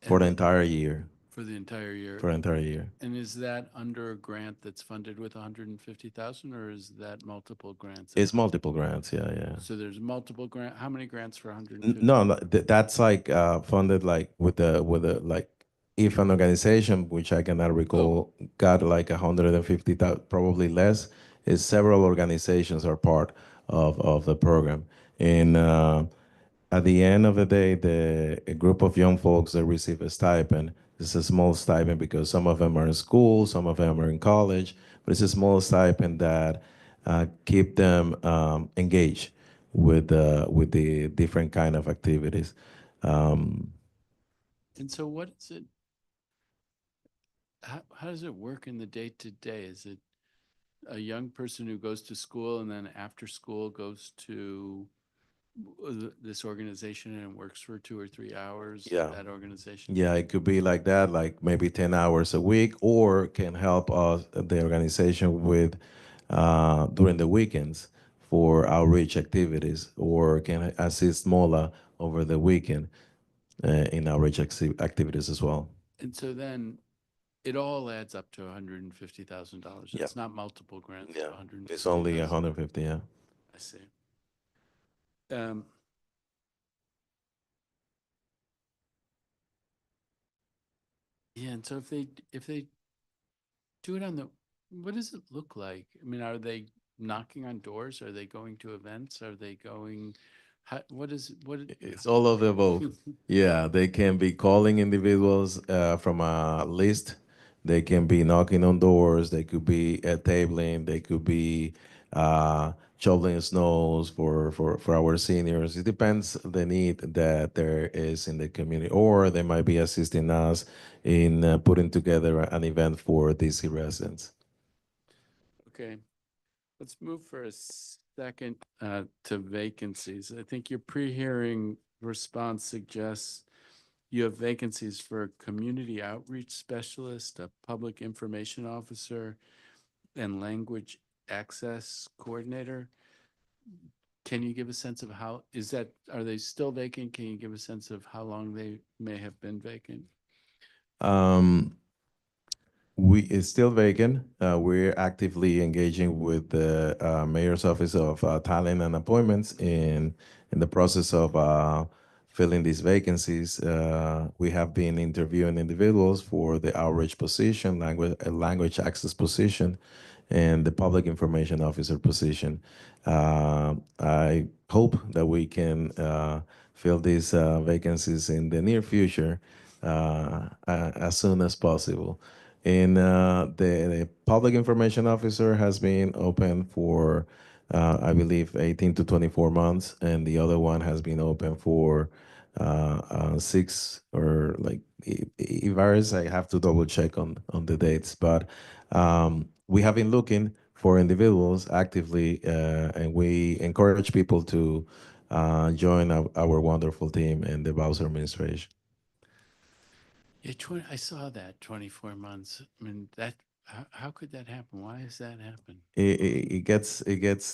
for the entire year. For the entire year? For the entire year. And is that under a grant that's funded with 150,000, or is that multiple grants? It's multiple grants, yeah. So there's multiple grant. How many grants for 150? No, that's like funded like with the like if an organization, which I cannot recall, got like 150,000, probably less, is several organizations are part of the program. And at the end of the day, a group of young folks that receive a stipend, it's a small stipend because some of them are in school, some of them are in college, but it's a small stipend that keep them engaged with the different kind of activities. And so what is it, how does it work in the day-to-day? Is it a young person who goes to school and then after school goes to this organization and works for 2 or 3 hours Yeah. at that organization? Yeah, it could be like that, like maybe 10 hours a week, or can help us, the organization, with during the weekends for outreach activities, or can assist MOLA over the weekend in outreach activities as well. And so then it all adds up to $150,000. Yeah. It's not multiple grants. Yeah, It's 150,000. it's only 150, yeah. I see. Yeah, and so if they do it on the, what does it look like? I mean, are they knocking on doors? Are they going to events? Are they going? What is what? It's all of the above. Yeah, they can be calling individuals from a list. They can be knocking on doors. They could be at tabling. They could be shoveling snows for our seniors. It depends the need that there is in the community, or they might be assisting us in putting together an event for DC residents. Okay, let's move for a second to vacancies. I think your pre-hearing response suggests you have vacancies for a community outreach specialist, a public information officer, and language access coordinator. Can you give a sense of how, are they still vacant? Can you give a sense of how long they may have been vacant? It's still vacant. We're actively engaging with the Mayor's Office of Talent and Appointments in the process of filling these vacancies. We have been interviewing individuals for the outreach position, language access position, and the public information officer position. I hope that we can fill these vacancies in the near future as soon as possible. And the public information officer has been open for, I believe, 18 to 24 months, and the other one has been open for 6 or like it varies. I have to double check on the dates, but we have been looking for individuals actively, and we encourage people to join our wonderful team in the Bowser administration. Yeah, I saw that 24 months. I mean, how could that happen? Why has that happened? It gets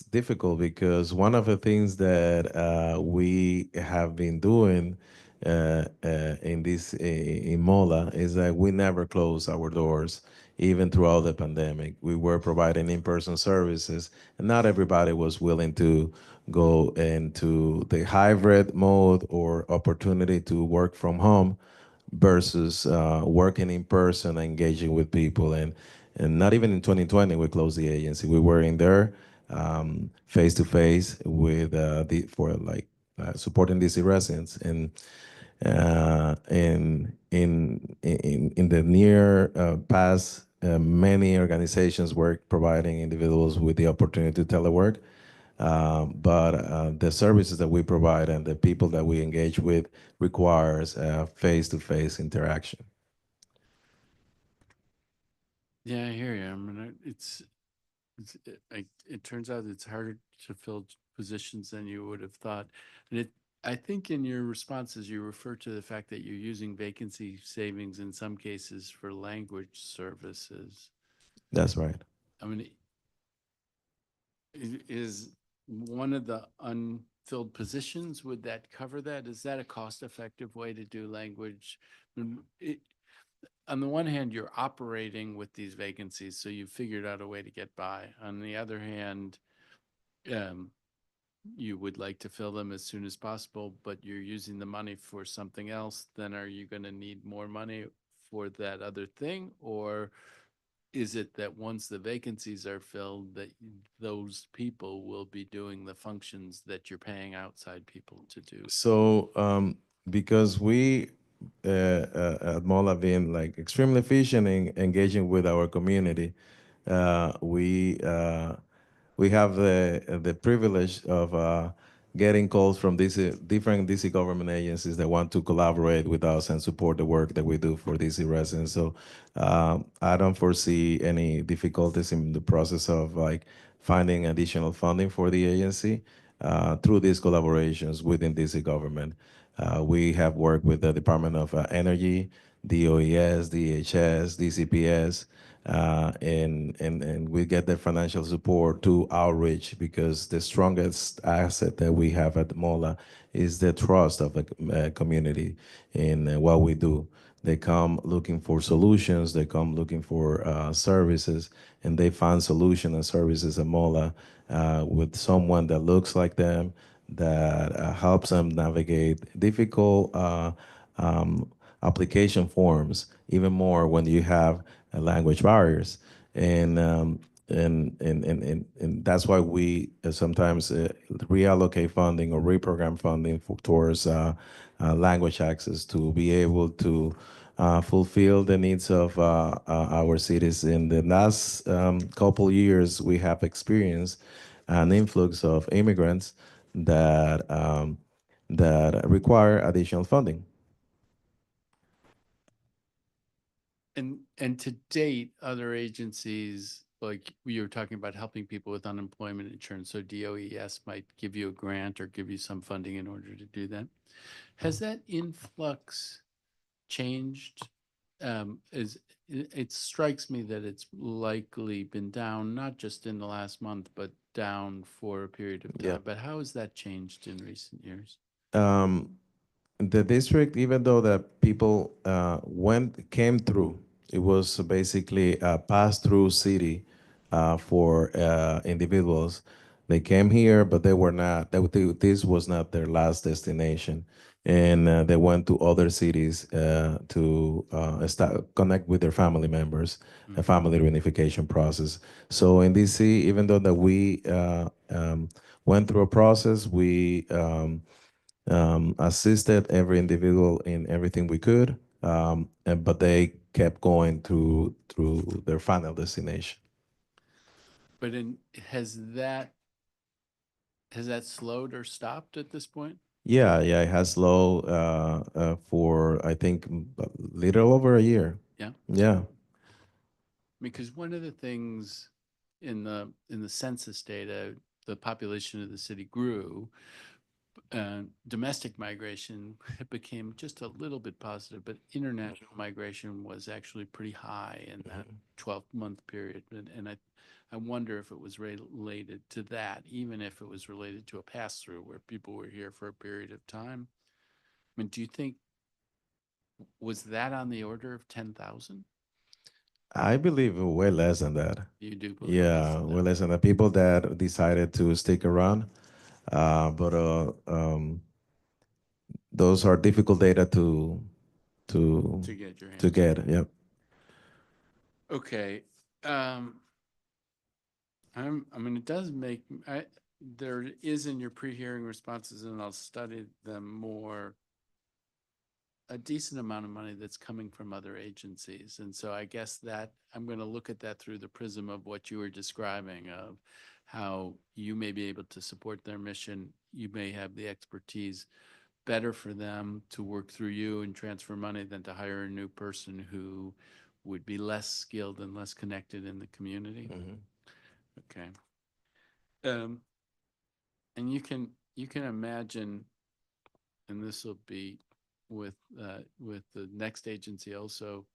difficult because one of the things that we have been doing in MOLA is that we never close our doors, even throughout the pandemic. We were providing in-person services, and not everybody was willing to go into the hybrid mode or opportunity to work from home versus working in person, engaging with people. And not even in 2020, we closed the agency. We were in there face to face with supporting DC residents. And in the near past, many organizations were providing individuals with the opportunity to telework. But the services that we provide and the people that we engage with requires face-to-face interaction. Yeah, I hear you. I mean, it turns out it's harder to fill positions than you would have thought. And I think in your responses, you refer to the fact that you're using vacancy savings in some cases for language services. That's right. I mean, is one of the unfilled positions, would that cover that? Is that a cost-effective way to do language? On the one hand, you're operating with these vacancies, so you've figured out a way to get by. On the other hand, you would like to fill them as soon as possible, but you're using the money for something else. Then are you going to need more money for that other thing? Or is it that once the vacancies are filled, that those people will be doing the functions that you're paying outside people to do? So because we at MOLA being like extremely efficient in engaging with our community, we have the privilege of getting calls from different DC government agencies that want to collaborate with us and support the work that we do for DC residents. So I don't foresee any difficulties in the process of like finding additional funding for the agency through these collaborations within DC government. We have worked with the Department of Energy, DOES, DHS, DCPS, and we get the financial support to outreach, because the strongest asset that we have at MOLA is the trust of the community in what we do. They come looking for solutions, they come looking for services, and they find solutions and services at MOLA with someone that looks like them, that helps them navigate difficult application forms, even more when you have language barriers. And that's why we sometimes reallocate funding or reprogram funding towards language access to be able to fulfill the needs of our cities. In the last couple years, we have experienced an influx of immigrants that require additional funding. And to date, other agencies, like you were talking about helping people with unemployment insurance, so DOES might give you a grant or give you some funding in order to do that. Has that influx changed? It strikes me that it's likely been down, not just in the last month, but down for a period of time. Yeah. But how has that changed in recent years? The district, even though the people came through, it was basically a pass-through city for individuals. They came here, but they were not. This was not their last destination, and they went to other cities to connect with their family members, a family reunification process. So in DC, even though that we went through a process, we assisted every individual in everything we could, but they kept going through their final destination. But has that slowed or stopped at this point? Yeah, it has slowed for, I think, a little over a year. Yeah. Yeah. Because one of the things in the census data, the population of the city grew. Domestic migration became just a little bit positive, but international migration was actually pretty high in that 12-month period. And I wonder if it was related to that, even if it was related to a pass-through where people were here for a period of time. I mean, do you think, was that on the order of 10,000? I believe way less than that. You do believe Yeah, way less than that. People that decided to stick around. But those are difficult data to To get your hands to on. get. Yep. Okay. I mean, it does make, there is in your pre-hearing responses, and I'll study them more, a decent amount of money that's coming from other agencies. And so I guess that I'm going to look at that through the prism of what you were describing, of how you may be able to support their mission. You may have the expertise, better for them to work through you and transfer money than to hire a new person who would be less skilled and less connected in the community. Okay. And you can imagine, and this will be with the next agency also,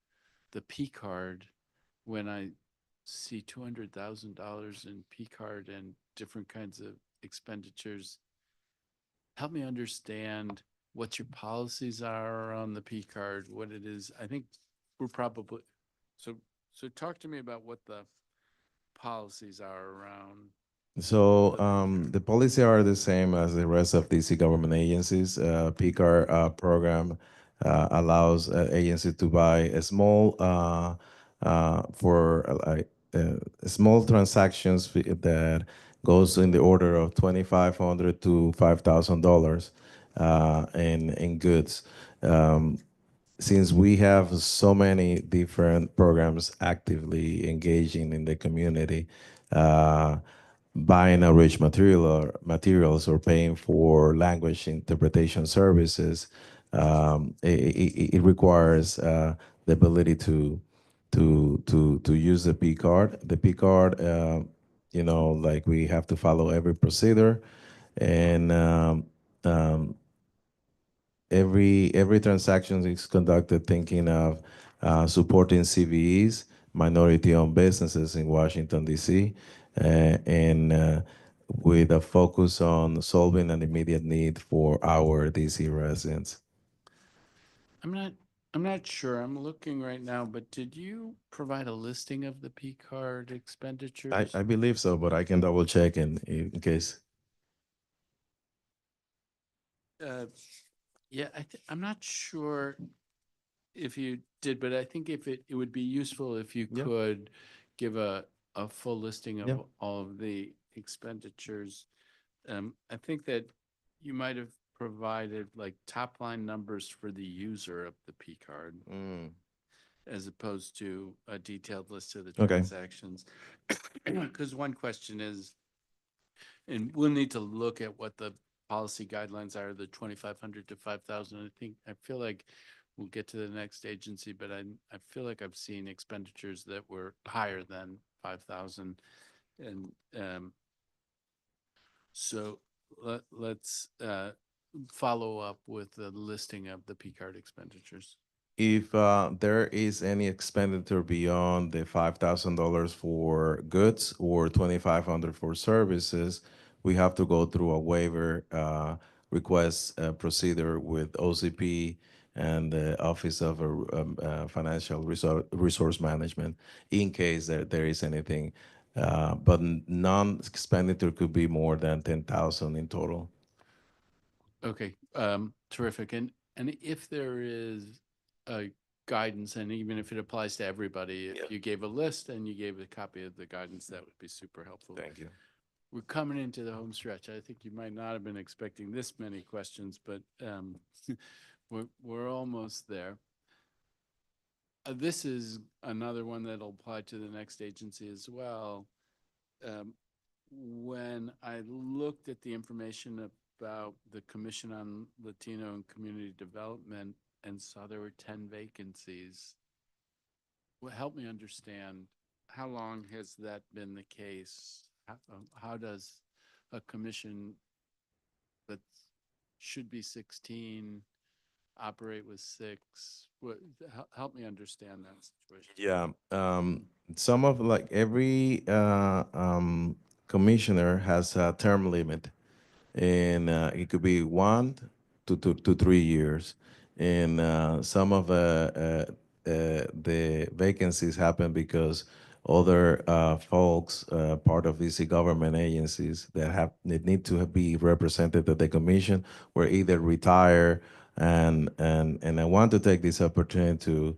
the P card. When I see $200,000 in P card and different kinds of expenditures, help me understand what your policies are on the P card, what it is. I think we're probably, so talk to me about what the policies are around. So the policy are the same as the rest of DC government agencies. PCAR program allows agencies to buy a small small transactions that goes in the order of $2,500 to $5,000 in goods. Since we have so many different programs actively engaging in the community, buying a rich materials or paying for language interpretation services, it requires the ability to use the P card. The P card, like we have to follow every procedure, and every transaction is conducted thinking of supporting CVEs, minority-owned businesses in Washington, D.C., and with a focus on solving an immediate need for our D.C. residents. I'm not sure. I'm looking right now, but did you provide a listing of the P card expenditures? I believe so, but I can double check in case. Yeah, I'm not sure if you did, but I think if it would be useful if you Yeah. could give a full listing of Yeah. all of the expenditures. I think that you might have provided like top line numbers for the user of the P card, as opposed to a detailed list of the Okay. transactions. Because one question is, and we'll need to look at what the policy guidelines are, the 2,500 to 5,000. I feel like we'll get to the next agency, but I feel like I've seen expenditures that were higher than 5,000. And so let's follow up with the listing of the P card expenditures. If there is any expenditure beyond the $5,000 for goods or $2,500 for services, we have to go through a waiver request procedure with OCP and the Office of Financial Resource Management in case there is anything. But non-expenditure could be more than 10,000 in total. Okay, terrific. And if there is a guidance, and even if it applies to everybody, if you gave a list and you gave a copy of the guidance, that would be super helpful. Thank you. We're coming into the home stretch. I think you might not have been expecting this many questions, but we're almost there. This is another one that'll apply to the next agency as well. When I looked at the information about the Commission on Latino and Community Development and saw there were 10 vacancies, help me understand, how long has that been the case? How does a commission that should be 16 operate with 6? Help me understand that situation. Yeah, some of like every commissioner has a term limit, and it could be 1 to 3 years. And some of the vacancies happen because other folks, part of DC government agencies that need to be represented at the commission were either retired, and I want to take this opportunity to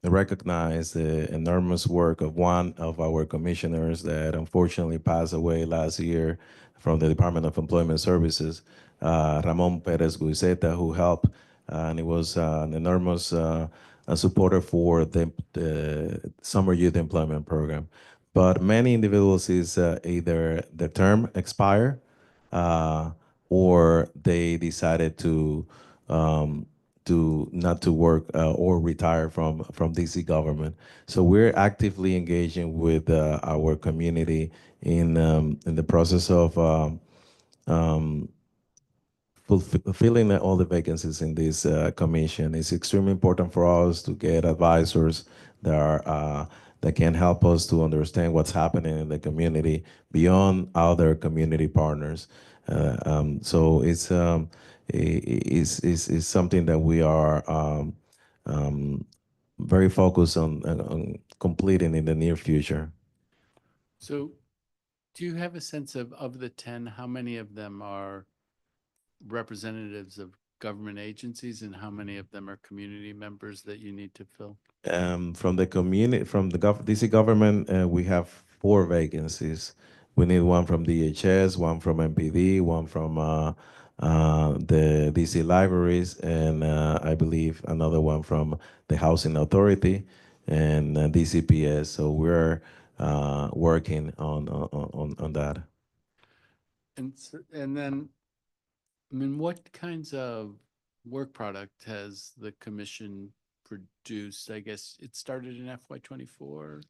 recognize the enormous work of one of our commissioners that unfortunately passed away last year from the Department of Employment Services, Ramon Perez Guizeta, who helped, and he was an enormous a supporter for the summer youth employment program. But many individuals is either the term expire or they decided to not to work or retire from DC government. So we're actively engaging with our community in the process of fulfilling all the vacancies in this commission. It's extremely important for us to get advisors that are that can help us to understand what's happening in the community beyond other community partners. So it's something that we are very focused on completing in the near future. So do you have a sense of the 10, how many of them are representatives of government agencies and how many of them are community members that you need to fill? From the community, from the DC government, we have 4 vacancies. We need one from DHS, one from MPD, one from the DC libraries, and I believe another one from the Housing Authority and DCPS. So we're working on that. And then, I mean, what kinds of work product has the commission produced? I guess it started in FY24.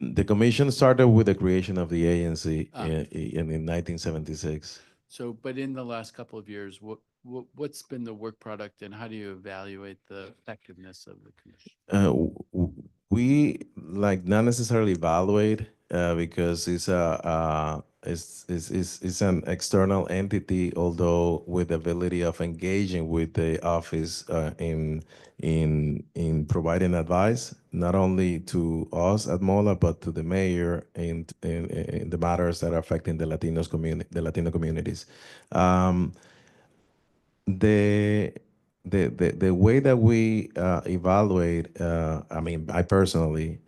The commission started with the creation of the agency in 1976. So, but in the last couple of years, what's been the work product and how do you evaluate the effectiveness of the commission? We like not necessarily evaluate because it's an external entity, although with the ability of engaging with the office in providing advice, not only to us at MOLA, but to the mayor in the matters that are affecting the Latino communities. The way that we evaluate, I mean, I personally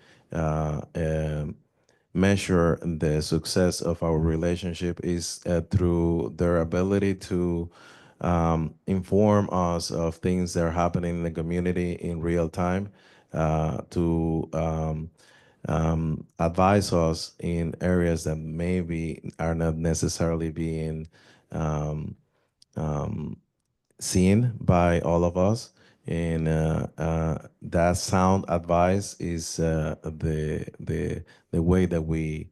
measure the success of our relationship is through their ability to inform us of things that are happening in the community in real time, to advise us in areas that maybe are not necessarily being seen by all of us, and that sound advice is the way that we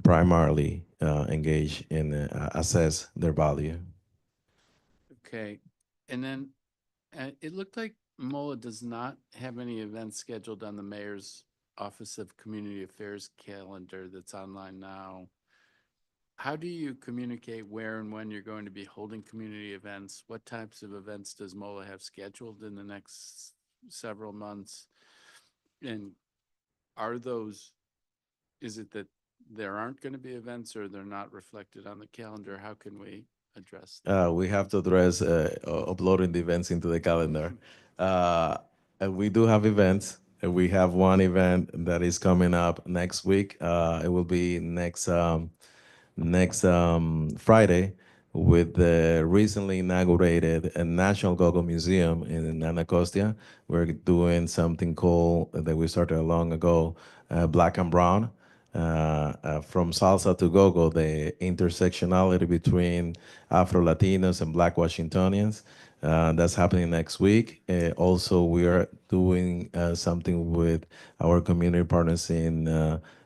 primarily engage and assess their value. Okay, and then it looked like MOLA does not have any events scheduled on the mayor's Office of Community Affairs calendar that's online now. How do you communicate where and when you're going to be holding community events? What types of events does MOLA have scheduled in the next several months? And is it that there aren't going to be events or they're not reflected on the calendar? How can we address that? We have to address uploading the events into the calendar. And we do have events. We have one event that is coming up next week. It will be next Friday with the recently inaugurated National Go-Go Museum in Anacostia. We're doing something cool that we started long ago, Black and Brown. From salsa to go-go, the intersectionality between Afro-Latinos and Black Washingtonians. That's happening next week. Also, we are doing something with our community partners in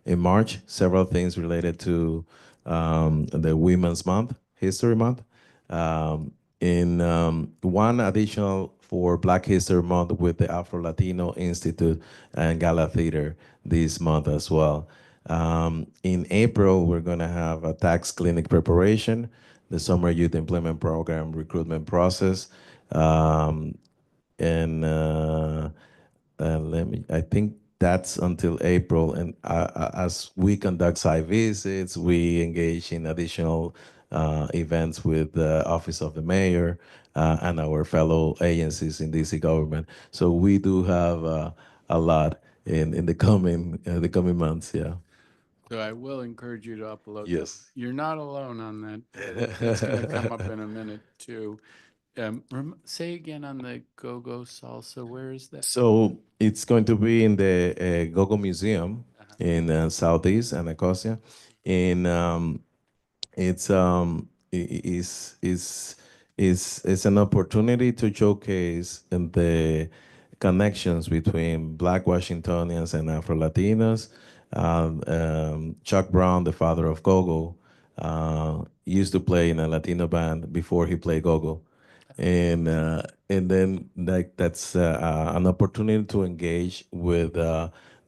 March, several things related to the Women's Month, History Month. One additional for Black History Month with the Afro-Latino Institute and Gala Theater this month as well. In April, we're going to have a tax clinic preparation, the Summer Youth Employment Program recruitment process, and I think that's until April. And as we conduct site visits, we engage in additional events with the Office of the Mayor and our fellow agencies in DC government. So we do have a lot in the coming months. Yeah. So I will encourage you to upload them. Yes. You're not alone on that. That's going to come up in a minute too. Say again on the go-go salsa, where is that? So it's going to be in the Gogo Museum in Southeast Anacostia, and it's is an opportunity to showcase the connections between Black Washingtonians and Afro Latinos. Chuck Brown, the father of Gogo, used to play in a Latino band before he played Gogo, and then like that's an opportunity to engage with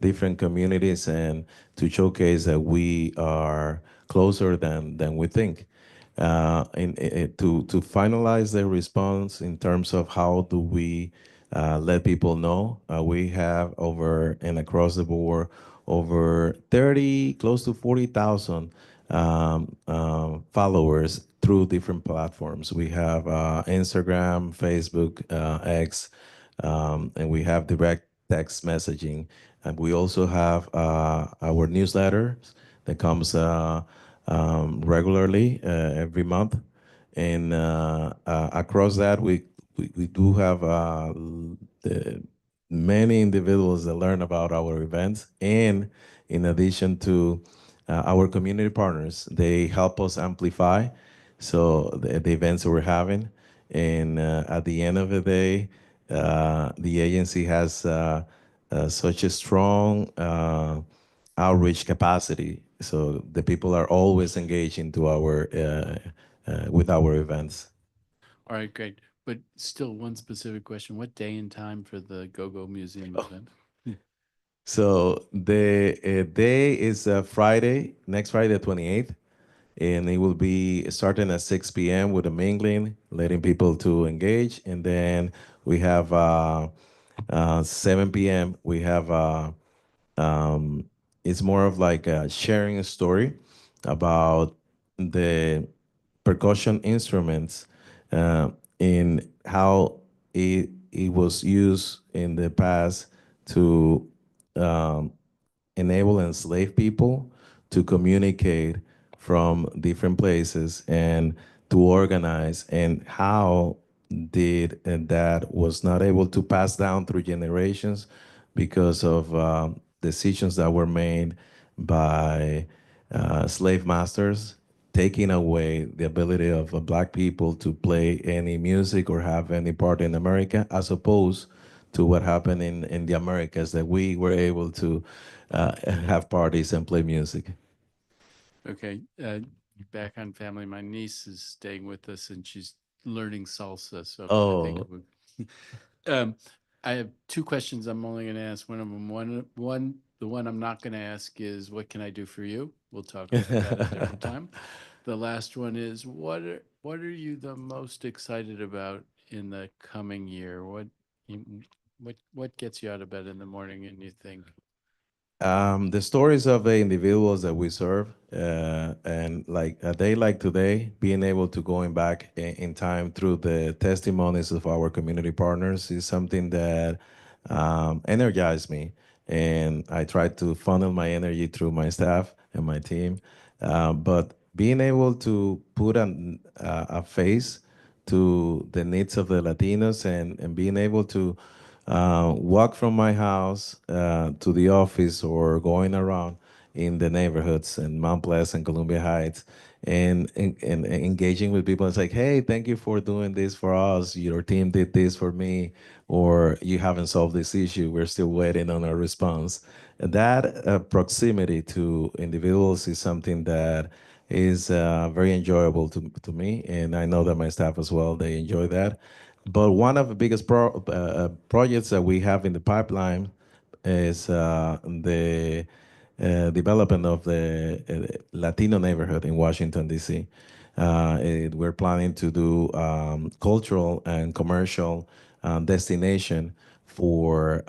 different communities and to showcase that we are closer than we think. To finalize the response in terms of how do we let people know, we have over and across the board over 30, close to 40,000 followers through different platforms. We have Instagram, Facebook, X, and we have direct text messaging. And we also have our newsletters that comes regularly every month. And across that, we do have many individuals that learn about our events. And in addition to our community partners, they help us amplify the events that we're having. And at the end of the day, the agency has such a strong outreach capacity. So the people are always engaged into our with our events. All right, great. But still, one specific question: what day and time for the Go-Go Museum event? So the day is Friday, next Friday, the 28th, and it will be starting at 6 p.m. with a mingling, letting people to engage, and then we have 7 p.m. We have it's more of like sharing a story about the percussion instruments in how it was used in the past to um, enable enslaved people to communicate from different places and to organize, and how did and that was not able to pass down through generations because of decisions that were made by slave masters, taking away the ability of Black people to play any music or have any part in America, as opposed to what happened in the Americas, that we were able to have parties and play music. Okay, back on family. My niece is staying with us, and she's learning salsa. So I think it would. I have two questions. I'm only going to ask one of them. The one I'm not going to ask is, "What can I do for you?" We'll talk about that at a different time. The last one is, what are you the most excited about in the coming year? What gets you out of bed in the morning and you think, The stories of the individuals that we serve, and like a day like today, being able to going back in time through the testimonies of our community partners is something that energized me. And I try to funnel my energy through my staff and my team. But being able to put a face to the needs of the Latinos, and being able to walk from my house to the office or going around in the neighborhoods in Mount Pleasant, Columbia Heights, and engaging with people. It's like, hey, thank you for doing this for us. Your team did this for me, or you haven't solved this issue. We're still waiting on a response. That proximity to individuals is something that is very enjoyable to me, and I know that my staff as well, they enjoy that. But one of the biggest projects that we have in the pipeline is the development of the Latino neighborhood in Washington, D.C. We're planning to do cultural and commercial destination for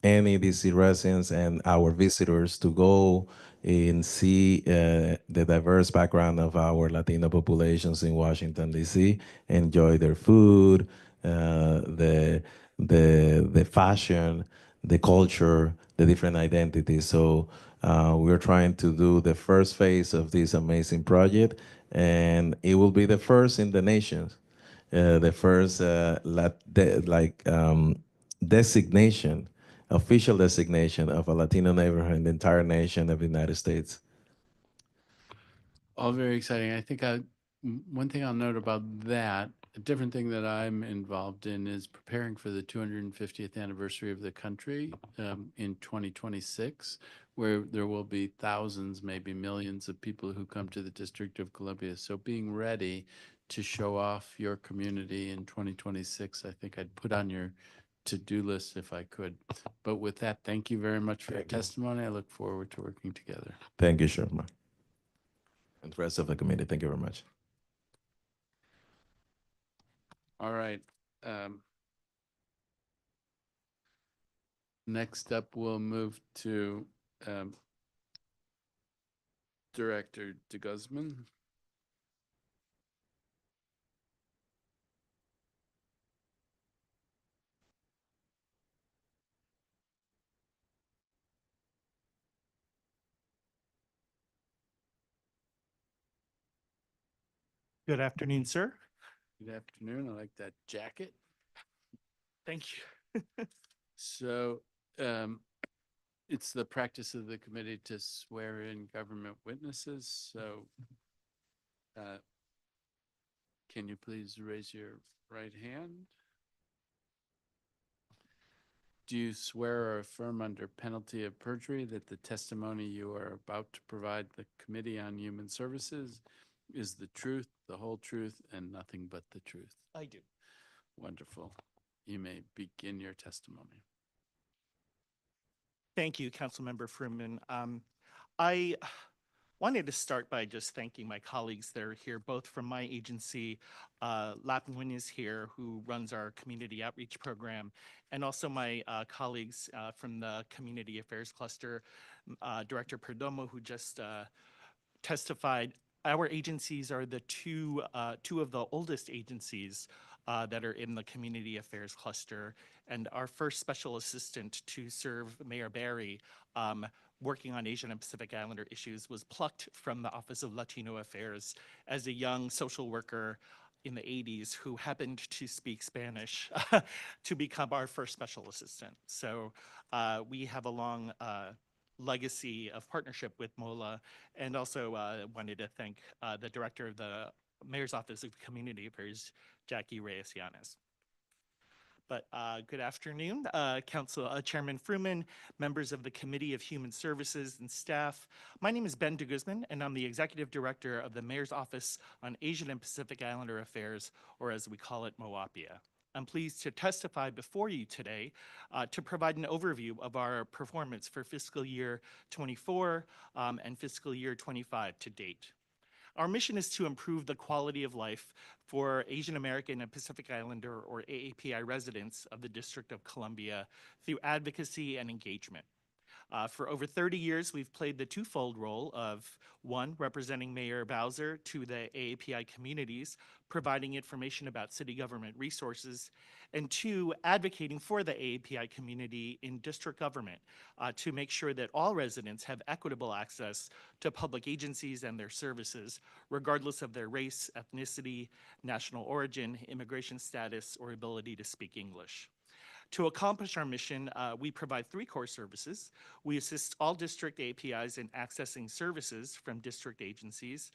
any DC residents and our visitors to go and see the diverse background of our Latino populations in Washington, D.C., enjoy their food, the fashion, the culture, the different identities. So we're trying to do the first phase of this amazing project, and it will be the first in the nation, the first designation, official designation of a Latino neighborhood in the entire nation of the United States. All very exciting. I think one thing I'll note about that, a different thing that I'm involved in is preparing for the 250th anniversary of the country in 2026, where there will be thousands, maybe millions of people who come to the District of Columbia. So being ready to show off your community in 2026, I think I'd put on your to-do list if I could. But with that, thank you very much for your testimony. I look forward to working together. Thank you, Sherman. And the rest of the committee, thank you very much. All right. Next up, we'll move to Director de Guzman. Good afternoon, sir. Good afternoon. I like that jacket. Thank you. So it's the practice of the committee to swear in government witnesses. So can you please raise your right hand? Do you swear or affirm under penalty of perjury that the testimony you are about to provide the Committee on Human Services is the truth, the whole truth, and nothing but the truth? I do. Wonderful. You may begin your testimony. Thank you, Councilmember Fruman. I wanted to start by just thanking my colleagues that are here, both from my agency, Lapwin is here, who runs our community outreach program, and also my colleagues from the Community Affairs Cluster, Director Perdomo, who just testified. Our agencies are the two of the oldest agencies that are in the Community Affairs Cluster, and our first special assistant to serve Mayor Barry, working on Asian and Pacific Islander issues, was plucked from the Office of Latino Affairs as a young social worker in the 80s who happened to speak Spanish to become our first special assistant. So we have a long legacy of partnership with MOLA, and also wanted to thank the director of the Mayor's Office of Community Affairs, Jackie Reyes-Yanes. But good afternoon, Chairman Fruman, members of the Committee of Human Services and staff. My name is Ben de Guzman, and I'm the Executive Director of the Mayor's Office on Asian and Pacific Islander Affairs, or as we call it, MOAPIA. I'm pleased to testify before you today to provide an overview of our performance for fiscal year 24 and fiscal year 25 to date. Our mission is to improve the quality of life for Asian American and Pacific Islander, or AAPI, residents of the District of Columbia through advocacy and engagement. For over 30 years, we've played the twofold role of, one, representing Mayor Bowser to the AAPI communities, providing information about city government resources, and two, advocating for the AAPI community in district government to make sure that all residents have equitable access to public agencies and their services, regardless of their race, ethnicity, national origin, immigration status, or ability to speak English. To accomplish our mission, we provide three core services. We assist all district APIs in accessing services from district agencies,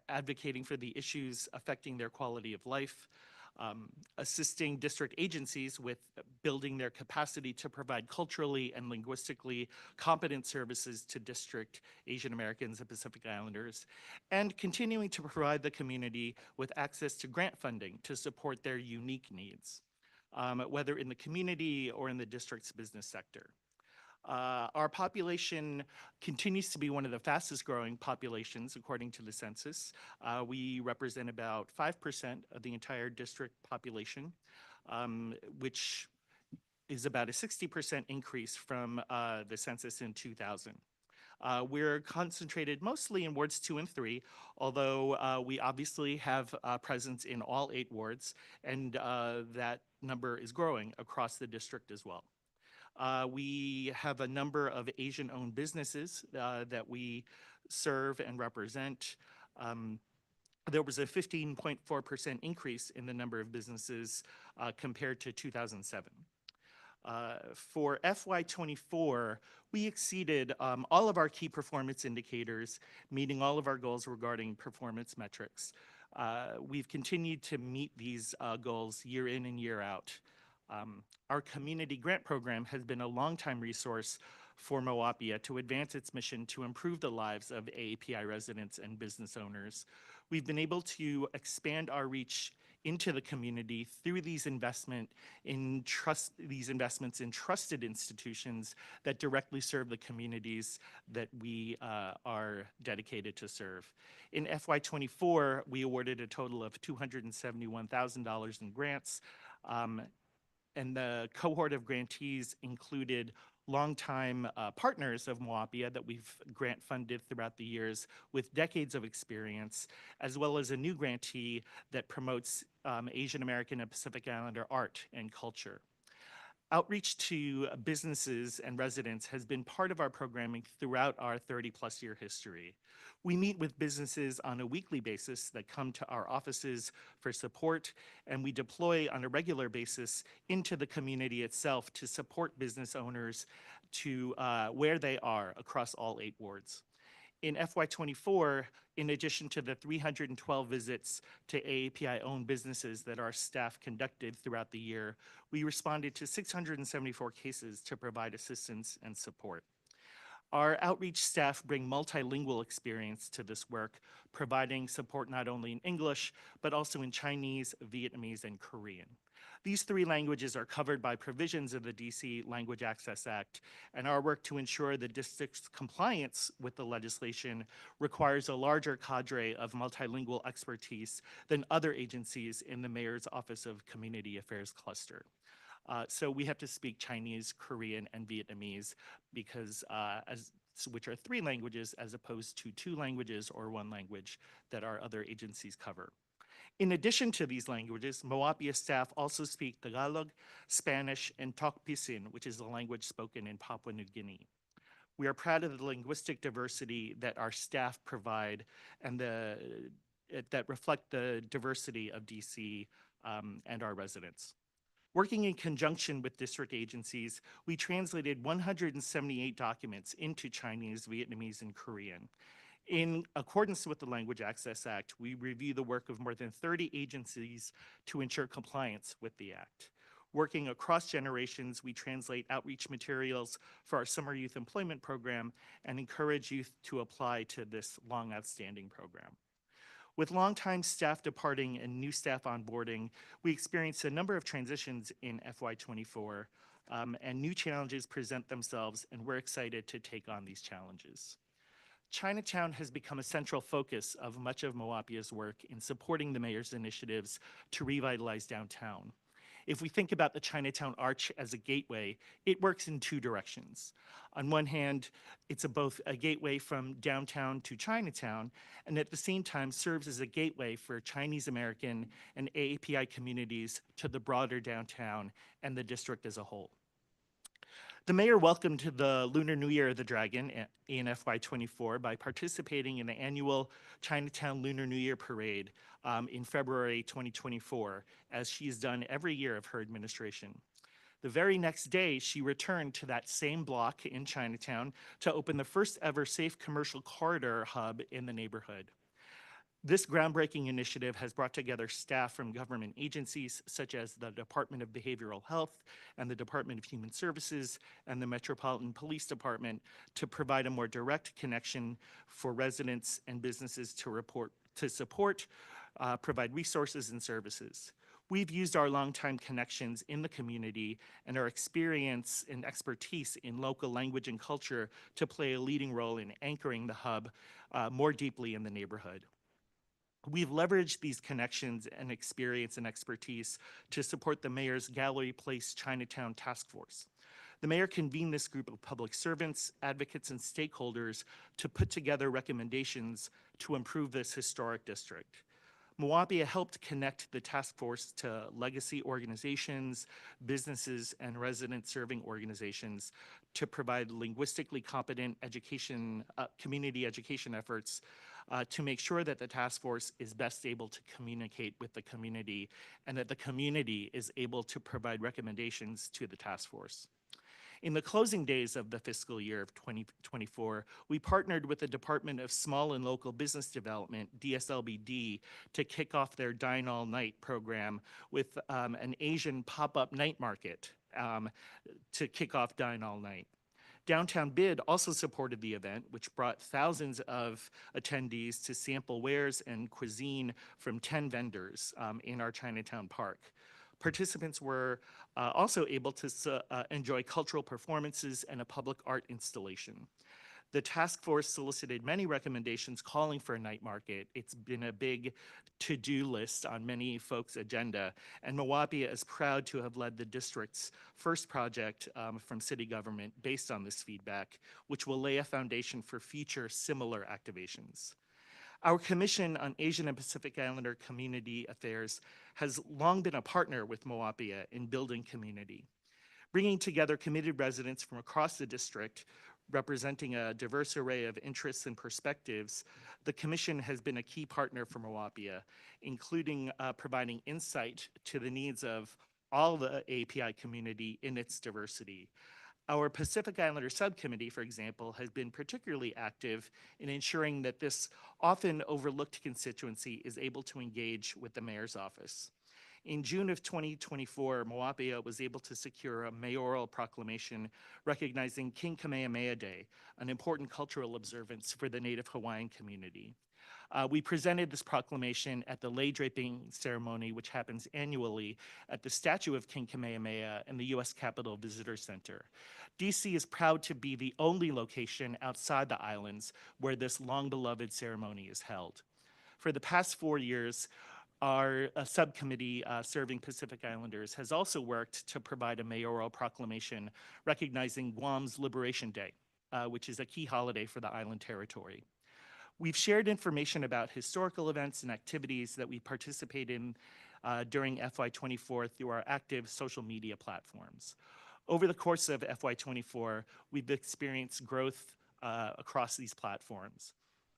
advocating for the issues affecting their quality of life, assisting district agencies with building their capacity to provide culturally and linguistically competent services to district Asian Americans and Pacific Islanders, and continuing to provide the community with access to grant funding to support their unique needs, whether in the community or in the district's business sector. Our population continues to be one of the fastest growing populations according to the census. We represent about 5% of the entire district population. which is about a 60% increase from the census in 2000. We're concentrated mostly in wards 2 and 3, although we obviously have presence in all 8 wards, and that number is growing across the district as well. We have a number of Asian-owned businesses that we serve and represent. There was a 15.4% increase in the number of businesses compared to 2007. For FY24, we exceeded all of our key performance indicators, meeting all of our goals regarding performance metrics. We've continued to meet these goals year in and year out. Our community grant program has been a longtime resource for MOAPIA to advance its mission to improve the lives of AAPI residents and business owners. We've been able to expand our reach into the community through these investments in trusted institutions that directly serve the communities that we are dedicated to serve. In FY24, we awarded a total of $271,000 in grants, and the cohort of grantees included longtime partners of MOAPIA that we've grant funded throughout the years with decades of experience, as well as a new grantee that promotes Asian American and Pacific Islander art and culture. Outreach to businesses and residents has been part of our programming throughout our 30-plus year history. We meet with businesses on a weekly basis that come to our offices for support, and we deploy on a regular basis into the community itself to support business owners to where they are across all 8 wards. In FY24, in addition to the 312 visits to AAPI-owned businesses that our staff conducted throughout the year, we responded to 674 cases to provide assistance and support. Our outreach staff bring multilingual experience to this work, providing support not only in English, but also in Chinese, Vietnamese, and Korean. These 3 languages are covered by provisions of the DC Language Access Act, and our work to ensure the district's compliance with the legislation requires a larger cadre of multilingual expertise than other agencies in the Mayor's Office of Community Affairs cluster. So we have to speak Chinese, Korean, and Vietnamese because which are 3 languages as opposed to 2 languages or 1 language that our other agencies cover. In addition to these languages, MOAPIA staff also speak Tagalog, Spanish, and Tok Pisin, which is the language spoken in Papua New Guinea. We are proud of the linguistic diversity that our staff provide and that reflect the diversity of DC and our residents. Working in conjunction with district agencies, we translated 178 documents into Chinese, Vietnamese, and Korean. In accordance with the Language Access Act, we review the work of more than 30 agencies to ensure compliance with the Act. Working across generations, we translate outreach materials for our summer youth employment program and encourage youth to apply to this long outstanding program. With longtime staff departing and new staff onboarding, we experienced a number of transitions in FY24, and new challenges present themselves, and we're excited to take on these challenges. Chinatown has become a central focus of much of MOAPIA's work in supporting the mayor's initiatives to revitalize downtown. If we think about the Chinatown Arch as a gateway, it works in 2 directions. On one hand, it's both a gateway from downtown to Chinatown, and at the same time serves as a gateway for Chinese American and AAPI communities to the broader downtown and the district as a whole. The mayor welcomed the Lunar New Year of the Dragon in FY24 by participating in the annual Chinatown Lunar New Year Parade in February 2024, as she's done every year of her administration. The very next day, she returned to that same block in Chinatown to open the first ever safe commercial corridor hub in the neighborhood. This groundbreaking initiative has brought together staff from government agencies such as the Department of Behavioral Health and the Department of Human Services and the Metropolitan Police Department to provide a more direct connection for residents and businesses to support, provide resources and services. We've used our longtime connections in the community and our experience and expertise in local language and culture to play a leading role in anchoring the hub more deeply in the neighborhood. We've leveraged these connections and experience and expertise to support the mayor's Gallery Place Chinatown Task Force. The mayor convened this group of public servants, advocates, and stakeholders to put together recommendations to improve this historic district. MOAPIA helped connect the task force to legacy organizations, businesses, and resident-serving organizations to provide linguistically competent education, community education efforts to make sure that the task force is best able to communicate with the community and that the community is able to provide recommendations to the task force. In the closing days of the fiscal year of 2024, we partnered with the Department of Small and Local Business Development, DSLBD, to kick off their Dine All Night program with an Asian pop-up night market to kick off Dine All Night. Downtown Bid also supported the event, which brought thousands of attendees to sample wares and cuisine from 10 vendors in our Chinatown Park. Participants were also able to enjoy cultural performances and a public art installation. The task force solicited many recommendations calling for a night market. It's been a big to-do list on many folks' agenda, and MOAPIA is proud to have led the district's first project from city government based on this feedback, which will lay a foundation for future similar activations. Our Commission on Asian and Pacific Islander Community Affairs has long been a partner with MOAPIA in building community. Bringing together committed residents from across the district, representing a diverse array of interests and perspectives, the Commission has been a key partner for MOAPIA, including providing insight to the needs of all the API community in its diversity. Our Pacific Islander Subcommittee, for example, has been particularly active in ensuring that this often overlooked constituency is able to engage with the mayor's office. In June of 2024, MOAPIA was able to secure a mayoral proclamation recognizing King Kamehameha Day, an important cultural observance for the Native Hawaiian community. We presented this proclamation at the lei draping ceremony, which happens annually at the statue of King Kamehameha in the U.S. Capitol Visitor Center. DC is proud to be the only location outside the islands where this long-beloved ceremony is held. For the past 4 years, our subcommittee serving Pacific Islanders has also worked to provide a mayoral proclamation recognizing Guam's Liberation Day, which is a key holiday for the island territory. We've shared information about historical events and activities that we participate in during FY24 through our active social media platforms. Over the course of FY24, we've experienced growth across these platforms.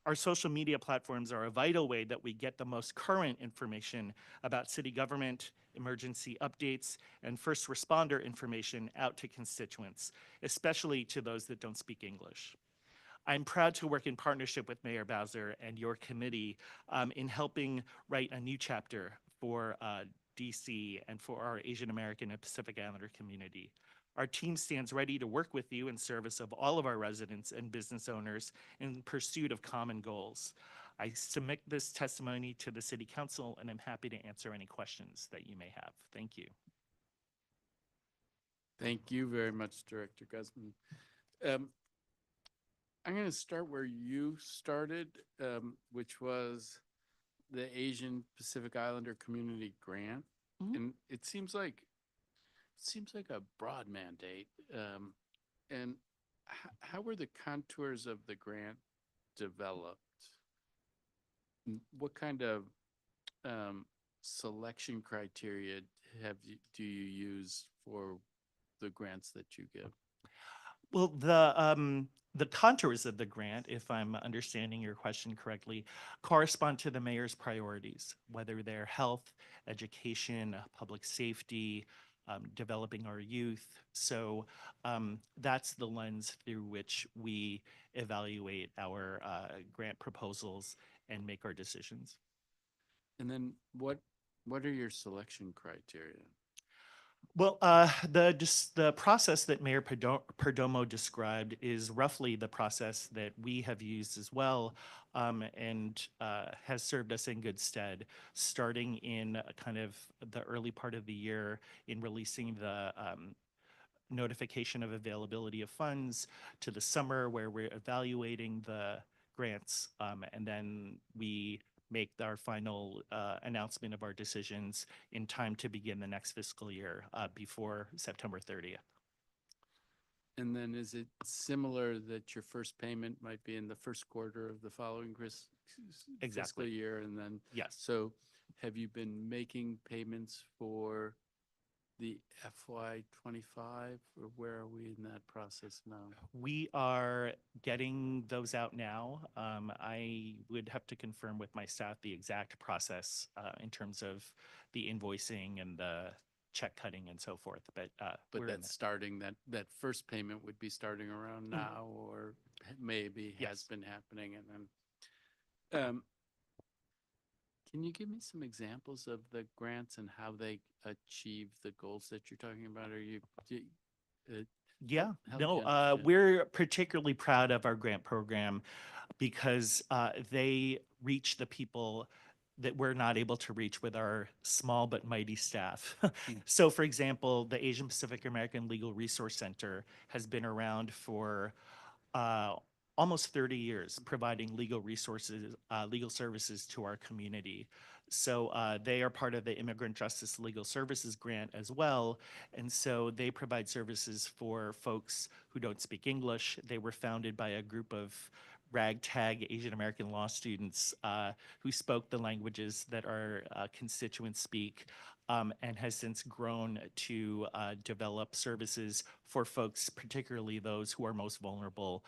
Our social media platforms are a vital way that we get the most current information about city government, emergency updates, and first responder information out to constituents, especially to those that don't speak English. I'm proud to work in partnership with Mayor Bowser and your committee in helping write a new chapter for DC and for our Asian American and Pacific Islander community. Our team stands ready to work with you in service of all of our residents and business owners in pursuit of common goals. I submit this testimony to the City Council, and I'm happy to answer any questions that you may have. Thank you. Thank you very much, Director Guzman. I'm going to start where you started, which was the Asian Pacific Islander Community Grant. And it seems like a broad mandate. And how were the contours of the grant developed? What kind of selection criteria do you use for the grants that you give? Well, the contours of the grant, if I'm understanding your question correctly, correspond to the mayor's priorities, whether they're health, education, public safety, developing our youth. So that's the lens through which we evaluate our grant proposals and make our decisions. And then what are your selection criteria? Well, the process that Mayor Perdomo described is roughly the process that we have used as well, and has served us in good stead, starting in kind of the early part of the year in releasing the notification of availability of funds, to the summer where we're evaluating the grants, and then we make our final announcement of our decisions in time to begin the next fiscal year before September 30th. And then is it similar that your first payment might be in the first quarter of the following fiscal Exactly. year? And then, Yes. so have you been making payments for the FY '25, or where are we in that process now? We are getting those out now. I would have to confirm with my staff the exact process in terms of the invoicing and the check cutting and so forth, but But we're in that's starting, that first payment would be starting around now, or maybe has Yes. been happening, and then, can you give me some examples of the grants and how they achieve the goals that you're talking about? Yeah, help no, me understand. we're particularly proud of our grant program because they reach the people that we're not able to reach with our small but mighty staff. So for example, the Asian Pacific American Legal Resource Center has been around for almost 30 years, providing legal resources, legal services to our community. So they are part of the Immigrant Justice Legal Services Grant as well. And so they provide services for folks who don't speak English. They were founded by a group of ragtag Asian American law students who spoke the languages that our constituents speak, and has since grown to develop services for folks, particularly those who are most vulnerable,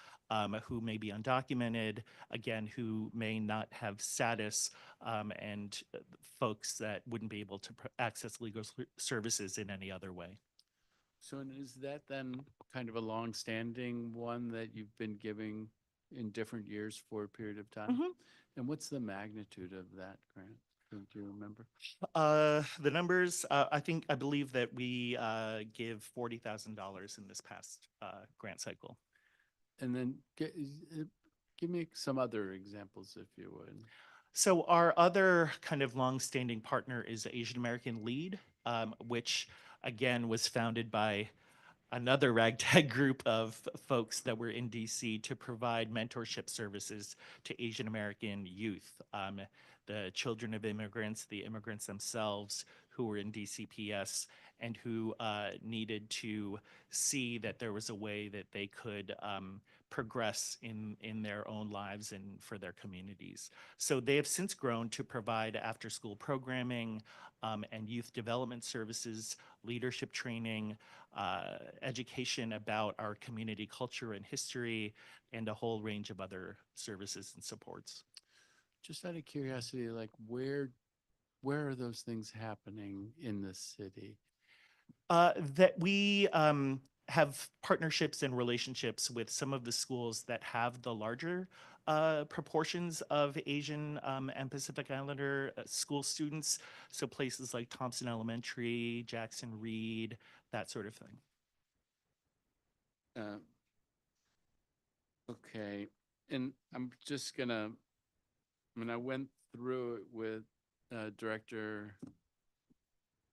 who may be undocumented, again, who may not have status, and folks that wouldn't be able to access legal services in any other way. So is that then kind of a long-standing one that you've been giving in different years for a period of time? Mhm. And what's the magnitude of that grant? Do you remember? The numbers, I believe that we give $40,000 in this past grant cycle. And then give me some other examples, if you would. So our other kind of longstanding partner is the Asian American Lead, which again was founded by another ragtag group of folks that were in DC to provide mentorship services to Asian American youth, the children of immigrants, the immigrants themselves who were in DCPS and who needed to see that there was a way that they could progress in their own lives and for their communities. So they have since grown to provide after-school programming and youth development services, leadership training, education about our community culture and history, and a whole range of other services and supports. Just out of curiosity, like where are those things happening in the city? That we have partnerships and relationships with some of the schools that have the larger proportions of Asian and Pacific Islander school students. So places like Thompson Elementary, Jackson Reed, that sort of thing. Okay, and I'm just gonna, I went through it with Director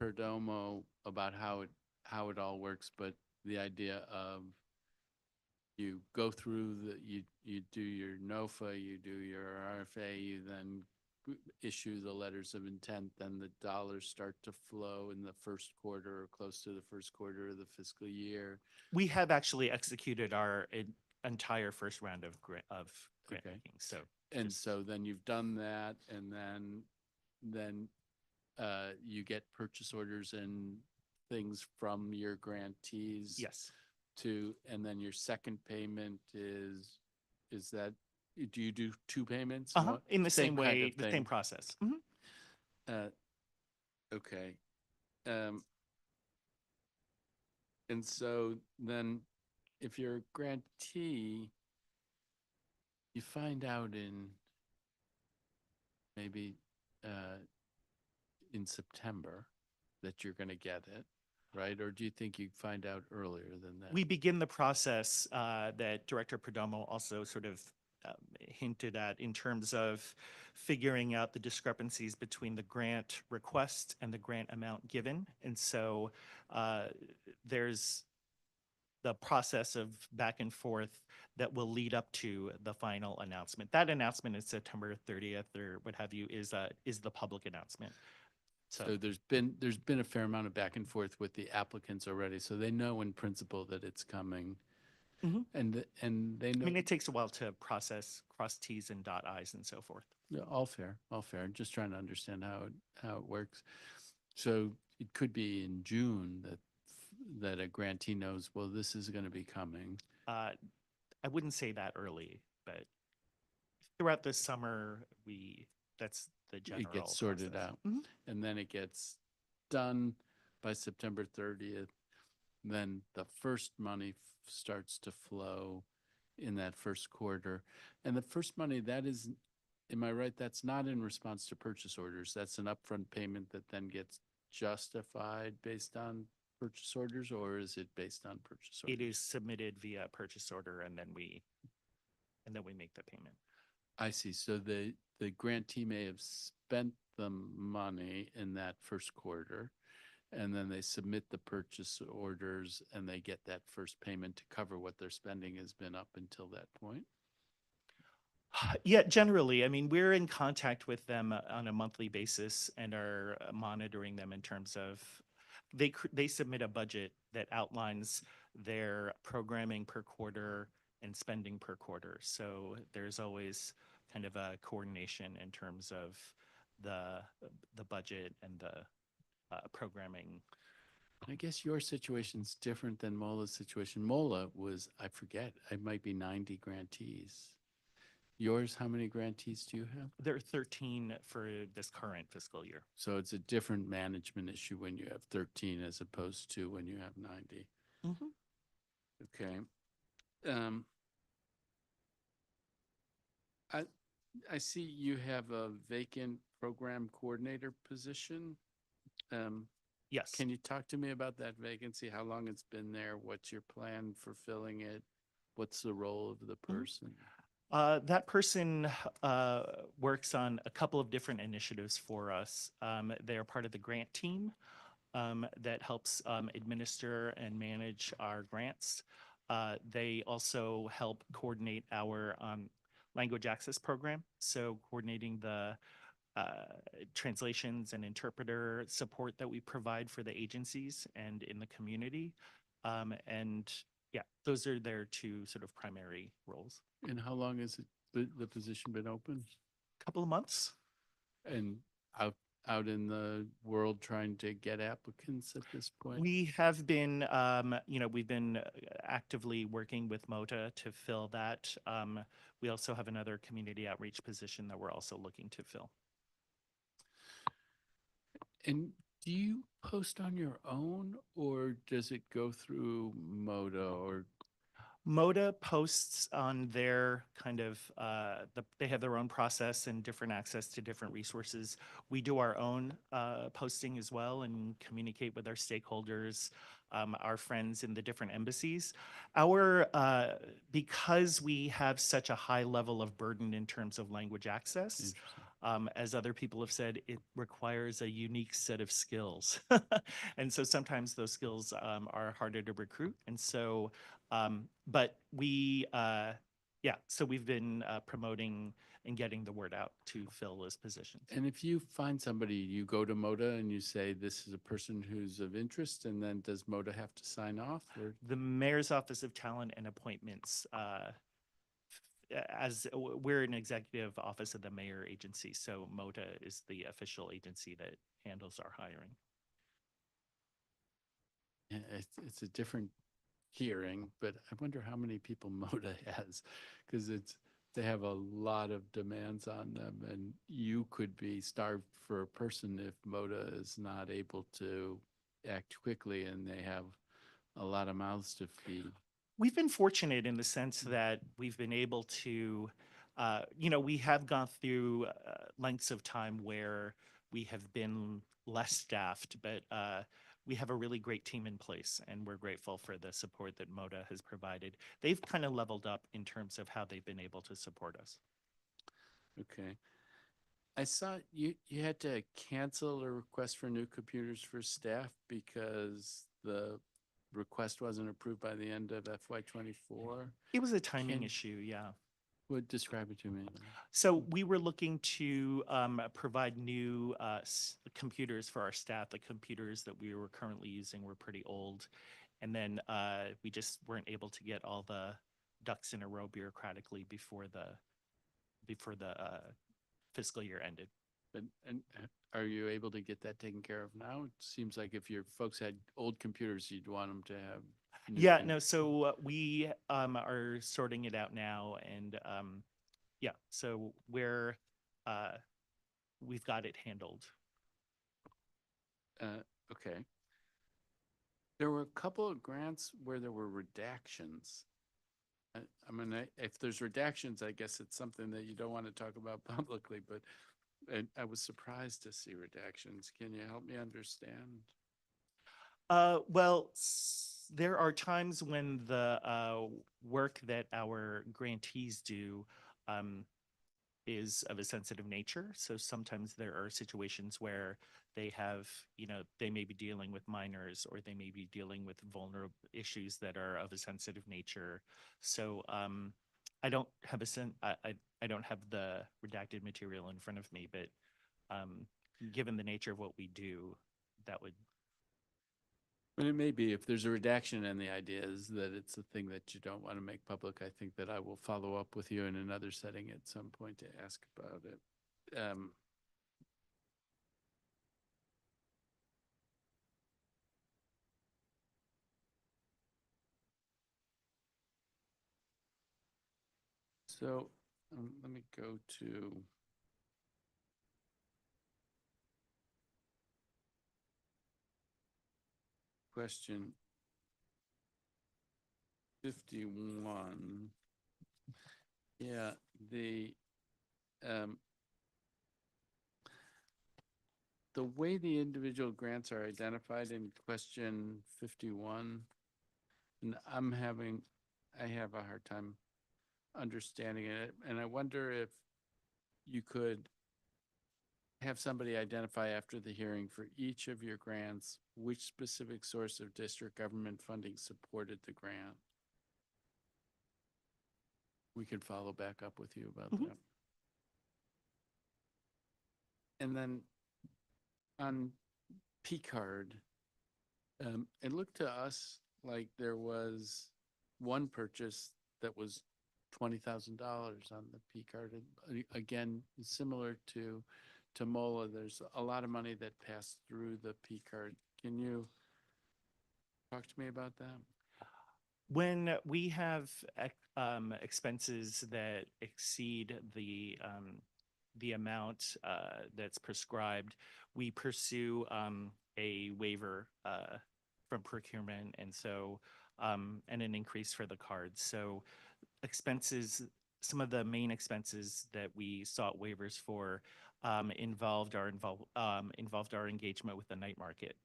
Perdomo about how it all works, but the idea of you go through you do your NOFA, you do your RFA, you then issue the letters of intent, then the dollars start to flow in the first quarter or close to the first quarter of the fiscal year. We have actually executed our entire first round of grant making. So and so then you've done that, and then you get purchase orders and things from your grantees. Yes. And then your second payment is that, do you do two payments? In the same way, kind of the same process. Okay. And so then if you're a grantee, you find out in maybe in September that you're going to get it, right? Or do you think you find out earlier than that? We begin the process that Director Perdomo also sort of hinted at in terms of figuring out the discrepancies between the grant request and the grant amount given. And so there's the process of back and forth that will lead up to the final announcement. That announcement is September 30th or what have you is the public announcement. So there's been a fair amount of back and forth with the applicants already, so they know in principle that it's coming. Mhm. And they know. I mean, it takes a while to process, cross Ts and dot Is and so forth. Yeah, all fair, all fair. Just trying to understand how it works. So it could be in June that a grantee knows, well, this is going to be coming. I wouldn't say that early, but throughout the summer, that's the general It gets sorted process. out, and then it gets done by September 30th. Then the first money starts to flow in that first quarter. And the first money, that is, am I right? That's not in response to purchase orders. That's an upfront payment that then gets justified based on purchase orders, or is it based on purchase orders? It is submitted via purchase order, and then we make the payment. I see. So the grantee may have spent the money in that first quarter, and then they submit the purchase orders and they get that first payment to cover what their spending has been up until that point. Yeah, generally, I mean, we're in contact with them on a monthly basis and are monitoring them in terms of they submit a budget that outlines their programming per quarter and spending per quarter. So there's always kind of a coordination in terms of the budget and the programming. I guess your situation's different than MOLA's situation. MOLA was, I forget, it might be 90 grantees. Yours, how many grantees do you have? There are 13 for this current fiscal year. So it's a different management issue when you have 13 as opposed to when you have 90. Okay. I see you have a vacant program coordinator position. Yes. Can you talk to me about that vacancy? How long it's been there? What's your plan for filling it? What's the role of the person? That person works on a couple of different initiatives for us. They are part of the grant team that helps administer and manage our grants. They also help coordinate our language access program, so coordinating the translations and interpreter support that we provide for the agencies and in the community. And yeah, those are their two sort of primary roles. And how long has the position been open? Couple of months. And out in the world trying to get applicants at this point? We have been, we've been actively working with MOTA to fill that. We also have another community outreach position that we're also looking to fill. And do you post on your own, or does it go through MOTA? Or MOTA posts on their kind of, they have their own process and different access to different resources. We do our own posting as well and communicate with our stakeholders, our friends in the different embassies. Because we have such a high level of burden in terms of language access, as other people have said, it requires a unique set of skills. And so sometimes those skills are harder to recruit. And so, but we, so we've been promoting and getting the word out to fill those positions. and if you find somebody, you go to MOTA and you say, this is a person who's of interest, and then does MOTA have to sign off? Or? The Mayor's Office of Talent and Appointments, as we're an executive office of the mayor agency, so MOTA is the official agency that handles our hiring. Yeah, it's a different hearing, but I wonder how many people MOTA has, because they have a lot of demands on them, and you could be starved for a person if MOTA is not able to act quickly and they have a lot of mouths to feed. We've been fortunate in the sense that we've been able to, we have gone through lengths of time where we have been less staffed, but we have a really great team in place, and we're grateful for the support that MOTA has provided. They've kind of leveled up in terms of how they've been able to support us. Okay. I saw you had to cancel a request for new computers for staff because the request wasn't approved by the end of FY '24. It was a timing Can- issue, yeah. Would describe it to me. So we were looking to provide new computers for our staff. The computers that we were currently using were pretty old. And then we just weren't able to get all the ducks in a row bureaucratically before the fiscal year ended. And are you able to get that taken care of now? It seems like if your folks had old computers, you'd want them to have. new Yeah, com- no, so we are sorting it out now, and yeah, so we've got it handled. Okay. There were a couple of grants where there were redactions. I mean, if there's redactions, I guess it's something that you don't want to talk about publicly, but I was surprised to see redactions. Can you help me understand? Well, there are times when the work that our grantees do is of a sensitive nature. So sometimes there are situations where they have, they may be dealing with minors, or they may be dealing with vulnerable issues that are of a sensitive nature. So I don't have I don't have the redacted material in front of me, but given the nature of what we do, that would. And it may be if there's a redaction and the idea is that it's a thing that you don't want to make public, I think that I will follow up with you in another setting at some point to ask about it. So let me go to question 51. Yeah, the way the individual grants are identified in question 51, and I have a hard time understanding it. And I wonder if you could have somebody identify after the hearing for each of your grants, which specific source of district government funding supported the grant. We could follow back up with you about that. And then on P-card, it looked to us like there was one purchase that was $20,000 on the P-card. Again, similar to MOLA, there's a lot of money that passed through the P-card. Can you talk to me about that? When we have expenses that exceed the amount that's prescribed, we pursue a waiver from procurement, and so and an increase for the cards. So expenses, some of the main expenses that we sought waivers for involved our engagement with the night market.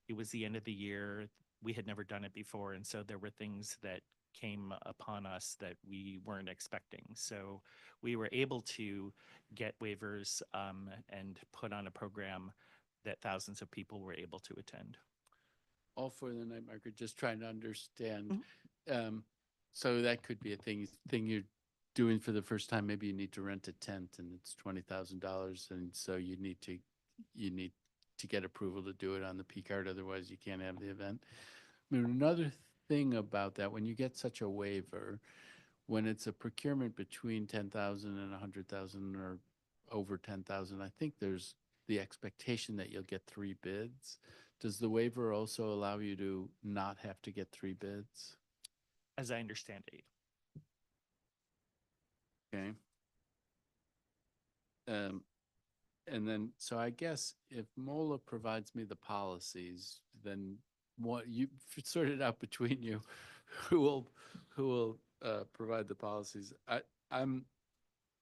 It was the end of the year. We had never done it before, and so there were things that came upon us that we weren't expecting. So we were able to get waivers and put on a program that thousands of people were able to attend. All for the night market, just trying to understand. So that could be a thing you're doing for the first time. Maybe you need to rent a tent and it's $20,000, and so you need to get approval to do it on the P card. Otherwise, you can't have the event. I mean, another thing about that, when you get such a waiver, when it's a procurement between 10,000 and 100,000 or over 10,000, I think there's the expectation that you'll get 3 bids. Does the waiver also allow you to not have to get 3 bids? As I understand it. Okay. And then, so I guess if MOLA provides me the policies, then what you sort it out between you, who will provide the policies. I'm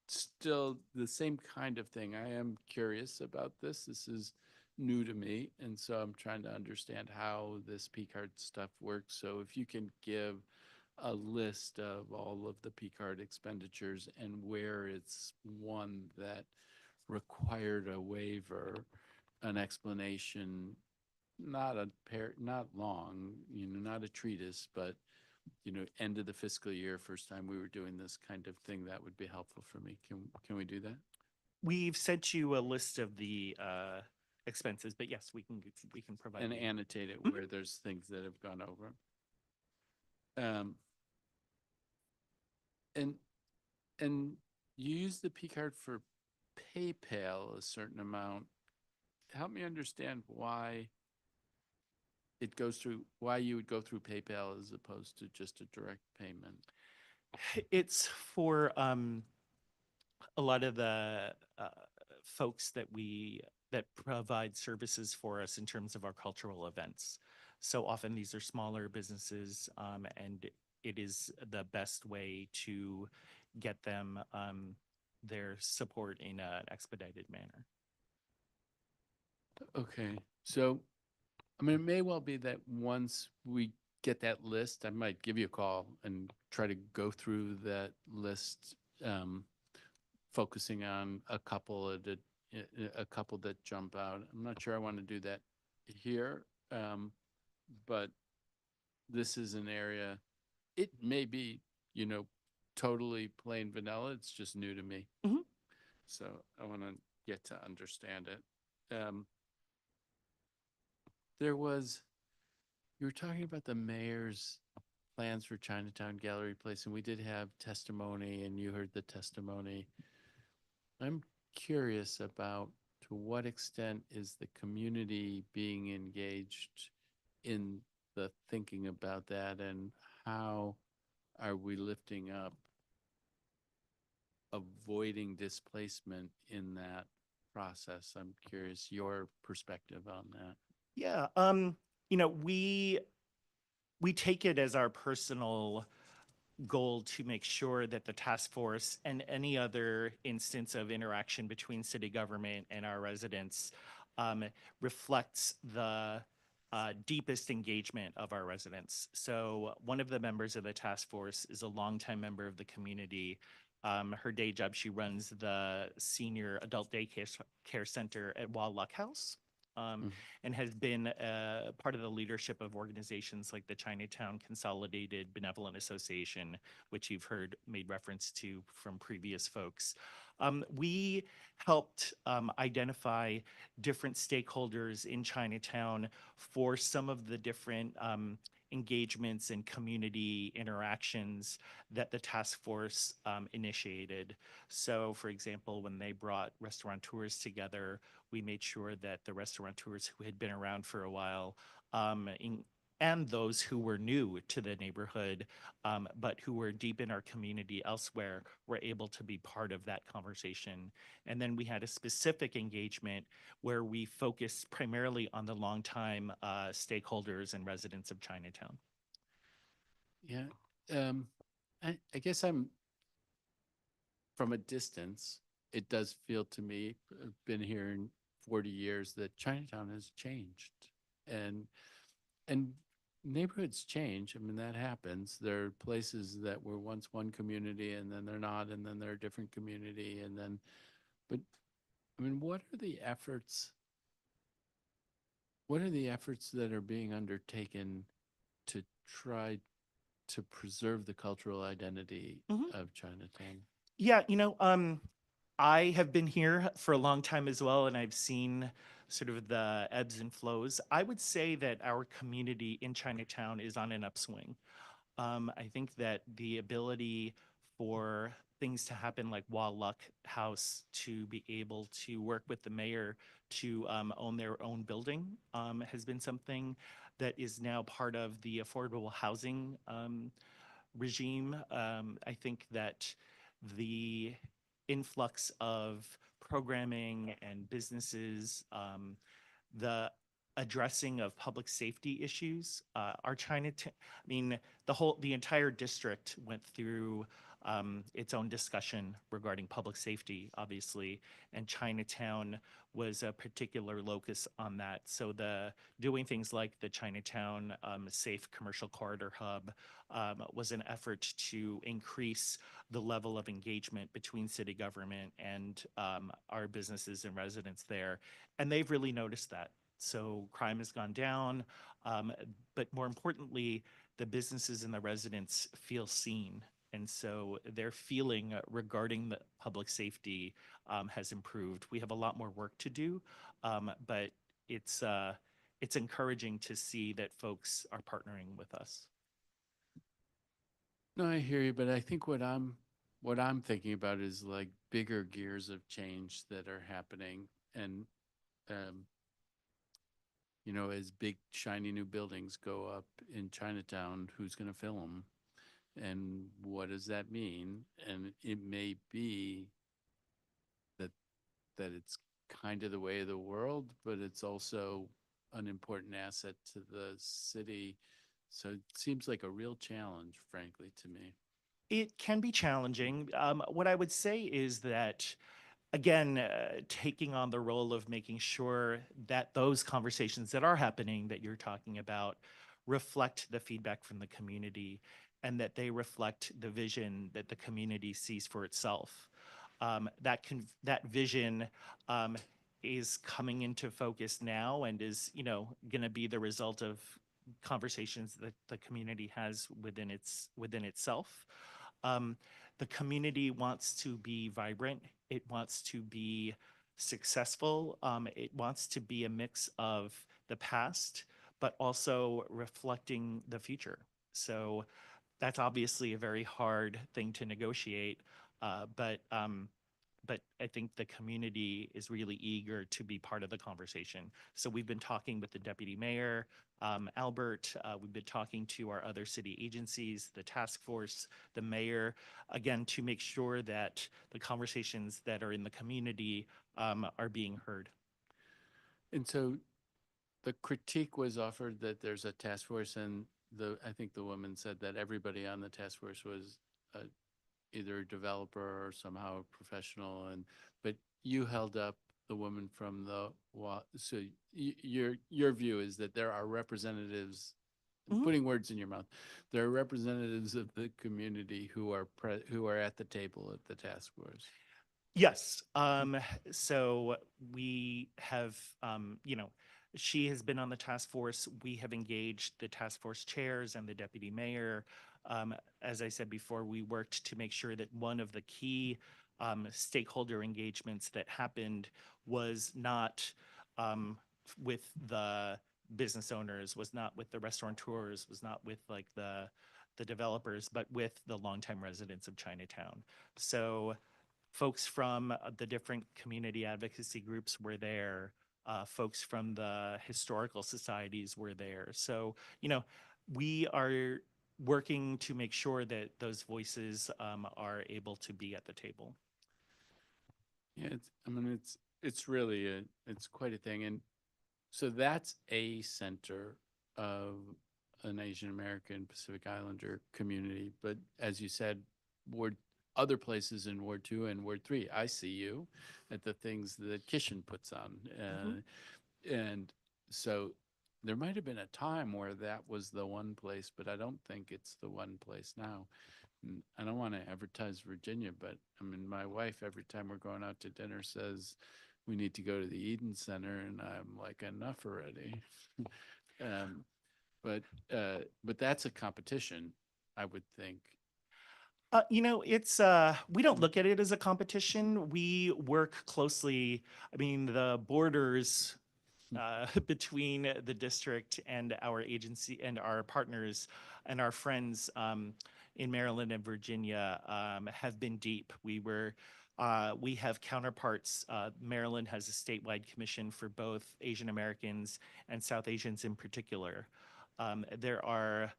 still the same kind of thing. I am curious about this. This is new to me, and so I'm trying to understand how this P-card stuff works. So if you can give a list of all of the P-card expenditures and where it's one that required a waiver, an explanation not long, not a treatise, but, end of the fiscal year, first time we were doing this kind of thing, that would be helpful for me. Can we do that? We've sent you a list of the expenses, but yes, we can provide. And you. annotate it where there's things that have gone over. And you use the P card for PayPal a certain amount. Help me understand why why you would go through PayPal as opposed to just a direct payment. It's for a lot of the folks that provide services for us in terms of our cultural events. So often these are smaller businesses, and it is the best way to get them their support in an expedited manner. Okay, so, it may well be that once we get that list, I might give you a call and try to go through that list, focusing on a couple that jump out. I'm not sure I want to do that here, but this is an area, it may be, totally plain vanilla. It's just new to me. Mhm. So I want to get to understand it. You were talking about the mayor's plans for Chinatown Gallery Place, and we did have testimony, and you heard the testimony. I'm curious about to what extent is the community being engaged in the thinking about that, and how are we lifting up avoiding displacement in that process? I'm curious your perspective on that. Yeah, we take it as our personal goal to make sure that the task force and any other instance of interaction between city government and our residents reflects the deepest engagement of our residents. So one of the members of the task force is a longtime member of the community. Her day job, she runs the senior adult care center at Wall Luck House. And has been part of the leadership of organizations like the Chinatown Consolidated Benevolent Association, which you've heard made reference to from previous folks. We helped identify different stakeholders in Chinatown for some of the different engagements and community interactions that the task force initiated. So, for example, when they brought restaurateurs together, we made sure that the restaurateurs who had been around for a while and those who were new to the neighborhood, but who were deep in our community elsewhere, were able to be part of that conversation. And then we had a specific engagement where we focused primarily on the longtime stakeholders and residents of Chinatown. Yeah, I guess from a distance, it does feel to me, I've been here in 40 years, that Chinatown has changed. And neighborhoods change. That happens. There are places that were once one community and then they're not, and then they're a different community. But what are the efforts that are being undertaken to try to preserve the cultural identity of Chinatown? Yeah, I have been here for a long time as well, and I've seen sort of the ebbs and flows. I would say that our community in Chinatown is on an upswing. I think that the ability for things to happen like Wall Luck House to be able to work with the mayor to own their own building has been something that is now part of the affordable housing regime. I think that the influx of programming and businesses, the addressing of public safety issues. Our Chinatown, the entire district went through its own discussion regarding public safety, obviously, and Chinatown was a particular locus on that. So doing things like the Chinatown Safe Commercial Corridor Hub was an effort to increase the level of engagement between city government and our businesses and residents there. And they've really noticed that. So crime has gone down, but more importantly, the businesses and the residents feel seen. And so their feeling regarding the public safety has improved. We have a lot more work to do, but it's encouraging to see that folks are partnering with us. No, I hear you, but I think what I'm thinking about is like bigger gears of change that are happening, and you know, as big shiny new buildings go up in Chinatown, who's going to fill them, and what does that mean? And it may be that it's kind of the way of the world, but it's also an important asset to the city. So it seems like a real challenge, frankly, to me. It can be challenging. What I would say is that, again, taking on the role of making sure that those conversations that are happening that you're talking about reflect the feedback from the community and that they reflect the vision that the community sees for itself. That vision is coming into focus now and is, you know, going to be the result of conversations that the community has within itself. The community wants to be vibrant. It wants to be successful. It wants to be a mix of the past, but also reflecting the future. So that's obviously a very hard thing to negotiate, but I think the community is really eager to be part of the conversation. So we've been talking with the deputy mayor, Albert. We've been talking to our other city agencies, the task force, the mayor, again, to make sure that the conversations that are in the community are being heard. And so the critique was offered that there's a task force, and I think the woman said that everybody on the task force was either a developer or somehow a professional, but you held up the woman from so your view is that there are representatives, putting words in your mouth, there are representatives of the community who are at the table at the task force. Yes. So we have, you know, she has been on the task force. We have engaged the task force chairs and the deputy mayor. As I said before, we worked to make sure that one of the key stakeholder engagements that happened was not with the business owners, was not with the restaurateurs, was not with like the developers, but with the longtime residents of Chinatown. So folks from the different community advocacy groups were there. Folks from the historical societies were there. So, you know, we are working to make sure that those voices are able to be at the table. Yeah, it's really it's quite a thing. And so that's a center of an Asian American Pacific Islander community. But as you said, other places in Ward 2 and Ward 3, I see you at the things that Kishin puts on. And so there might have been a time where that was the one place, but I don't think it's the one place now. And I don't want to advertise Virginia, but I mean, my wife, every time we're going out to dinner, says we need to go to the Eden Center, and I'm like, enough already. But that's a competition, I would think. You know, it's we don't look at it as a competition. We work closely. I mean, the borders between the district and our agency and our partners and our friends in Maryland and Virginia have been deep. We have counterparts. Maryland has a statewide commission for both Asian Americans and South Asians in particular. There are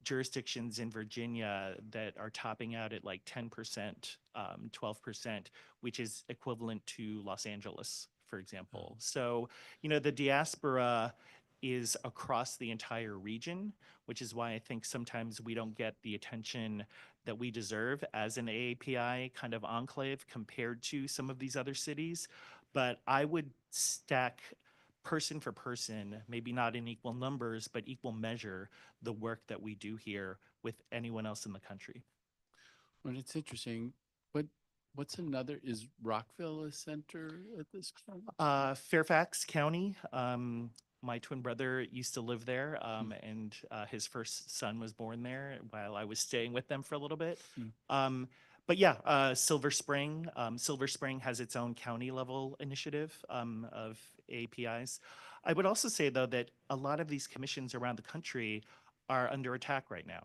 jurisdictions in Virginia that are topping out at like 10%, 12%, which is equivalent to Los Angeles, for example. So, you know, the diaspora is across the entire region, which is why I think sometimes we don't get the attention that we deserve as an AAPI kind of enclave compared to some of these other cities. But I would stack person for person, maybe not in equal numbers, but equal measure, the work that we do here with anyone else in the country. Well, it's interesting. what's another, is Rockville a center at this point? Fairfax County. My twin brother used to live there, and his first son was born there while I was staying with them for a little bit. But yeah, Silver Spring. Silver Spring has its own county level initiative of APIs. I would also say, though, that a lot of these commissions around the country are under attack right now.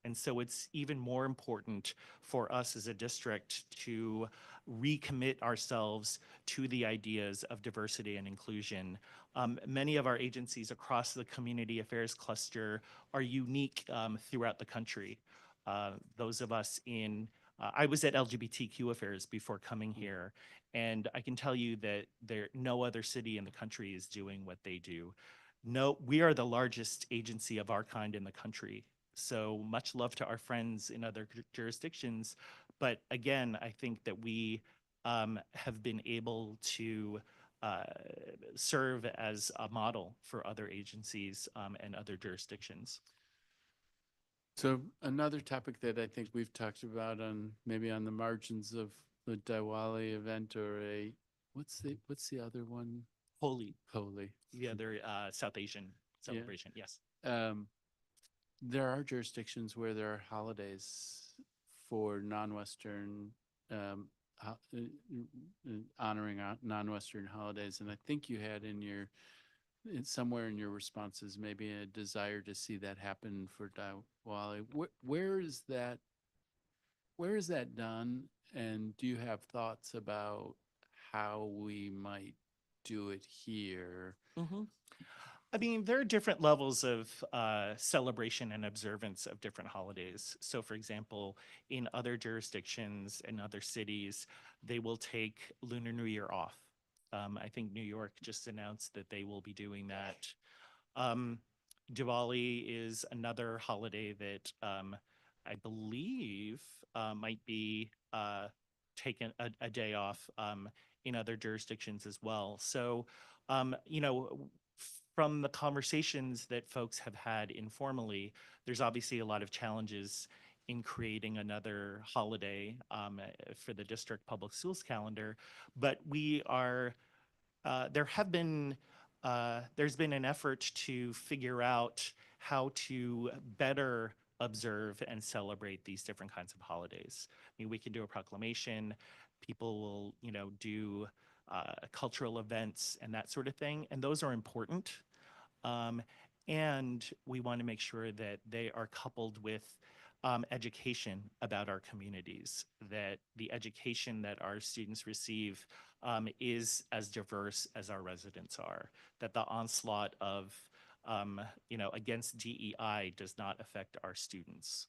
And so it's even more important for us as a district to recommit ourselves to the ideas of diversity and inclusion. Many of our agencies across the community affairs cluster are unique throughout the country. Those of us in, I was at LGBTQ affairs before coming here, and I can tell you that no other city in the country is doing what they do. No, we are the largest agency of our kind in the country. So much love to our friends in other jurisdictions. But again, I think that we have been able to serve as a model for other agencies and other jurisdictions. So another topic that I think we've talked about on, maybe on the margins of the Diwali event, or what's the other one? Holi. Holi. The other South Asian celebration, yes. There are jurisdictions where there are holidays for non-Western, honoring non-Western holidays. And I think you had somewhere in your responses, maybe a desire to see that happen for Diwali. Where is that done? And do you have thoughts about how we might do it here? I mean, there are different levels of celebration and observance of different holidays. So, for example, in other jurisdictions and other cities, they will take Lunar New Year off. I think New York just announced that they will be doing that. Diwali is another holiday that I believe might be taken a day off in other jurisdictions as well. So, you know, from the conversations that folks have had informally, there's obviously a lot of challenges in creating another holiday for the district public schools calendar. But we are, there's been an effort to figure out how to better observe and celebrate these different kinds of holidays. I mean, we can do a proclamation, people will, do cultural events and that sort of thing, and those are important. And we want to make sure that they are coupled with education about our communities, that the education that our students receive is as diverse as our residents are, that the onslaught of, against DEI does not affect our students.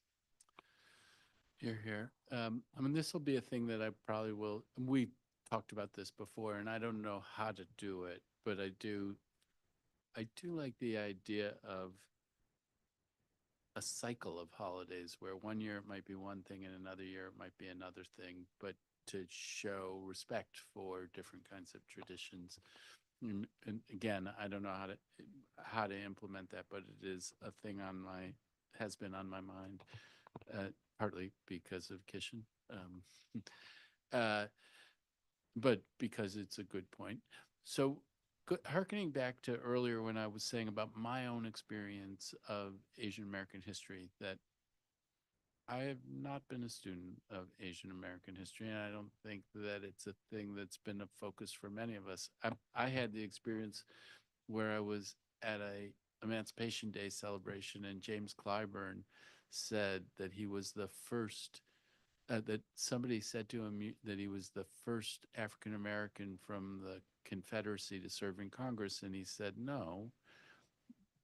Here. I mean, this will be a thing that I probably will, we talked about this before, and I don't know how to do it, but I do like the idea of a cycle of holidays where one year it might be one thing and another year it might be another thing, but to show respect for different kinds of traditions. And again, I don't know how to implement that, but it is a thing has been on my mind, partly because of Kishin, but because it's a good point. So, harkening back to earlier when I was saying about my own experience of Asian American history, that I have not been a student of Asian American history, and I don't think that it's a thing that's been a focus for many of us. I had the experience where I was at a Emancipation Day celebration, and James Clyburn said that he was the first, that somebody said to him that he was the first African American from the Confederacy to serve in Congress, and he said no.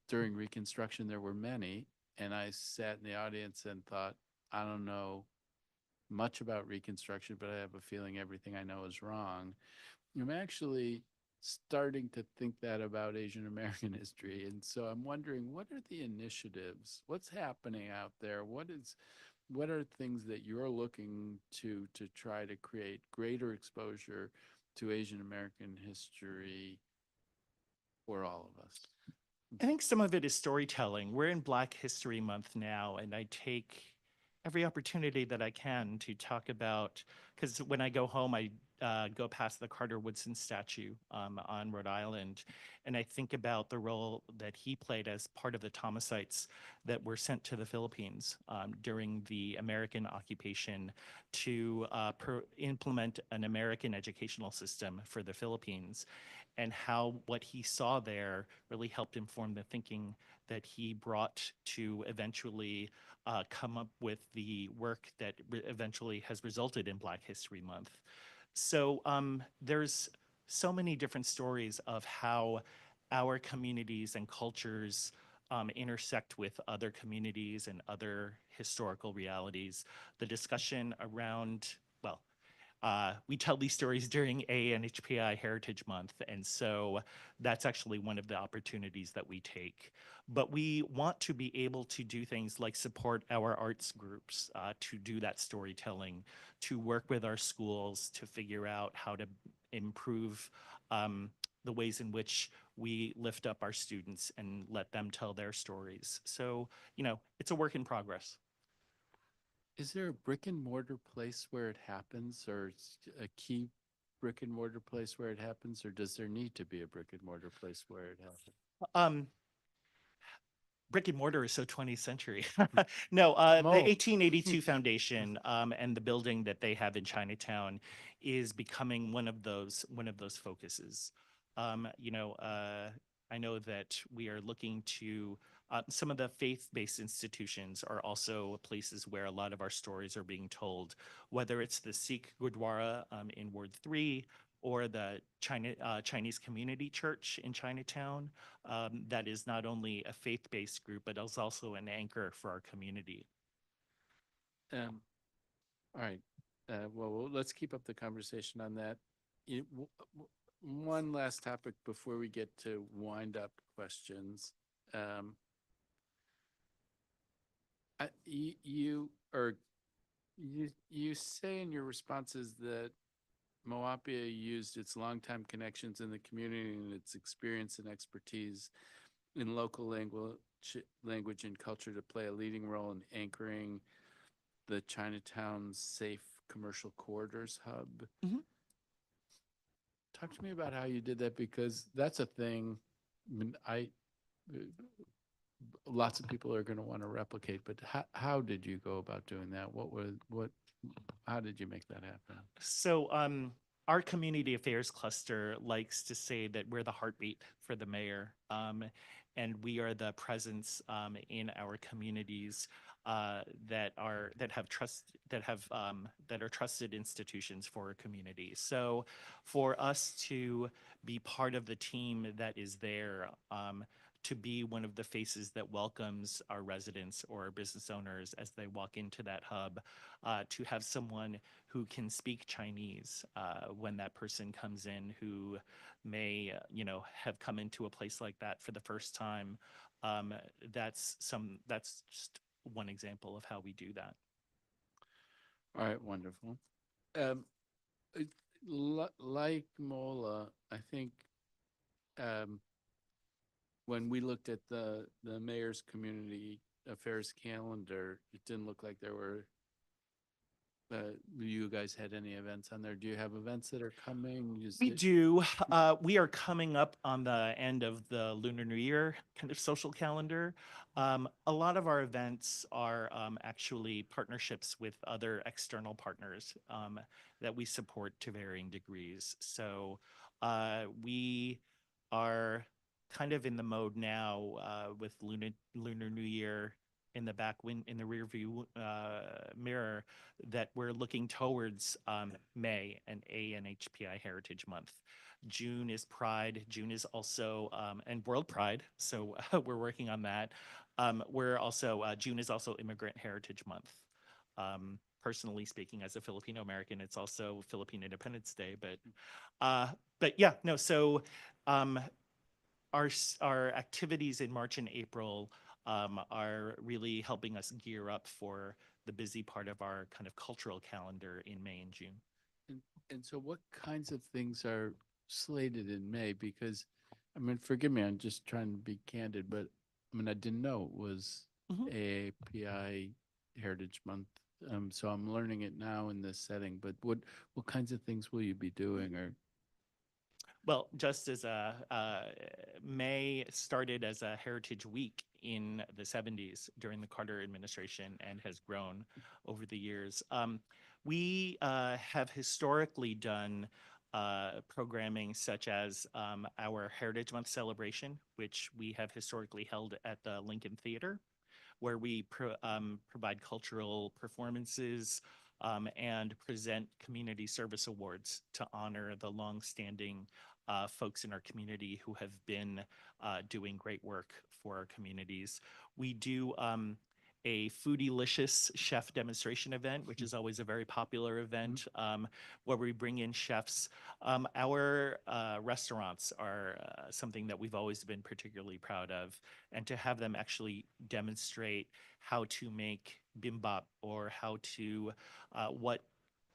During Reconstruction, there were many, and I sat in the audience and thought, I don't know much about Reconstruction, but I have a feeling everything I know is wrong. I'm actually starting to think that about Asian American history, and so I'm wondering, what are the initiatives? What's happening out there? What are things that you're looking to try to create greater exposure to Asian American history for all of us? I think some of it is storytelling. We're in Black History Month now, and I take every opportunity that I can to talk about, because when I go home, I go past the Carter Woodson statue on Rhode Island, and I think about the role that he played as part of the Thomasites that were sent to the Philippines during the American occupation to implement an American educational system for the Philippines, and how what he saw there really helped inform the thinking that he brought to eventually come up with the work that eventually has resulted in Black History Month. So there's so many different stories of how our communities and cultures intersect with other communities and other historical realities. The discussion around, well, we tell these stories during ANHPI Heritage Month, and so that's actually one of the opportunities that we take. But we want to be able to do things like support our arts groups to do that storytelling, to work with our schools to figure out how to improve the ways in which we lift up our students and let them tell their stories. So, you know, it's a work in progress. Is there a brick and mortar place where it happens, or a key brick and mortar place where it happens, or does there need to be a brick and mortar place where it happens? Brick and mortar is so 20th century. No, the 1882 Foundation and the building that they have in Chinatown is becoming one of those focuses. You know, I know that we are looking to some of the faith-based institutions are also places where a lot of our stories are being told, whether it's the Sikh Gurdwara in Ward 3 or the Chinese Community Church in Chinatown. That is not only a faith-based group, but is also an anchor for our community. All right. Well, let's keep up the conversation on that. One last topic before we get to wind up questions. You say in your responses that MOAPIA used its longtime connections in the community and its experience and expertise in local language and culture to play a leading role in anchoring the Chinatown's safe commercial corridors hub. Mm-hmm. Talk to me about how you did that, because that's a thing. I mean, lots of people are going to want to replicate, but how did you go about doing that? How did you make that happen? So our community affairs cluster likes to say that we're the heartbeat for the mayor, and we are the presence in our communities that are trusted institutions for a community. So for us to be part of the team that is there, to be one of the faces that welcomes our residents or our business owners as they walk into that hub, to have someone who can speak Chinese when that person comes in, who may, have come into a place like that for the first time. That's just one example of how we do that. All right, wonderful. Like MOLA, I think when we looked at the mayor's community affairs calendar, it didn't look like there were you guys had any events on there. Do you have events that are coming? We do. We are coming up on the end of the Lunar New Year kind of social calendar. A lot of our events are actually partnerships with other external partners that we support to varying degrees. So we are kind of in the mode now with Lunar New Year in the rear view mirror, that we're looking towards May and ANHPI Heritage Month. June is Pride. June is also and World Pride. So we're working on that. June is also Immigrant Heritage Month. Personally speaking, as a Filipino American, it's also Philippine Independence Day. But yeah, no. So our activities in March and April are really helping us gear up for the busy part of our kind of cultural calendar in May and June. And so what kinds of things are slated in May? Because, I mean, forgive me, I'm just trying to be candid, but I mean, I didn't know it was AAPI Heritage Month. So I'm learning it now in this setting, but what kinds of things will you be doing or? Well, just as May started as a Heritage Week in the 70s during the Carter administration and has grown over the years. We have historically done programming such as our Heritage Month celebration, which we have historically held at the Lincoln Theater, where we provide cultural performances and present community service awards to honor the longstanding folks in our community who have been doing great work for our communities. We do a Foodylicious chef demonstration event, which is always a very popular event where we bring in chefs. Our restaurants are something that we've always been particularly proud of, and to have them actually demonstrate how to make bimbap or how to what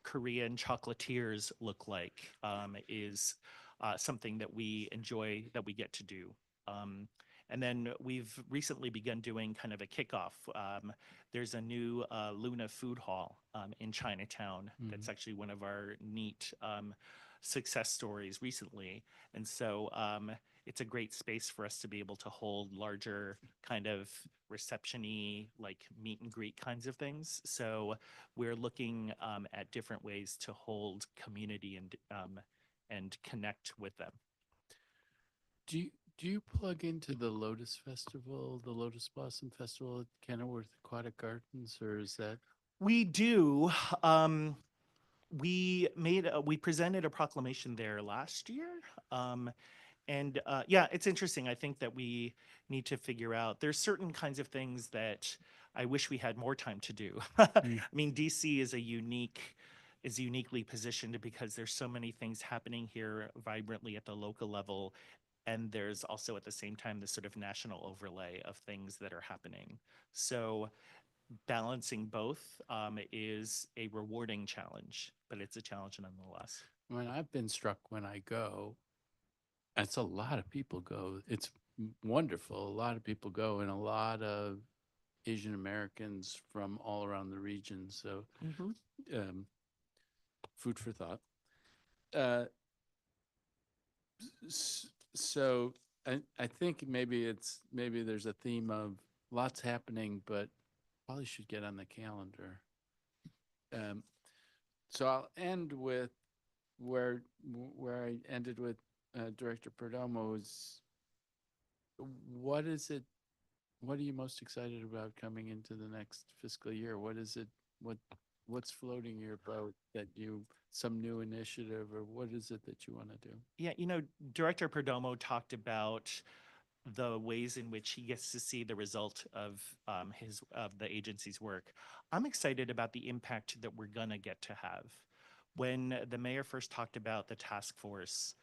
Korean chocolatiers look like is something that we enjoy that we get to do. And then we've recently begun doing kind of a kickoff. There's a new Luna food hall in Chinatown. That's actually one of our neat success stories recently. And so it's a great space for us to be able to hold larger kind of reception-y, like meet and greet kinds of things. So we're looking at different ways to hold community and connect with them. Do you plug into the Lotus Festival, the Lotus Blossom Festival at Kenilworth Aquatic Gardens, or is that? We do. We presented a proclamation there last year. Yeah, it's interesting. I think that we need to figure out, there's certain kinds of things that I wish we had more time to do. I mean, DC is uniquely positioned because there's so many things happening here vibrantly at the local level. And there's also at the same time this sort of national overlay of things that are happening. So balancing both is a rewarding challenge, but it's a challenge nonetheless. I mean, I've been struck when I go. It's a lot of people go. It's wonderful. A lot of people go, and a lot of Asian Americans from all around the region. So, food for thought. So I think maybe there's a theme of lots happening, but probably should get on the calendar. So I'll end with where I ended with Director Perdomo is, what are you most excited about coming into the next fiscal year? What's floating your boat some new initiative, or what is it that you want to do? Yeah, Director Perdomo talked about the ways in which he gets to see the result of the agency's work. I'm excited about the impact that we're gonna get to have. When the mayor first talked about the task force,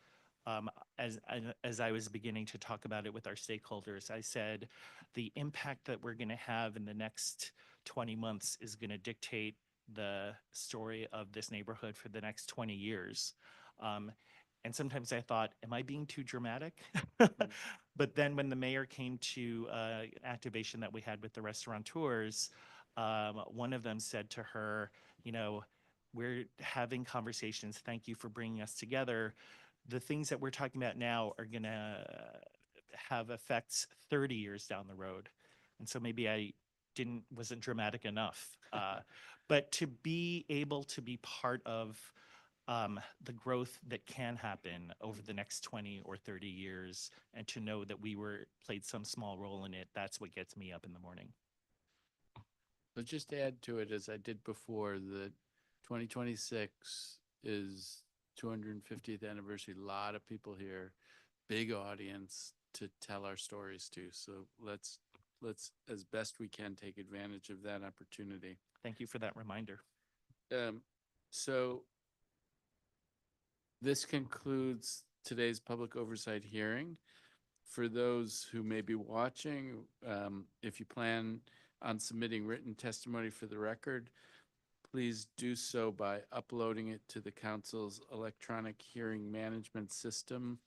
as I was beginning to talk about it with our stakeholders, I said the impact that we're going to have in the next 20 months is going to dictate the story of this neighborhood for the next 20 years. And sometimes I thought, am I being too dramatic? But then when the mayor came to activation that we had with the restaurateurs, one of them said to her, we're having conversations. Thank you for bringing us together. The things that we're talking about now are going to have effects 30 years down the road. And so maybe I wasn't dramatic enough. But to be able to be part of the growth that can happen over the next 20 or 30 years, and to know that we played some small role in it, that's what gets me up in the morning. So just add to it, as I did before, that 2026 is 250th anniversary. A lot of people here, big audience to tell our stories to. So let's as best we can take advantage of that opportunity. Thank you for that reminder. So this concludes today's public oversight hearing. For those who may be watching, if you plan on submitting written testimony for the record, please do so by uploading it to the council's electronic hearing management system,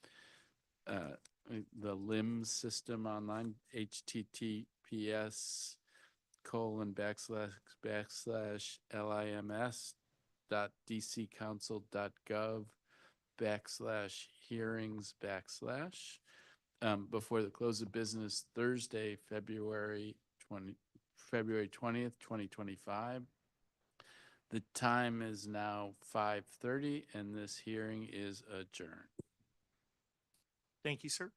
the LIMS system online, https lims.dccouncil.gov/hearings/ before the close of business Thursday, February 20th, 2025. The time is now 5:30 and this hearing is adjourned. Thank you, sir.